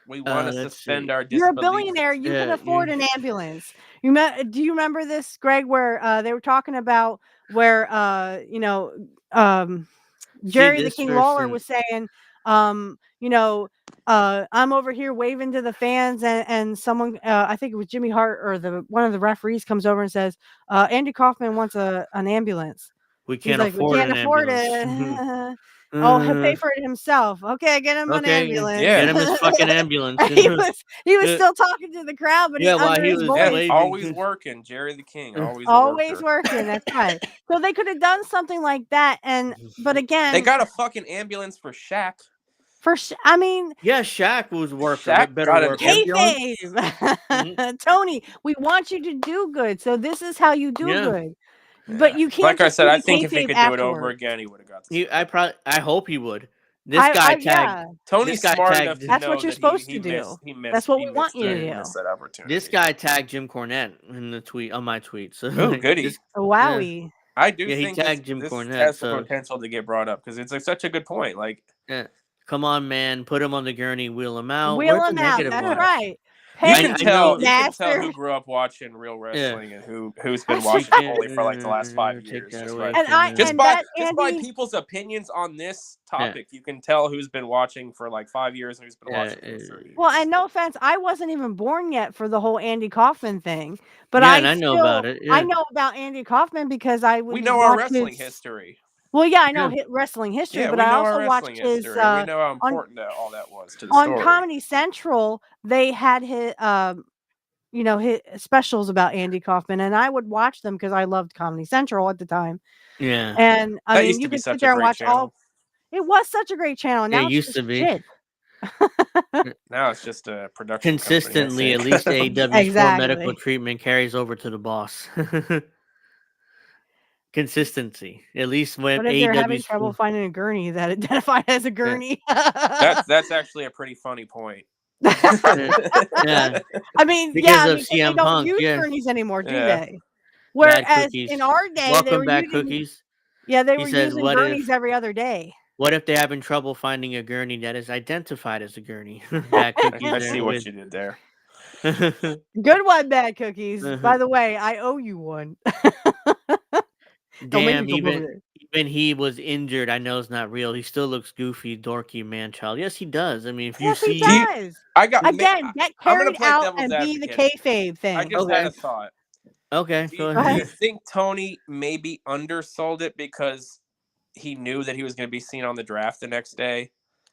Speaker 3: We want to
Speaker 1: Let's
Speaker 3: suspend
Speaker 1: see.
Speaker 3: our
Speaker 2: You're a
Speaker 3: disbelief.
Speaker 2: billionaire. You can afford an ambulance. Do you remember this, Greg? Where they were talking about where Jerry the King Lawler was saying, I'm over here waving to the fans, and someone, I think it was Jimmy Hart or one of the referees comes over and says, Andy Kaufman wants an ambulance.
Speaker 1: We can't afford
Speaker 2: we can't
Speaker 1: an
Speaker 2: afford
Speaker 1: ambulance.
Speaker 2: it. Oh, he'll pay for it himself. Okay, get him an ambulance.
Speaker 3: Yeah.
Speaker 1: Get him his fucking ambulance.
Speaker 2: he was still talking to the crowd, but
Speaker 1: while
Speaker 2: under
Speaker 1: he
Speaker 2: his
Speaker 1: was
Speaker 2: voice.
Speaker 1: waving.
Speaker 3: Always working, Jerry the King.
Speaker 2: Always working. That's right. So they could have done something like that, but again,
Speaker 3: they got a fucking ambulance for Shaq.
Speaker 1: Yeah, Shaq was working.
Speaker 3: Shaq
Speaker 1: Better
Speaker 3: got an
Speaker 1: work.
Speaker 2: Kayfabe. Tony, we want you to do good, so this is how you do good. But you can't.
Speaker 3: Like I said, I think if he could
Speaker 2: afterwards.
Speaker 3: do it over again, he would have got this.
Speaker 1: I hope he would. This guy tagged.
Speaker 3: Tony's smart enough to
Speaker 2: That's
Speaker 3: know
Speaker 2: what you're
Speaker 3: that
Speaker 2: supposed
Speaker 3: he
Speaker 2: to do.
Speaker 3: missed. He missed.
Speaker 2: That's what
Speaker 3: he
Speaker 2: we want you to
Speaker 3: he
Speaker 2: do.
Speaker 3: missed that opportunity.
Speaker 1: This guy tagged Jim Cornette in the tweet on my tweet. So
Speaker 3: goody!
Speaker 2: Wowie!
Speaker 3: I do
Speaker 1: he
Speaker 3: think
Speaker 1: tagged
Speaker 3: this,
Speaker 1: Jim
Speaker 3: this
Speaker 1: Cornette,
Speaker 3: has the potential to get brought up because it's like such a good point. Like,
Speaker 1: come on, man, put him on the gurney, wheel him out.
Speaker 2: Wheel him out. That's right.
Speaker 3: You can tell who grew up watching real wrestling and who's been watching it only for like the last 5 years. Just by people's opinions on this topic, you can tell who's been watching for like 5 years and who's been watching for 30 years.
Speaker 2: Well, and no offense, I wasn't even born yet for the whole Andy Kaufman thing, but
Speaker 1: I know about it. Yeah.
Speaker 2: I know about Andy Kaufman because
Speaker 3: we know our wrestling history.
Speaker 2: Well, yeah, I know wrestling history, but I also watched his.
Speaker 3: We know how important all that was to the story.
Speaker 2: On Comedy Central, they had his, his specials about Andy Kaufman, and I would watch them because I loved Comedy Central at the time.
Speaker 1: Yeah,
Speaker 2: and I mean, you could sit there and watch all. It was such a great channel. Now
Speaker 1: it used to be.
Speaker 2: Shit.
Speaker 3: Now it's just a production.
Speaker 1: Consistently, at least AEW's full medical treatment carries over to the boss. Consistency, at least when
Speaker 2: what if they're having trouble finding a gurney that identified as a gurney?
Speaker 3: That's actually a pretty funny point.
Speaker 1: Yeah,
Speaker 2: I mean,
Speaker 1: because
Speaker 2: they don't
Speaker 1: Punk,
Speaker 2: use gurneys anymore, do they? Whereas in our day,
Speaker 1: welcome back cookies.
Speaker 2: Yeah, they were using gurneys every other day.
Speaker 1: What if they're having trouble finding a gurney that is identified as a gurney? Bad Cookies.
Speaker 3: I see what you did there.
Speaker 2: Good one, Bad Cookies. By the way, I owe you one.
Speaker 1: Damn, even he was injured. I know it's not real. He still looks goofy, dorky, man-child. Yes, he does. I mean, if you see,
Speaker 2: he does. Get carried out and be the kayfabe thing.
Speaker 3: I just had a thought.
Speaker 1: Okay,
Speaker 3: do you think Tony maybe undersold it because he knew that he was going to be seen on the draft the next day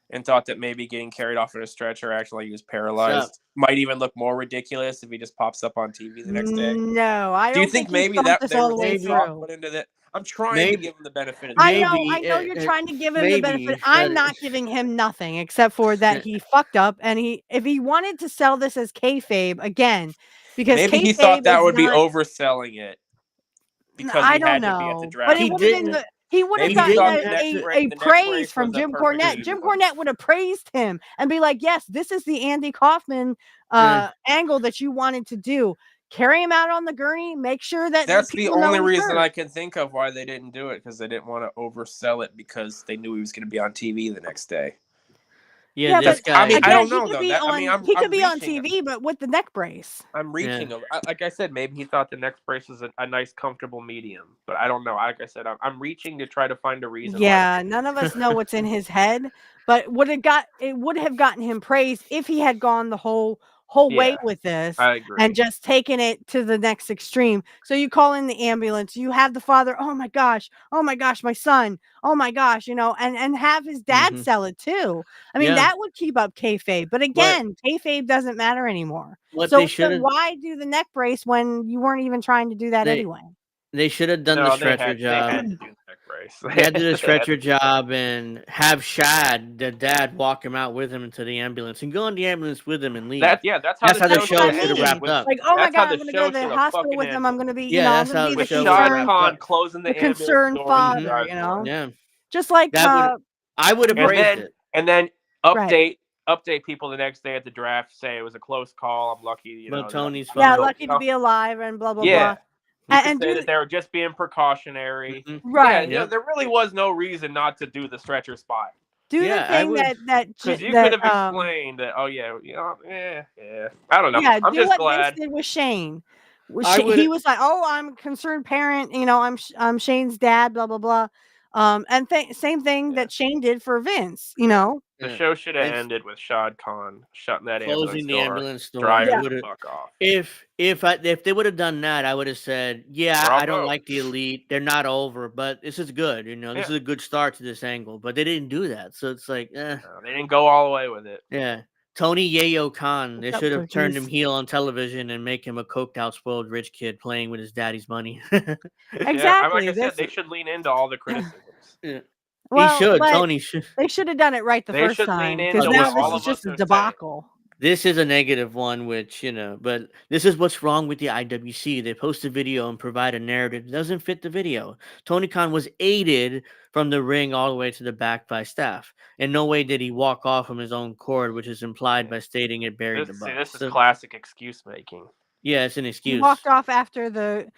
Speaker 3: and thought that maybe getting carried off in a stretcher, actually he was paralyzed, might even look more ridiculous if he just pops up on TV the next day?
Speaker 2: No, I don't.
Speaker 3: Do you think maybe that
Speaker 2: all the way through.
Speaker 3: Put into that? I'm trying to give him the benefit of the
Speaker 2: I know you're trying to give him the benefit. I'm not giving him nothing except for that he fucked up, and if he wanted to sell this as kayfabe again, because
Speaker 3: maybe he thought that would be overselling it. Because
Speaker 2: I don't know, but it would have been he would have gotten a praise from Jim Cornette. Jim Cornette would have praised him and be like, "Yes, this is the Andy Kaufman angle that you wanted to do. Carry him out on the gurney. Make sure that
Speaker 3: that's the only reason I can think of why they didn't do it, because they didn't want to oversell it because they knew he was going to be on TV the next day."
Speaker 2: Yeah,
Speaker 1: this
Speaker 2: but
Speaker 1: guy.
Speaker 3: I mean,
Speaker 2: again,
Speaker 3: I don't know though.
Speaker 2: He could be on TV, but with the neck brace.
Speaker 3: I'm reaching him. Like I said, maybe he thought the neck brace was a nice, comfortable medium, but I don't know. Like I said, I'm reaching to try to find a reason.
Speaker 2: Yeah, none of us know what's in his head, but would have gotten him praise if he had gone the whole way with this.
Speaker 3: I agree.
Speaker 2: And just taken it to the next extreme. So you call in the ambulance, you have the father, oh my gosh, my son, oh my gosh, and have his dad sell it too. I mean, that would keep up kayfabe. But again, kayfabe doesn't matter anymore. So why do the neck brace when you weren't even trying to do that anyway?
Speaker 1: They should have done the stretcher job.
Speaker 3: They had to do the neck brace.
Speaker 1: They had to do the stretcher job and have Shad, the dad, walk him out with him into the ambulance and go in the ambulance with him and leave.
Speaker 3: That's how the show
Speaker 1: should have wrapped up.
Speaker 2: Like, oh my God, I'm going to go to the hospital with him. I'm going to be,
Speaker 1: that's
Speaker 2: I'm
Speaker 1: how
Speaker 2: going to be
Speaker 1: the
Speaker 2: concerned,
Speaker 3: Khan closing the
Speaker 2: concerned father,
Speaker 1: Yeah.
Speaker 2: Just like
Speaker 1: I would have praised it.
Speaker 3: And then update people the next day at the draft. Say it was a close call. I'm lucky,
Speaker 1: Tony's
Speaker 2: lucky to be alive and blah blah blah.
Speaker 3: And say that they were just being precautionary.
Speaker 2: Right.
Speaker 3: Yeah, there really was no reason not to do the stretcher spot.
Speaker 2: Do the thing
Speaker 3: because you could have explained that. Oh yeah, I don't know.
Speaker 2: Yeah,
Speaker 3: I'm just glad.
Speaker 2: Vince did with Shane. He was like, "Oh, I'm a concerned parent. I'm Shane's dad. Blah blah blah." And same thing that Shane did for Vince.
Speaker 3: The show should have ended with Shad Khan shutting that
Speaker 1: ambulance door,
Speaker 3: driving the fuck off.
Speaker 1: If they would have done that, I would have said, I don't like the Elite. They're not over, but this is good. This is a good start to this angle. But they didn't do that, so it's like,
Speaker 3: No, they didn't go all the way with it.
Speaker 1: Yeah. Tony Yayo Khan, they should have turned him heel on television and make him a coked out, spoiled rich kid playing with his daddy's money.
Speaker 2: Exactly.
Speaker 3: Like I said, they should lean into all the criticisms.
Speaker 1: Well, Tony should.
Speaker 2: They should have done it right the first time. Because now this is just a debacle.
Speaker 1: This is a negative one, which, but this is what's wrong with the IWC. They post a video and provide a narrative that doesn't fit the video. Tony Khan was aided from the ring all the way to the back by staff. In no way did he walk off from his own cord, which is implied by stating it buried the butt.
Speaker 3: This is classic excuse making.
Speaker 1: Yeah, it's an excuse.
Speaker 2: He walked off after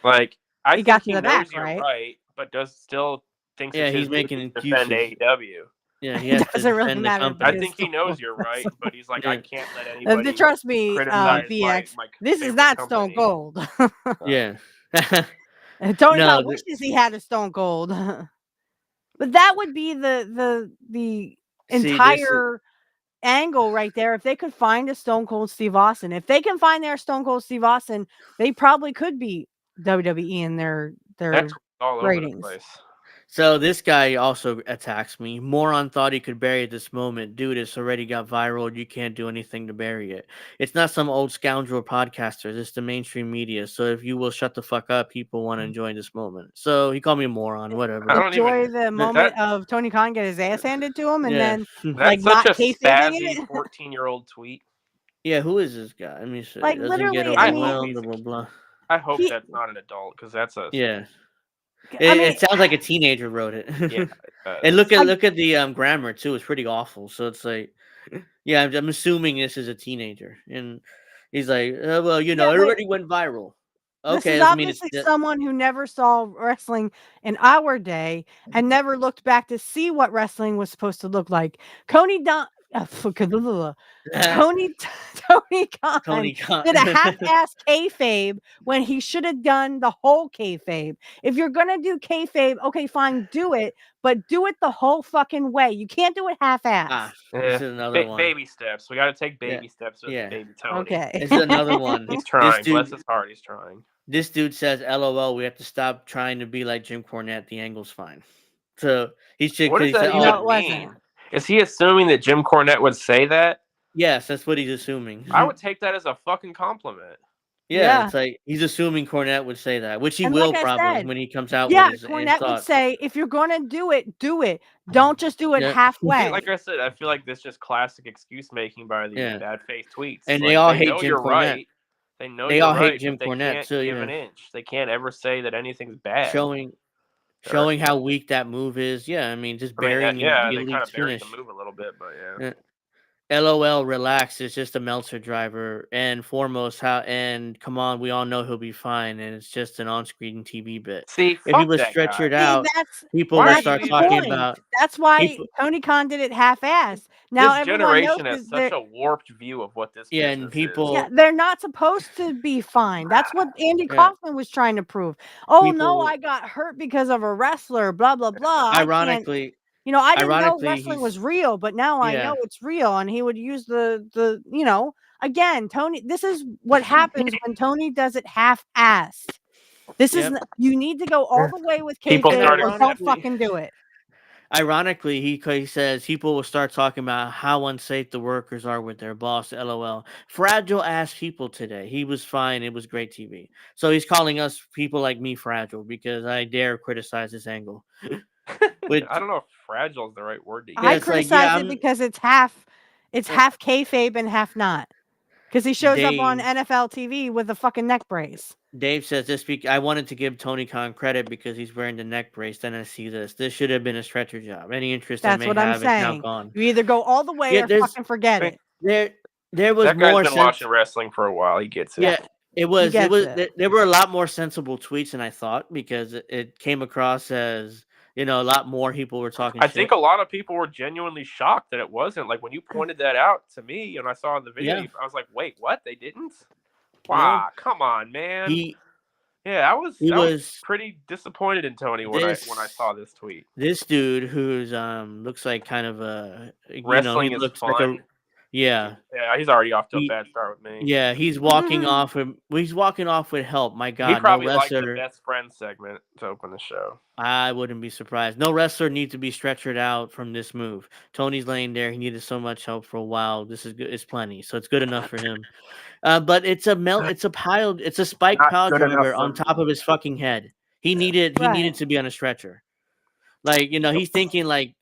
Speaker 2: I
Speaker 3: think he knows you're right, but still thinks
Speaker 1: he's making excuses.
Speaker 3: Defend AEW.
Speaker 1: Yeah, he has
Speaker 2: doesn't really matter.
Speaker 3: I think he knows you're right, but he's like, I can't let anybody.
Speaker 2: Trust me, VX. This is not Stone Cold.
Speaker 1: Yeah.
Speaker 2: Tony Khan wishes he had a Stone Cold, but that would be the entire angle right there. If they could find a Stone Cold Steve Austin, if they can find their Stone Cold Steve Austin, they probably could beat WWE in their
Speaker 3: all
Speaker 2: ratings.
Speaker 3: Over the place.
Speaker 1: So this guy also attacks me. Moron thought he could bury it this moment. Dude, it's already got viral. You can't do anything to bury it. It's not some old scoundrel podcasters. It's the mainstream media. So if you will shut the fuck up, people want to enjoy this moment. So he called me a moron, whatever.
Speaker 2: Enjoy the moment of Tony Khan get his ass handed to him and then
Speaker 3: that's such a spazzy 14-year-old tweet.
Speaker 1: Yeah, who is this guy? I mean,
Speaker 2: like literally,
Speaker 3: I hope that's not an adult because that's a
Speaker 1: It sounds like a teenager wrote it.
Speaker 3: Yeah,
Speaker 1: and look at the grammar too. It's pretty awful. So it's like, I'm assuming this is a teenager, and he's like, it already went viral. Okay,
Speaker 2: this is obviously someone who never saw wrestling in our day and never looked back to see what wrestling was supposed to look like. Tony Khan did a half-ass kayfabe when he should have done the whole kayfabe. If you're gonna do kayfabe, okay, fine, do it, but do it the whole fucking way. You can't do it half-ass.
Speaker 1: This is another one.
Speaker 3: Baby steps. We got to take baby steps with baby Tony.
Speaker 2: Okay,
Speaker 1: this is another one.
Speaker 3: He's trying. Bless his heart, he's trying.
Speaker 1: This dude says, "LOL, we have to stop trying to be like Jim Cornette. The angle's fine." So he should.
Speaker 3: What does that even mean? Is he assuming that Jim Cornette would say that?
Speaker 1: Yes, that's what he's assuming.
Speaker 3: I would take that as a fucking compliment.
Speaker 1: Yeah, it's like he's assuming Cornette would say that, which he
Speaker 2: And
Speaker 1: will
Speaker 2: like I
Speaker 1: probably
Speaker 2: said,
Speaker 1: when he comes out with his
Speaker 2: Cornette would
Speaker 1: thoughts.
Speaker 2: say, if you're gonna do it, do it. Don't just do it halfway.
Speaker 3: Like I said, I feel like this just classic excuse making by these bad faith tweets.
Speaker 1: And
Speaker 3: like,
Speaker 1: they all hate
Speaker 3: know
Speaker 1: Jim
Speaker 3: you're
Speaker 1: Cornette.
Speaker 3: Right. They know
Speaker 1: they
Speaker 3: you're
Speaker 1: all
Speaker 3: right,
Speaker 1: hate Jim
Speaker 3: but they
Speaker 1: Cornette
Speaker 3: can't
Speaker 1: too.
Speaker 3: give an inch. They can't ever say that anything's bad.
Speaker 1: Showing how weak that move is. Yeah, I mean, just burying the Elite's
Speaker 3: kind of buried
Speaker 1: finish.
Speaker 3: the move a little bit, but yeah.
Speaker 1: LOL, relax. It's just a Meltzer driver. And foremost, come on, we all know he'll be fine. And it's just an on-screen TV bit.
Speaker 3: See,
Speaker 1: if he was stretchered out, people will start talking about.
Speaker 2: That's why Tony Khan did it half-assed. Now
Speaker 3: this generation has such a warped view of what this
Speaker 1: and people
Speaker 3: is.
Speaker 2: They're not supposed to be fine. That's what Andy Kaufman was trying to prove. Oh no, I got hurt because of a wrestler, blah blah blah.
Speaker 1: Ironically,
Speaker 2: I didn't know wrestling was real, but now I know it's real. And he would use the again, Tony, this is what happens when Tony does it half-assed. This is you need to go all the way with kayfabe or don't fucking do it.
Speaker 1: Ironically, he says people will start talking about how unsafe the workers are with their boss. LOL. Fragile ass people today. He was fine. It was great TV. So he's calling us people like me fragile because I dare criticize this angle.
Speaker 3: Which, I don't know if fragile is the right word to use.
Speaker 2: I criticize it because it's half kayfabe and half not. Because he shows up on NFL TV with a fucking neck brace.
Speaker 1: Dave says this week, I wanted to give Tony Khan credit because he's wearing the neck brace. Then I see this. This should have been a stretcher job. Any interest I may have is now gone.
Speaker 2: You either go all the way or fucking forget it.
Speaker 1: There was
Speaker 3: that guy's been watching wrestling for a while. He gets it.
Speaker 1: Yeah, it was. There were a lot more sensible tweets than I thought because it came across as a lot more people were talking.
Speaker 3: I think a lot of people were genuinely shocked that it wasn't. Like when you pointed that out to me and I saw in the video, I was like, "Wait, what? They didn't? Wow, come on, man." I was pretty disappointed in Tony when I saw this tweet.
Speaker 1: This dude who's looks like kind of a
Speaker 3: wrestling
Speaker 1: he
Speaker 3: is
Speaker 1: looks
Speaker 3: fun.
Speaker 1: like yeah,
Speaker 3: he's already off to a bad start with me.
Speaker 1: Yeah, he's walking off. He's walking off with help. My God,
Speaker 3: he probably liked the best friend segment to open the show.
Speaker 1: I wouldn't be surprised. No wrestler needs to be stretchered out from this move. Tony's laying there. He needed so much help for a while. This is good. It's plenty, so it's good enough for him. But it's a spike pile driver on top of his fucking head. He needed to be on a stretcher. Like he's thinking like.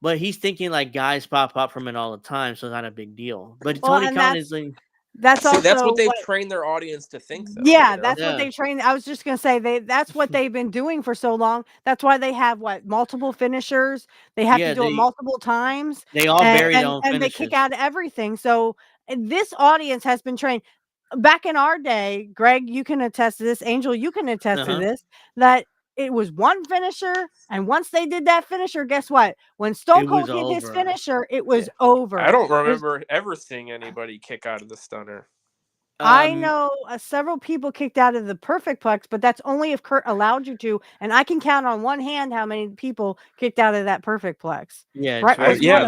Speaker 1: But he's thinking like guys pop up from it all the time, so it's not a big deal. But Tony Khan is like,
Speaker 2: that's
Speaker 3: what they've trained their audience to think. Though,
Speaker 2: yeah, that's what they trained. I was just gonna say that's what they've been doing for so long. That's why they have multiple finishers. They have to do it multiple times.
Speaker 1: They all bury their own
Speaker 2: and
Speaker 1: finishes.
Speaker 2: they kick out everything. So this audience has been trained. Back in our day, Greg, you can attest to this. Angel, you can attest to this. That it was one finisher, and once they did that finisher, guess what? When Stone Cold hit his finisher, it was over.
Speaker 3: I don't remember ever seeing anybody kick out of the stunner.
Speaker 2: I know several people kicked out of the perfect plex, but that's only if Kurt allowed you to, and I can count on one hand how many people kicked out of that perfect plex.
Speaker 1: Yeah,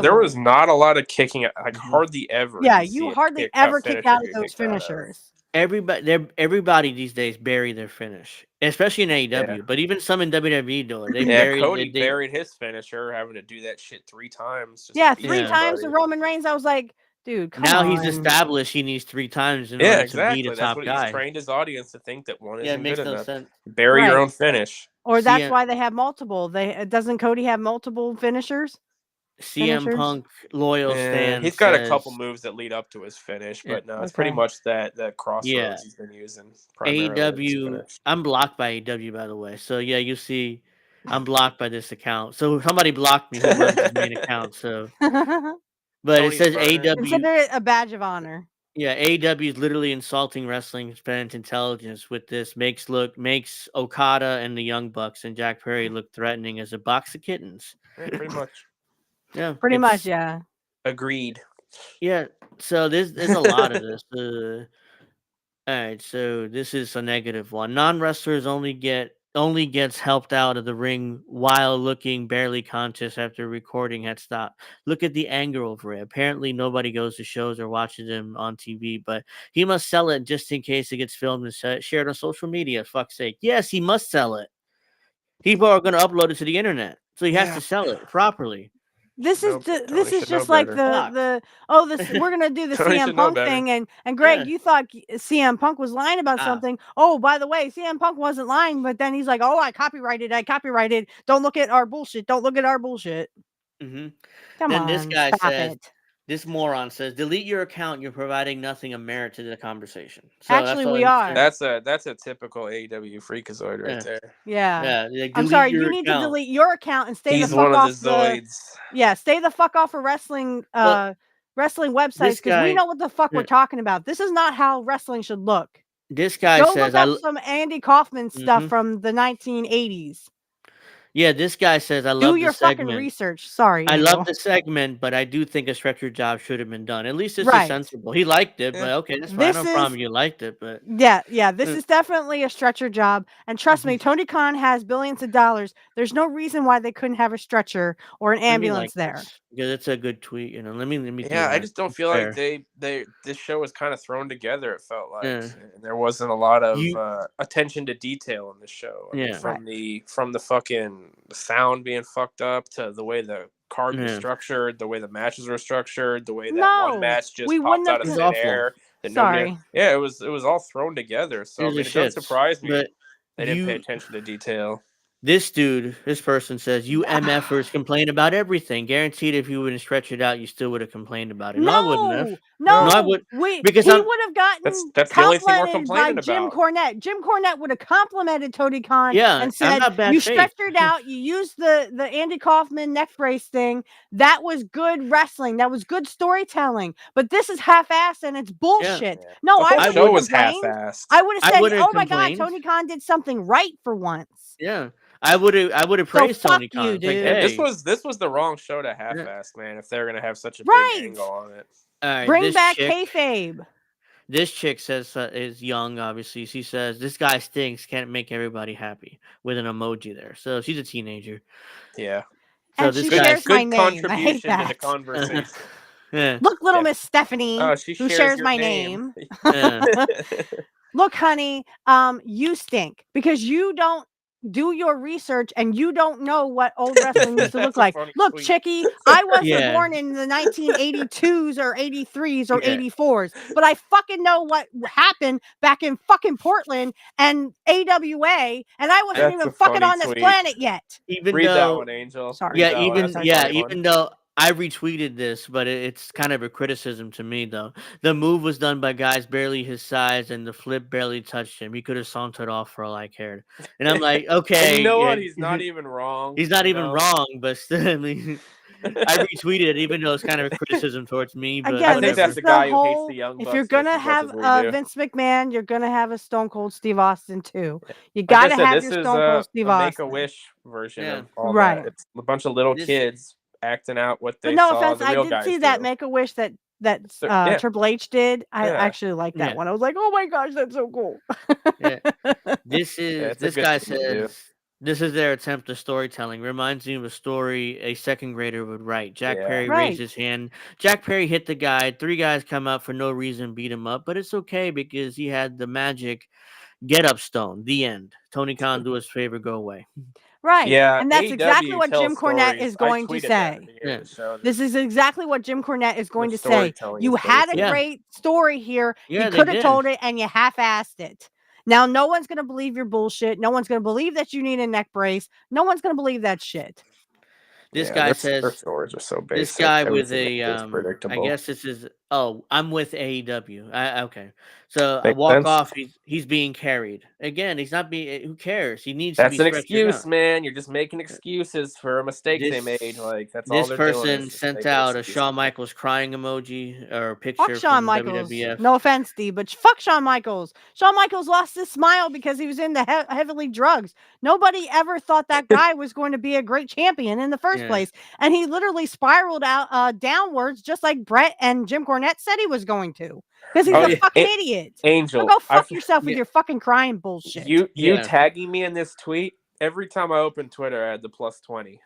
Speaker 3: there was not a lot of kicking, like hardly ever.
Speaker 2: Yeah, you hardly ever kick out of those finishers.
Speaker 1: Everybody these days bury their finish, especially in AEW, but even some in WWE do it.
Speaker 3: Cody buried his finisher, having to do that shit 3 times.
Speaker 2: Three times to Roman Reigns. I was like, dude, come
Speaker 1: now
Speaker 2: on.
Speaker 1: He's established he needs 3 times in order to be the top guy.
Speaker 3: He's trained his audience to think that one isn't good enough.
Speaker 1: Sense.
Speaker 3: Bury your own finish.
Speaker 2: Or that's why they have multiple. Doesn't Cody have multiple finishers?
Speaker 1: CM Punk loyal stance.
Speaker 3: He's got a couple moves that lead up to his finish, but no, it's pretty much that crossroads he's been using.
Speaker 1: AEW, I'm blocked by AEW, by the way. So yeah, you see, I'm blocked by this account. So somebody blocked me who runs his main account. So, but it says AEW.
Speaker 2: Consider it a badge of honor.
Speaker 1: Yeah, AEW is literally insulting wrestling fans' intelligence with this. Makes Okada and the Young Bucks and Jack Perry look threatening as a box of kittens.
Speaker 3: Yeah, pretty much.
Speaker 1: Yeah,
Speaker 2: pretty much. Yeah.
Speaker 3: Agreed.
Speaker 1: Yeah. So there's a lot of this. All right. So this is a negative one. Non-wrestlers only gets helped out of the ring while looking barely conscious after recording had stopped. Look at the anger over it. Apparently nobody goes to shows or watches him on TV, but he must sell it just in case it gets filmed and shared on social media. Fuck's sake. Yes, he must sell it. People are going to upload it to the internet, so he has to sell it properly.
Speaker 2: This is this is just like we're gonna do the
Speaker 3: Tony
Speaker 2: CM Punk thing, and Greg, you thought CM Punk was lying about something. Oh, by the way, CM Punk wasn't lying, but then he's like, oh, I copyrighted. Don't look at our bullshit.
Speaker 1: Mm-hmm.
Speaker 2: Come
Speaker 1: then
Speaker 2: on,
Speaker 1: this guy
Speaker 2: stop
Speaker 1: says,
Speaker 2: it.
Speaker 1: this moron says, delete your account. You're providing nothing of merit to the conversation. So
Speaker 2: actually, we are.
Speaker 3: That's a typical AEW freakazoid right there.
Speaker 2: Yeah.
Speaker 1: Like,
Speaker 2: I'm sorry. You need to delete your account and stay
Speaker 3: He's
Speaker 2: the fuck
Speaker 3: one
Speaker 2: off
Speaker 3: of the Zoids.
Speaker 2: stay the fuck off of wrestling websites, because we know what the fuck we're talking about. This is not how wrestling should look.
Speaker 1: This guy
Speaker 2: Go
Speaker 1: says,
Speaker 2: look up some Andy Kaufman stuff from the 1980s.
Speaker 1: Yeah, this guy says, I love
Speaker 2: Do your fucking research. Sorry,
Speaker 1: I
Speaker 2: Angel.
Speaker 1: love the segment, but I do think a stretcher job should have been done. At least this is sensible. He liked it, but okay, that's fine. No problem. You liked it, but
Speaker 2: yeah, this is definitely a stretcher job. And trust me, Tony Khan has billions of dollars. There's no reason why they couldn't have a stretcher or an ambulance there.
Speaker 1: Because it's a good tweet, Let me.
Speaker 3: Yeah, I just don't feel like this show was kind of thrown together. It felt like, and there wasn't a lot of attention to detail in the show. I mean, from the fucking sound being fucked up to the way the card was structured, the way the matches were structured, the way that one match just popped out of thin air.
Speaker 2: Sorry.
Speaker 3: It was all thrown together. So I mean, it doesn't surprise me they didn't pay attention to detail.
Speaker 1: This person says, you MFers complain about everything. Guaranteed if you wouldn't stretch it out, you still would have complained about it. No, I wouldn't have.
Speaker 2: No, I would. Because he would have gotten
Speaker 3: that's the only thing we're complaining
Speaker 2: by Jim
Speaker 3: about.
Speaker 2: Cornette. Jim Cornette would have complimented Tony Khan and said, you stretched it out, you used the Andy Kaufman neck brace thing. That was good wrestling. That was good storytelling. But this is half-assed and it's bullshit.
Speaker 3: Yeah.
Speaker 2: No,
Speaker 3: I would have was half-assed.
Speaker 2: I would have said, oh my God, Tony Khan did something right for once.
Speaker 1: Yeah. I would have praised Tony Khan.
Speaker 2: You, dude.
Speaker 3: Like, this was the wrong show to half-ass, man. If they're gonna have such a big angle on it,
Speaker 1: all right,
Speaker 2: bring back kayfabe.
Speaker 1: This chick says is young. Obviously, she says this guy stinks. Can't make everybody happy with an emoji there. So she's a teenager.
Speaker 3: Yeah.
Speaker 1: So
Speaker 2: and
Speaker 1: this
Speaker 2: guy's
Speaker 3: good contribution to the conversation.
Speaker 2: Look, little Miss Stephanie, who shares my
Speaker 3: name.
Speaker 2: Look, honey, you stink because you don't do your research and you don't know what old wrestling used to look like. Look, tweet. Chickie, I wasn't born in the 1982s or 83s or 84s, but I fucking know what happened back in fucking Portland and AWA, and I wasn't even fucking on this planet yet.
Speaker 3: Read that one, Angel.
Speaker 2: Sorry.
Speaker 1: Even though I retweeted this, but it's kind of a criticism to me, though. The move was done by guys barely his size, and the flip barely touched him. He could have sauntered off for all I cared. And I'm like, okay.
Speaker 3: And you know what? He's not even wrong.
Speaker 1: He's not even wrong, but still, I mean, I retweeted it, even though it's kind of a criticism towards me. But
Speaker 2: again,
Speaker 3: I think that's the guy who hates the Young Bucks.
Speaker 2: If you're going to have Vince McMahon, you're going to have a Stone Cold Steve Austin, too. You got to have your Stone Cold Steve Austin.
Speaker 3: Make-A-Wish version of all that. It's a bunch of little kids acting out what they
Speaker 2: saw.
Speaker 3: No offense,
Speaker 2: I did see that Make-A-Wish that Triple H did. I actually like that one. I was like, oh my gosh, that's so cool.
Speaker 1: This guy says this is their attempt at storytelling. Reminds me of a story a second grader would write. Jack Perry raised his hand. Jack Perry hit the guy. 3 guys come up for no reason, beat him up, but it's okay because he had the magic get up stone. The end. Tony Khan, do us a favor, go away.
Speaker 2: Right.
Speaker 3: Yeah.
Speaker 2: And that's exactly what Jim Cornette is going to say. This is exactly what Jim Cornette is going to say. You had a great story here. You could have told it and you half-assed it. Now, no one's going to believe your bullshit. No one's going to believe that you need a neck brace. No one's going to believe that shit.
Speaker 1: This guy says
Speaker 3: their stories are so basic.
Speaker 1: This guy with I guess this is I'm with AEW. Okay. So I walk off, he's being carried. Again, he's not being who cares? He needs
Speaker 3: that's
Speaker 1: to be
Speaker 3: an excuse, man. You're just making excuses for a mistake they made. Like that's all they're doing. This
Speaker 1: person sent out a Shawn Michaels crying emoji or a picture
Speaker 2: fuck Shawn
Speaker 1: from
Speaker 2: Michaels.
Speaker 1: WWF.
Speaker 2: No offense, Steve, but fuck Shawn Michaels. Shawn Michaels lost his smile because he was into heavily drugs. Nobody ever thought that guy was going to be a great champion in the first place. And he literally spiraled out downwards just like Brett and Jim Cornette said he was going to. Because he's a fucking idiot.
Speaker 3: Angel.
Speaker 2: So go fuck yourself with your fucking crying bullshit.
Speaker 3: You tagging me in this tweet, every time I open Twitter, I had the +20.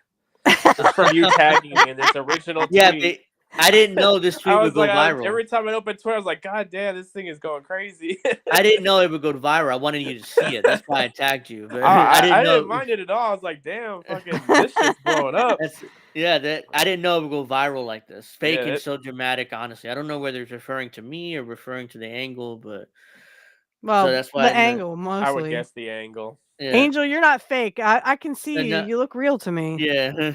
Speaker 3: It's from you tagging me in this original tweet.
Speaker 1: I didn't know this tweet would go viral.
Speaker 3: Every time I open Twitter, I was like, God damn, this thing is going crazy.
Speaker 1: I didn't know it would go viral. I wanted you to see it. That's why I tagged you. But
Speaker 3: I didn't mind it at all. I was like, damn, fucking, this shit's blowing up.
Speaker 1: I didn't know it would go viral like this. Fake and so dramatic, honestly. I don't know whether it's referring to me or referring to the angle, but...
Speaker 2: Well, so that's why the angle, mostly.
Speaker 3: I would guess the angle.
Speaker 2: Yeah. Angel, you're not fake. I can see you. You look real to me.
Speaker 1: Yeah.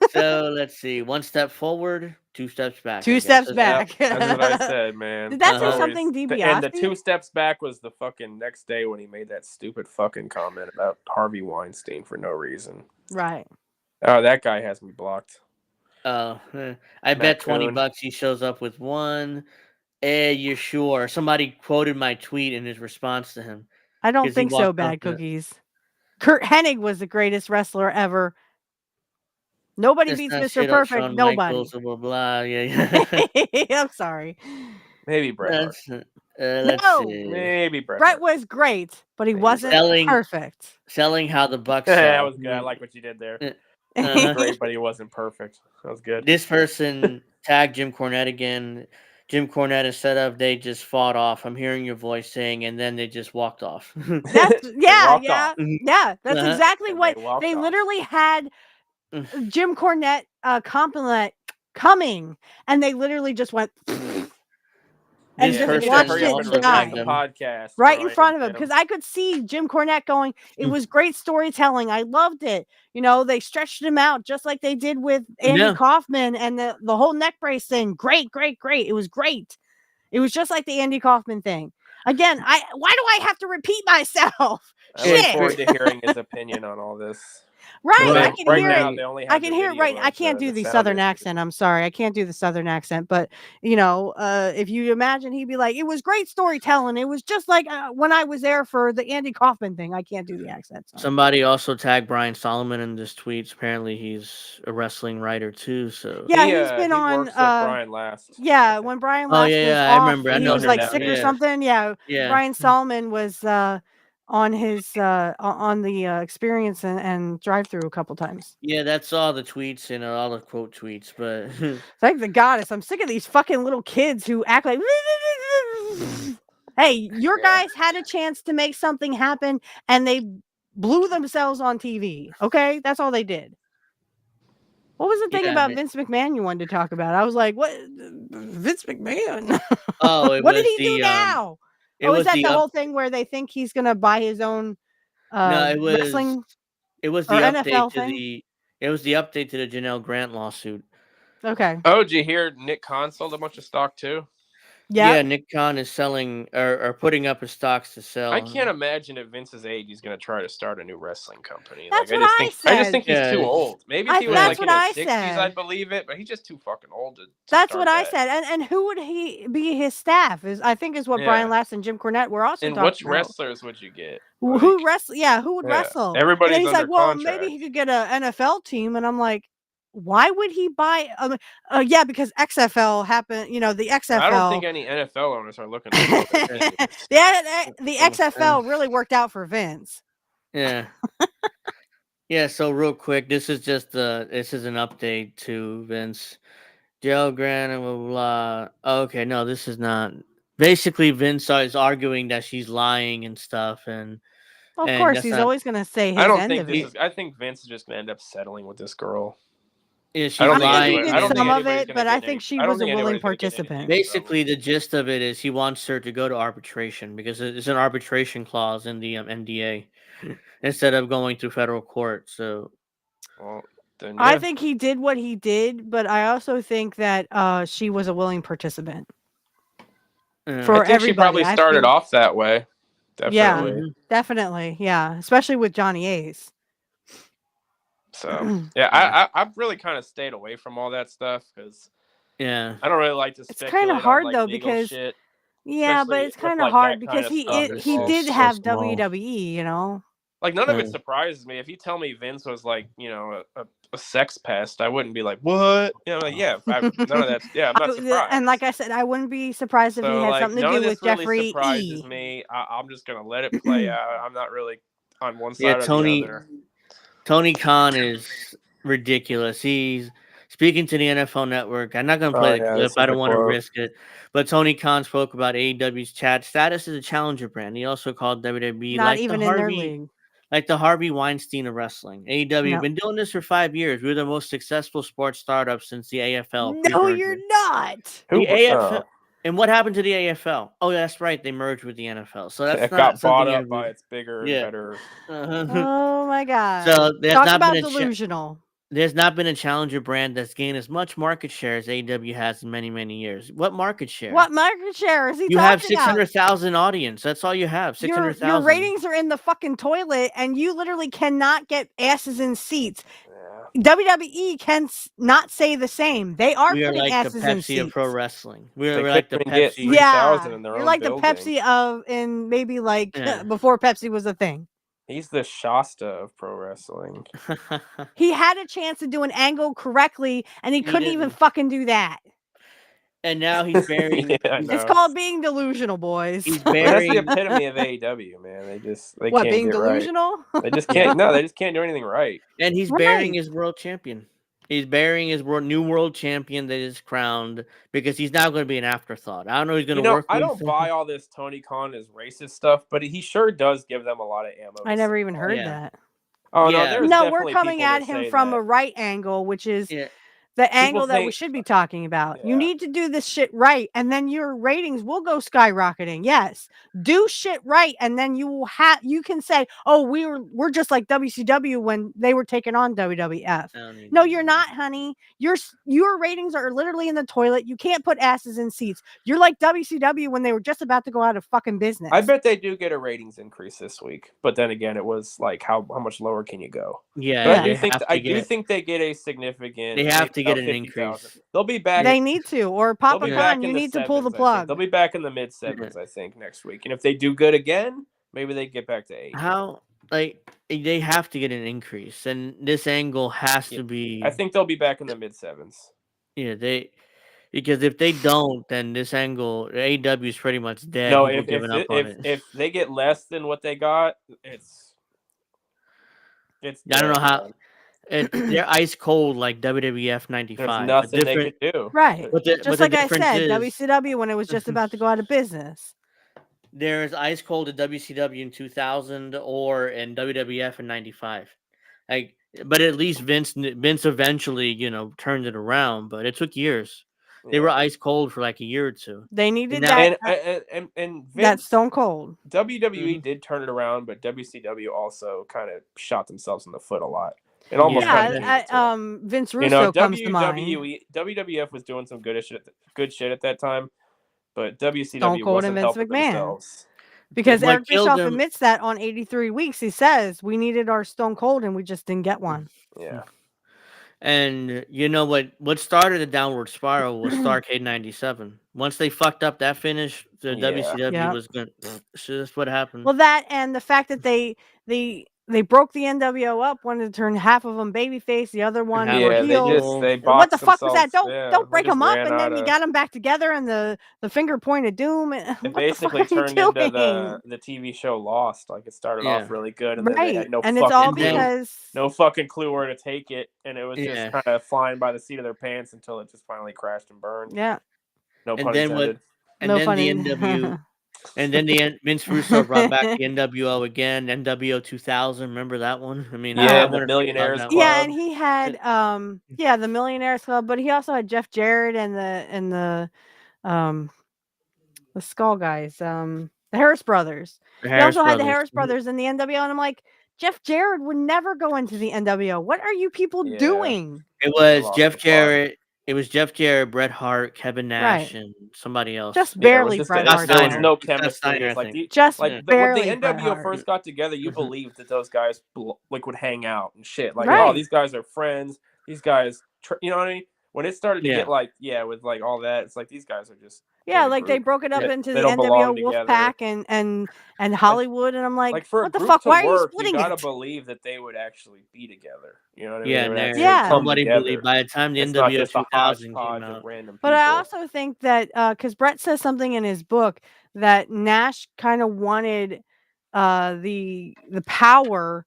Speaker 1: So let's see. 1 step forward, 2 steps back.
Speaker 2: 2 steps back.
Speaker 3: That's what I said, man.
Speaker 2: Did that say something, DiBiase?
Speaker 3: And the 2 steps back was the fucking next day when he made that stupid fucking comment about Harvey Weinstein for no reason.
Speaker 2: Right.
Speaker 3: Oh, that guy has me blocked.
Speaker 1: Oh, I bet $20 he shows up with one. You're sure? Somebody quoted my tweet in his response to him.
Speaker 2: I don't think so, Bad Cookies. Kurt Hennig was the greatest wrestler ever. Nobody beats Mr. Perfect. Nobody.
Speaker 1: Michaels, blah, blah, yeah.
Speaker 2: I'm sorry.
Speaker 3: Maybe Bret.
Speaker 1: Let's see.
Speaker 3: Maybe
Speaker 2: Bret was great, but he wasn't perfect.
Speaker 1: Selling how the Bucks.
Speaker 3: That was good. I like what you did there. Great, but he wasn't perfect. That was good.
Speaker 1: This person tagged Jim Cornette again. Jim Cornette, instead of they just fought off, I'm hearing your voice saying, and then they just walked off.
Speaker 2: That's That's exactly what they literally had. Jim Cornette compliment coming, and they literally just went and just watched it die
Speaker 3: podcast
Speaker 2: right in front of him, because I could see Jim Cornette going, it was great storytelling, I loved it. You know, they stretched him out just like they did with Andy Kaufman and the whole neck brace thing. Great. It was great. It was just like the Andy Kaufman thing. Again, why do I have to repeat myself?
Speaker 3: I look forward to hearing his opinion on all this.
Speaker 2: Right, I can hear it. I can hear it. Right, I can't do the Southern accent. I'm sorry, I can't do the Southern accent. But you know, if you imagine, he'd be like, "It was great storytelling. It was just like when I was there for the Andy Kaufman thing." I can't do the accent. Sorry.
Speaker 1: Somebody also tagged Brian Solomon in this tweet. Apparently, he's a wrestling writer too. So
Speaker 2: yeah, he's been on.
Speaker 3: Works with Brian last.
Speaker 2: Yeah, when Brian last was
Speaker 1: I
Speaker 2: off,
Speaker 1: remember.
Speaker 2: He was like sick or something. Yeah, Brian Solomon was. On his on the experience and drive through a couple times.
Speaker 1: Yeah, that's all the tweets and all the quote tweets. But
Speaker 2: thank the goddess, I'm sick of these fucking little kids who act like. Hey, your guys had a chance to make something happen, and they blew themselves on TV. Okay, that's all they did. What was the thing about Vince McMahon you wanted to talk about? I was like, what? Vince McMahon?
Speaker 1: Oh,
Speaker 2: what did he do now? Is that the whole thing where they think he's going to buy his own wrestling?
Speaker 1: It was the update to the. It was the update to the Jenel Grant lawsuit.
Speaker 2: Okay.
Speaker 3: Oh, did you hear Nick Khan sold a bunch of stock too?
Speaker 1: Yeah, Nick Khan is selling or putting up his stocks to sell.
Speaker 3: I can't imagine at Vince's age he's going to try to start a new wrestling company.
Speaker 2: That's what I said.
Speaker 3: I just think he's too old. Maybe if he was like in his 60s, I'd believe it, but he's just too fucking old to
Speaker 2: That's what I said. And who would he be his staff? I think is what Brian Last and Jim Cornette were also talking about.
Speaker 3: And which wrestlers would you get?
Speaker 2: Who wrestle? Yeah, who would wrestle?
Speaker 3: Everybody's
Speaker 2: and he's
Speaker 3: under
Speaker 2: like, well,
Speaker 3: contract.
Speaker 2: maybe he could get an NFL team. And I'm like, why would he buy? Yeah, because XFL happened. You know, the XFL.
Speaker 3: I don't think any NFL owners are looking.
Speaker 2: The XFL really worked out for Vince.
Speaker 1: Yeah. Yeah. So real quick, this is an update to Vince. Jenel Grant and blah, blah, blah. Okay, no, this is not. Basically, Vince is arguing that she's lying and stuff, and
Speaker 2: of course he's always going to say his
Speaker 3: I think Vince is just going to end up settling with this girl.
Speaker 1: Yeah, she's
Speaker 2: lying. He did some of it, but I think she was a willing participant.
Speaker 1: Basically, the gist of it is he wants her to go to arbitration because it's an arbitration clause in the NDA instead of going through federal court. So,
Speaker 2: I think he did what he did, but I also think that she was a willing participant.
Speaker 3: For everybody, she probably started off that way. Definitely.
Speaker 2: Yeah, definitely. Yeah, especially with Johnny Ace.
Speaker 3: So I've really kind of stayed away from all that stuff because I don't really like to.
Speaker 2: It's kind of hard though because but it's kind of hard because he did have WWE, you know.
Speaker 3: Like none of it surprises me. If you tell me Vince was like, you know, a sex pest, I wouldn't be like, what? You know, like none of that. Yeah, I'm not surprised.
Speaker 2: And like I said, I wouldn't be surprised if he had something to do with Jeffrey
Speaker 3: really surprises me. I'm just gonna let it play out. I'm not really on one side or the other.
Speaker 1: Tony Khan is ridiculous. He's speaking to the NFL Network, I'm not going to play the clip. I don't want to risk it. But Tony Khan spoke about AEW's chat status as a challenger brand. He also called WWE
Speaker 2: not even in their league.
Speaker 1: Like the Harvey Weinstein of wrestling. AEW been doing this for 5 years. We're the most successful sports startup since the AFL.
Speaker 2: No, you're not.
Speaker 1: The AFL. And what happened to the AFL? Oh, that's right. They merged with the NFL. So that's
Speaker 3: it got bought up by its bigger and better.
Speaker 2: Oh my God.
Speaker 1: So
Speaker 2: talk about delusional.
Speaker 1: There's not been a challenger brand that's gained as much market share as AEW has in many, many years. What market share?
Speaker 2: What market share is he talking
Speaker 1: about? You have 600,000 audience. That's all you have. 600,000.
Speaker 2: Your ratings are in the fucking toilet, and you literally cannot get asses in seats. Yeah. WWE can not say the same. They are putting
Speaker 1: like
Speaker 2: asses in seats.
Speaker 1: We are like the Pepsi of pro wrestling. We're like the Pepsi.
Speaker 2: You're like the Pepsi of in maybe like before Pepsi was a thing.
Speaker 3: He's the Shasta of pro wrestling.
Speaker 2: He had a chance to do an angle correctly, and he couldn't even fucking do that.
Speaker 1: And now he's burying.
Speaker 2: It's called being delusional, boys.
Speaker 1: He's burying.
Speaker 3: That's the epitome of AEW, man. They
Speaker 2: what,
Speaker 3: can't
Speaker 2: being
Speaker 3: get
Speaker 2: delusional?
Speaker 3: Right. They just can't. No, they just can't do anything right.
Speaker 1: And he's burying his world champion. He's burying his new world champion that is crowned because he's now going to be an afterthought. I don't know. He's going to work.
Speaker 3: I don't buy all this Tony Khan is racist stuff, but he sure does give them a lot of ammo.
Speaker 2: I never even heard that.
Speaker 3: Oh
Speaker 2: no, we're coming at him from a right angle, which is the angle that we should be talking about. Yeah. You need to do this shit right, and then your ratings will go skyrocketing. Yes, do shit right, and then you can say, "Oh, we're just like WCW when they were taking on WWF." No, you're not, honey. Your ratings are literally in the toilet. You can't put asses in seats. You're like WCW when they were just about to go out of fucking business.
Speaker 3: I bet they do get a ratings increase this week, but then again, it was like how much lower can you go?
Speaker 1: Yeah,
Speaker 3: but I do think they get a significant.
Speaker 1: They have to get an increase.
Speaker 3: They'll be back.
Speaker 2: They need to, or Papa Khan, you need to pull the plug.
Speaker 3: They'll be back in the mid sevens, I think, next week. And if they do good again, maybe they get back to 8.
Speaker 1: They have to get an increase, and this angle has to be.
Speaker 3: I think they'll be back in the mid sevens.
Speaker 1: Yeah, because if they don't, then this angle AEW is pretty much dead.
Speaker 3: No, if they get less than what they got, it's.
Speaker 1: I don't know how. They're ice cold like WWF 95.
Speaker 3: There's nothing they could do.
Speaker 2: Right. Just like I said, WCW when it was just about to go out of business.
Speaker 1: There's ice cold at WCW in 2000 or in WWF in 95. But at least Vince eventually, turned it around, but it took years. They were ice cold for like a year or two.
Speaker 2: They needed that.
Speaker 3: And Vince,
Speaker 2: that's stone cold.
Speaker 3: WWE did turn it around, but WCW also kind of shot themselves in the foot a lot. It almost
Speaker 2: Vince Russo comes to mind.
Speaker 3: WWF was doing some good shit at that time, but WCW
Speaker 2: Stone Cold
Speaker 3: wasn't
Speaker 2: and Vince
Speaker 3: helping
Speaker 2: McMahon.
Speaker 3: Themselves.
Speaker 2: Because Eric Bischoff admits that on 83 Weeks. He says, we needed our Stone Cold and we just didn't get one.
Speaker 3: Yeah.
Speaker 1: And you know what started the downward spiral was Starrcade 97. Once they fucked up that finish, the WCW was going to... That's what happened.
Speaker 2: Well, that and the fact that they broke the NWO up, wanted to turn half of them babyface, the other one were heels.
Speaker 3: What
Speaker 2: the fuck was that? Don't break them up, and then you got them back together, and the finger point of doom.
Speaker 3: It basically turned into the TV show Lost. Like it started off really good, and then they had no fucking clue where to take it, and it was just kind of flying by the seat of their pants until it just finally crashed and burned.
Speaker 2: Yeah,
Speaker 3: no pun intended.
Speaker 1: And then the Vince Russo brought back the NWO again, NWO 2000. Remember that one? I mean,
Speaker 3: the Millionaires Club.
Speaker 2: Yeah, and he had the Millionaires Club, but he also had Jeff Jarrett and the Skull guys, the Harris Brothers. He also had the Harris Brothers in the NWO, and I'm like, Jeff Jarrett would never go into the NWO. What are you people doing?
Speaker 1: It was Jeff Jarrett. It was Jeff Jarrett, Bret Hart, Kevin Nash, and somebody else.
Speaker 2: Just barely.
Speaker 3: Bret Hart. There was no chemistry.
Speaker 2: Barely.
Speaker 3: When the NWO first got together, you believed that those guys would hang out and shit. Like, oh, these guys are friends. These guys, you know what I mean? When it started to get with like all that, it's like these guys are just
Speaker 2: they broke it up into the NWO Wolfpack and Hollywood, and I'm like
Speaker 3: for
Speaker 2: what the fuck? Why are you splitting
Speaker 3: it? You gotta
Speaker 2: it?
Speaker 3: believe that they would actually be together. You know what I
Speaker 1: mean? Somebody believed by the time the NWO 2000 came out.
Speaker 2: But I also think that because Brett says something in his book that Nash kind of wanted the power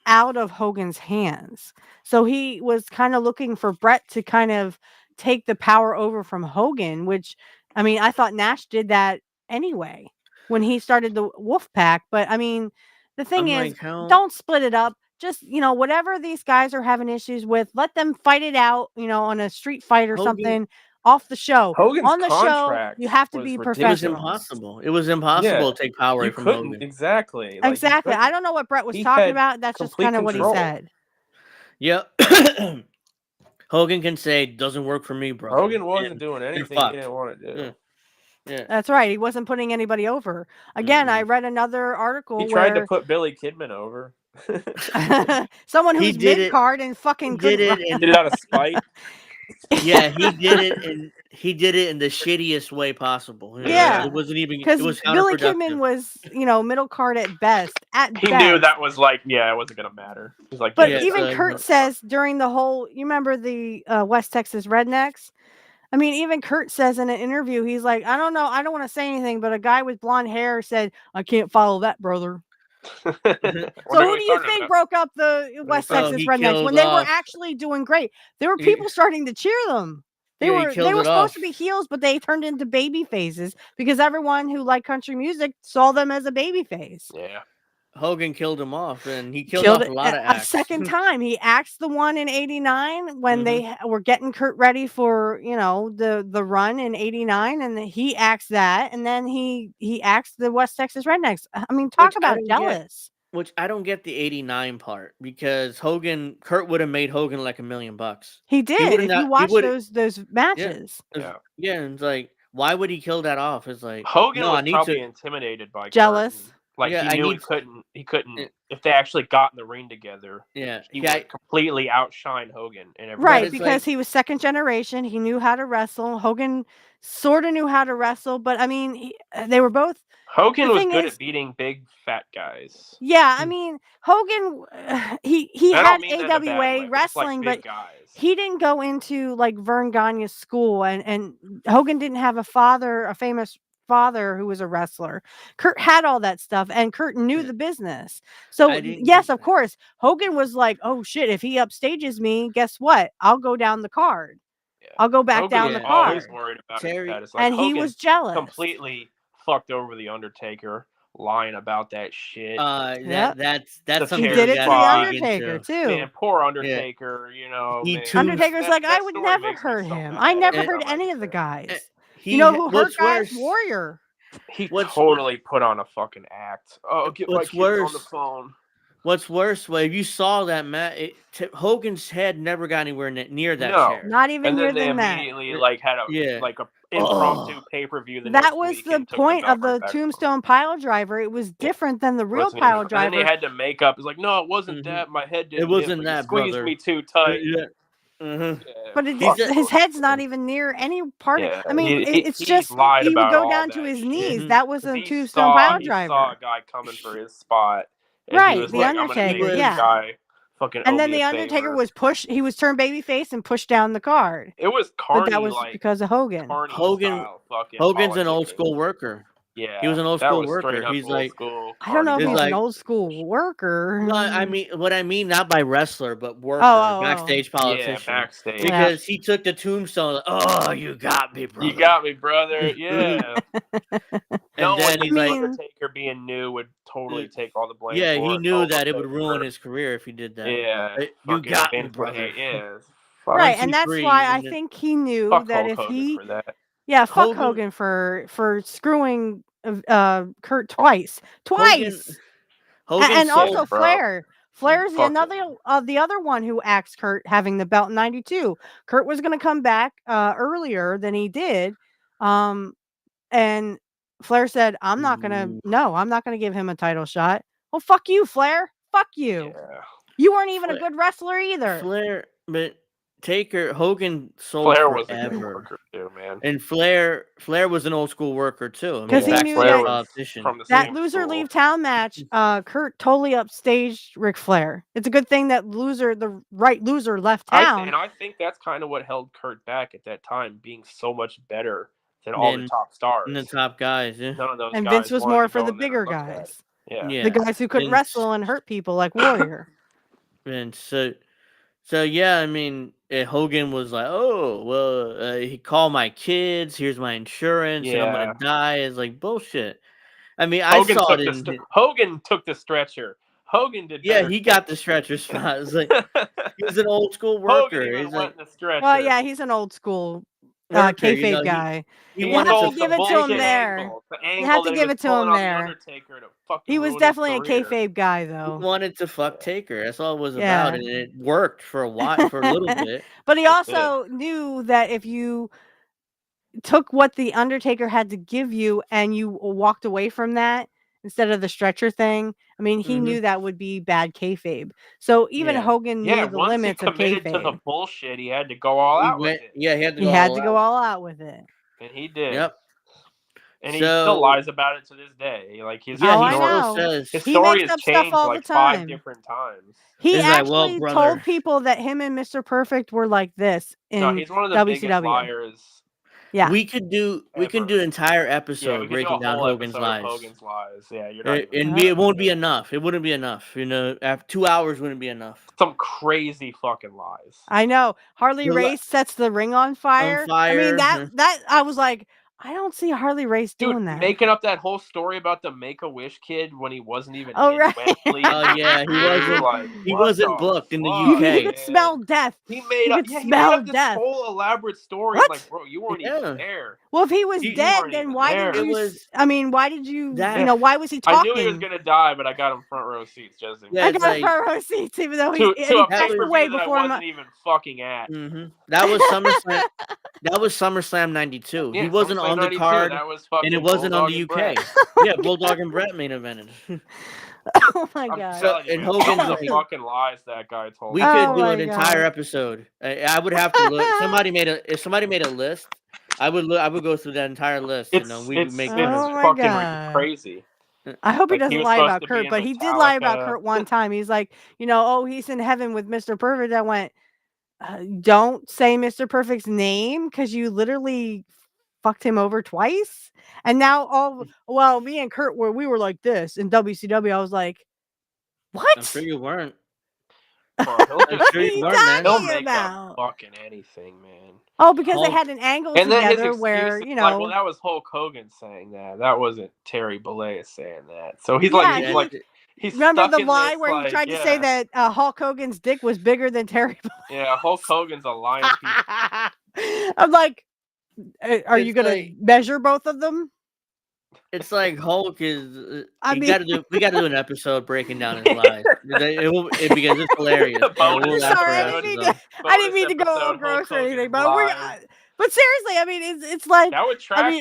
Speaker 2: out of Hogan's hands. So he was kind of looking for Brett to kind of take the power over from Hogan, which, I mean, I thought Nash did that anyway when he started the Wolfpack. But I mean, the thing is, don't split it up. Just, whatever these guys are having issues with, let them fight it out, on a street fight or something off the show.
Speaker 3: Hogan's
Speaker 2: on the show, you have to be professional.
Speaker 1: It was impossible to take power away from Hogan.
Speaker 3: Exactly.
Speaker 2: Exactly. I don't know what Brett was talking about. That's just kind of what he said.
Speaker 1: Yeah. Hogan can say, doesn't work for me, bro.
Speaker 3: Hogan wasn't doing anything he didn't want to do.
Speaker 1: Yeah.
Speaker 2: That's right. He wasn't putting anybody over. Again, I read another article
Speaker 3: He tried to put Billy Kidman over.
Speaker 2: Someone who's mid-card and fucking
Speaker 3: did it out of spite.
Speaker 1: Yeah, he did it in the shittiest way possible.
Speaker 2: Yeah,
Speaker 1: it wasn't even
Speaker 2: because Billy
Speaker 1: Kidman
Speaker 2: was, middle card at best.
Speaker 3: He knew that was like, it wasn't gonna matter. He's like,
Speaker 2: but even Kurt says during the whole, you remember the West Texas Rednecks? I mean, even Kurt says in an interview, he's like, I don't know, I don't want to say anything, but a guy with blonde hair said, I can't follow that, brother. So who do you think broke up the West Texas Rednecks when they were actually doing great? There were people starting to cheer them. They were supposed to be heels, but they turned into baby faces because everyone who liked country music saw them as a baby face.
Speaker 3: Yeah.
Speaker 1: Hogan killed him off, and he killed off a lot of acts.
Speaker 2: A second time. He axed the one in 89 when they were getting Kurt ready for, the run in 89, and he axed that, and then he axed the West Texas Rednecks. I mean, talk about jealous.
Speaker 1: Which I don't get the 89 part, because Kurt would have made Hogan like $1 million.
Speaker 2: He did. If you watch those matches.
Speaker 1: Yeah, and it's like, why would he kill that off? It's like
Speaker 3: Hogan was probably intimidated by
Speaker 2: jealous.
Speaker 3: Kurt. Like, he knew he couldn't. If they actually got in the ring together, he would completely outshine Hogan.
Speaker 2: Right, because he was second generation. He knew how to wrestle. Hogan sort of knew how to wrestle, but I mean, they were both.
Speaker 3: Hogan was good at beating big fat guys.
Speaker 2: Yeah, I mean, Hogan, he had AWA wrestling, but he didn't go into like Vern Gagne's school, and Hogan didn't have a famous father who was a wrestler. Kurt had all that stuff, and Kurt knew the business. So yes, of course, Hogan was like, oh shit, if he upstages me, guess what? I'll go down the card. Yeah. I'll go back down the card.
Speaker 3: Always worried about that. Like,
Speaker 2: and
Speaker 3: Hogan
Speaker 2: he was jealous.
Speaker 3: Completely fucked over the Undertaker, lying about that shit.
Speaker 1: That's something
Speaker 2: he did it to the Undertaker too.
Speaker 3: Man, poor Undertaker.
Speaker 2: Undertaker's like, I would never hurt him. I never hurt any of the guys. Who hurt guys? Warrior.
Speaker 3: He totally put on a fucking act. Oh, get my kids on the phone.
Speaker 1: What's worse, if you saw that match, Hogan's head never got anywhere near that chair.
Speaker 2: Not even near the
Speaker 3: match. And then they immediately had a impromptu pay-per-view the next
Speaker 2: That was the point of the Tombstone pile driver. It was different than the real pile driver.
Speaker 3: And then they had to make up. It's like, no, it wasn't that. My head didn't.
Speaker 1: It wasn't that,
Speaker 3: squeezed me too tight.
Speaker 2: But his head's not even near any part of it. I mean, it's just he would go down to his knees. That was a Tombstone pile driver.
Speaker 3: He saw a guy coming for his spot.
Speaker 2: Right, the Undertaker. And then the Undertaker was pushed. He was turned babyface and pushed down the card.
Speaker 3: It was Carney.
Speaker 2: But that was because of Hogan.
Speaker 1: Hogan's an old school worker.
Speaker 3: Yeah,
Speaker 1: he was an old school worker. He's like,
Speaker 2: I don't know if he's an old school worker.
Speaker 1: No, I mean, not by wrestler, but worker, backstage politician.
Speaker 3: Yeah, backstage.
Speaker 1: Because he took the tombstone. Like, oh, you got me, brother.
Speaker 3: You got me, brother. Yeah. And then he's like, Undertaker being new would totally take all the blame.
Speaker 1: Yeah, he knew that it would ruin his career if he did that.
Speaker 3: Yeah,
Speaker 1: you got me, brother.
Speaker 3: Yeah.
Speaker 2: Right, and that's why I think he knew that if he. Yeah, fuck Hogan for screwing Kurt twice. And also Flair. Flair's the other one who axed Kurt having the belt in 92. Kurt was going to come back earlier than he did. And Flair said, I'm not going to give him a title shot. Well, fuck you, Flair. Fuck you. Yeah. You weren't even a good wrestler either.
Speaker 1: Hogan sold
Speaker 3: Flair
Speaker 1: forever.
Speaker 3: Was a good worker too, man.
Speaker 1: And Flair was an old school worker too.
Speaker 2: Because he knew that loser leave town match, Kurt totally upstaged Ric Flair. It's a good thing that the right loser left town.
Speaker 3: And I think that's kind of what held Kurt back at that time, being so much better than all the top stars.
Speaker 1: And the top guys, yeah.
Speaker 3: None of those
Speaker 2: and
Speaker 3: guys
Speaker 2: Vince was more for the bigger guys.
Speaker 3: Yeah.
Speaker 2: The guys who couldn't wrestle and hurt people like Warrior.
Speaker 1: And so yeah, I mean, Hogan was like, "Oh, well, he called my kids. Here's my insurance, and I'm gonna die." It's like bullshit. I mean,
Speaker 3: Hogan
Speaker 1: I saw it in.
Speaker 3: Hogan took the stretcher. Hogan did.
Speaker 1: Yeah, he got the stretcher spot. It's like he's an old school worker.
Speaker 3: Hogan even
Speaker 1: he's
Speaker 3: went in the stretcher.
Speaker 2: Well, yeah, he's an old school
Speaker 1: worker,
Speaker 2: kayfabe guy.
Speaker 1: He
Speaker 2: you have to give it to him there.
Speaker 3: You have to give it to him there.
Speaker 2: He was definitely a kayfabe guy, though.
Speaker 1: He wanted to fuck Taker. That's all it was about, and it worked for a while, for a little bit.
Speaker 2: But he also knew that if you took what the Undertaker had to give you and you walked away from that instead of the stretcher thing, I mean, he knew that would be bad kayfabe. So even Hogan knew the limits of kayfabe.
Speaker 3: To the bullshit, he had to go all out with it.
Speaker 1: Yeah, he had to
Speaker 2: go all out with it.
Speaker 3: And he did.
Speaker 1: Yep.
Speaker 3: And he still lies about it to this day. Like his
Speaker 2: his
Speaker 3: story has changed like 5 different times.
Speaker 2: He actually told people that him and Mr. Perfect were like this in
Speaker 3: he's one of the
Speaker 2: WCW.
Speaker 3: biggest liars.
Speaker 2: Yeah,
Speaker 1: we can do an entire episode breaking down Hogan's lies.
Speaker 3: Yeah, you're
Speaker 1: not it won't be enough. It wouldn't be enough. You know, after 2 hours wouldn't be enough.
Speaker 3: Some crazy fucking lies.
Speaker 2: I know. Harley Race sets the ring on fire. I mean that I was like, I don't see Harley Race doing that.
Speaker 3: Making up that whole story about the Make-A-Wish kid when he wasn't even in
Speaker 2: Wembley.
Speaker 1: Oh yeah, he wasn't booked in the UK.
Speaker 2: He could smell death.
Speaker 3: He made up this whole elaborate story.
Speaker 2: What?
Speaker 3: Like, bro, you weren't even there.
Speaker 2: Well, if he was dead, then why did you? Why did you? Why was he talking?
Speaker 3: I knew he was gonna die, but I got him front row seats just in case.
Speaker 2: I got front row seats, even though he passed away before
Speaker 3: I wasn't even fucking at.
Speaker 1: That was SummerSlam. That was SummerSlam '92. He wasn't on the card, and it wasn't on the UK. Yeah, Bulldog and Brett main evented.
Speaker 2: Oh my god!
Speaker 3: So, and Hogan's the fucking lies that guy told.
Speaker 1: We could do an entire episode. I would have to look. If somebody made a list, I would go through that entire list.
Speaker 3: It's fucking crazy.
Speaker 2: I hope he doesn't lie about Kurt, but he did lie about Kurt one time. He's like, he's in heaven with Mr. Perfect. I went, don't say Mr. Perfect's name because you literally fucked him over twice. And now me and Kurt we were like this in WCW. I was like, what?
Speaker 1: I'm sure you weren't.
Speaker 3: I'm sure you weren't, man. He'll make up fucking anything, man.
Speaker 2: Oh, because they had an angle together where,
Speaker 3: like, well, that was Hulk Hogan saying that. That wasn't Terry Bollea saying that. So he's like, he's
Speaker 2: remember the lie where he tried to say that Hulk Hogan's dick was bigger than Terry Bollea?
Speaker 3: Yeah, Hulk Hogan's a lying piece.
Speaker 2: I'm like, are you going to measure both of them?
Speaker 1: It's like Hulk is. We got to do an episode breaking down his lies. Because it's hilarious.
Speaker 2: I didn't mean to go all gross or anything, but seriously, I mean, it's like,
Speaker 3: that would track,
Speaker 2: are you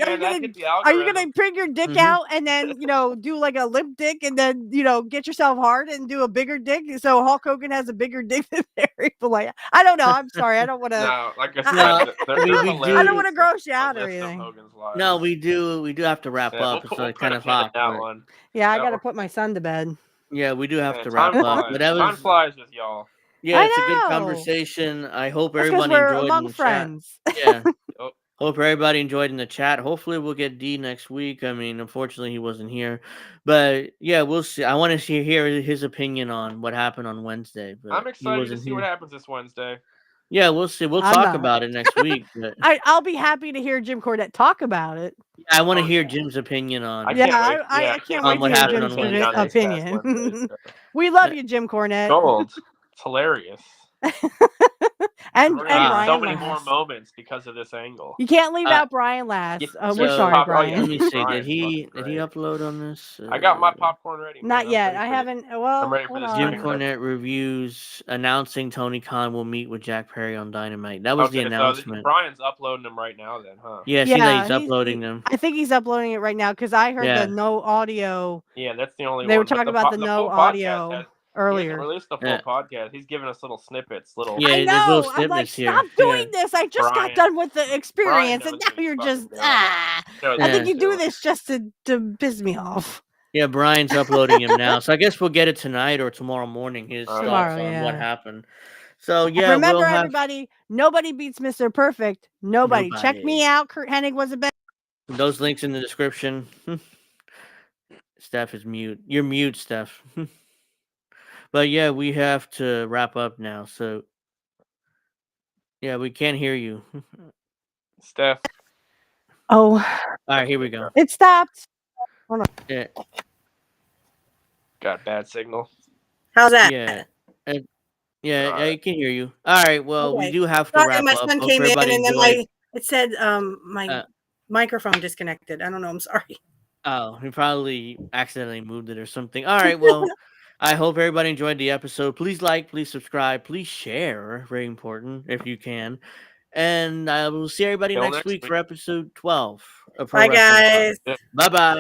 Speaker 2: gonna bring your dick out and then do like a limp dick and then get yourself hard and do a bigger dick? So Hulk Hogan has a bigger dick than Terry Bollea. I don't know. I'm sorry. I don't want to.
Speaker 3: No, like I said,
Speaker 2: I don't want to gross you out or anything.
Speaker 1: No, we do have to wrap up.
Speaker 3: We'll
Speaker 1: kind of awkward.
Speaker 3: One.
Speaker 2: Yeah, I got to put my son to bed.
Speaker 1: Yeah, we do have to wrap up. But
Speaker 3: time flies with y'all.
Speaker 1: Yeah, it's a good conversation. I hope everybody enjoyed
Speaker 2: among friends.
Speaker 1: Chat. Yeah. Hope everybody enjoyed in the chat. Hopefully we'll get D next week. I mean, unfortunately he wasn't here. But yeah, we'll see. I want to hear his opinion on what happened on Wednesday. But
Speaker 3: I'm excited to see what happens this Wednesday.
Speaker 1: Yeah, we'll see. We'll talk about it next week. But
Speaker 2: I'll be happy to hear Jim Cornette talk about it.
Speaker 1: Yeah, I want to hear Jim's opinion on.
Speaker 2: I can't wait to hear Jim's opinion. We love you, Jim Cornette.
Speaker 3: Gold. It's hilarious.
Speaker 2: and
Speaker 3: Brian so many more moments because of this angle.
Speaker 2: You can't leave out Brian last. We're sorry, Brian.
Speaker 1: Let me see. Did he upload on this?
Speaker 3: I got my popcorn ready.
Speaker 2: Not yet. I haven't. Well,
Speaker 3: I'm ready for this.
Speaker 1: Jim Cornette reviews announcing Tony Khan will meet with Jack Perry on Dynamite. That was the announcement.
Speaker 3: So Brian's uploading them right now, then, huh?
Speaker 1: Yeah, see that he's uploading them.
Speaker 2: I think he's uploading it right now because I heard the no audio.
Speaker 3: Yeah, that's the only.
Speaker 2: They were talking about the no audio earlier.
Speaker 3: He released the full podcast. He's giving us little snippets.
Speaker 2: I know. Little I'm like, stop doing this. I just got done with the experience, and now you're just I think you do this just to piss me off.
Speaker 1: Yeah, Brian's uploading him now, so I guess we'll get it tonight or tomorrow morning. His thoughts on what happened. So yeah,
Speaker 2: remember everybody. Nobody beats Mr. Perfect. Nobody. Check me out. Kurt Hennig was a best.
Speaker 1: Those links in the description. Steph is mute. You're mute, Steph. But yeah, we have to wrap up now. So yeah, we can't hear you.
Speaker 3: Steph.
Speaker 2: Oh.
Speaker 1: All right, here we go.
Speaker 2: It stopped.
Speaker 1: Hold on. Yeah.
Speaker 3: Got bad signal.
Speaker 2: How's that?
Speaker 1: Yeah. I can hear you. All right. Well,
Speaker 2: Okay.
Speaker 1: we do have to wrap
Speaker 2: my
Speaker 1: up.
Speaker 2: son
Speaker 1: Hope
Speaker 2: came in, and then
Speaker 1: it
Speaker 2: said my microphone disconnected. I don't know. I'm sorry.
Speaker 1: Oh, he probably accidentally moved it or something. All right. Well, I hope everybody enjoyed the episode. Please like, please subscribe, please share. Very important if you can. And I will see everybody next week for episode 12 of Pro Wrestling Talk.
Speaker 3: Bye,
Speaker 1: Bye-bye.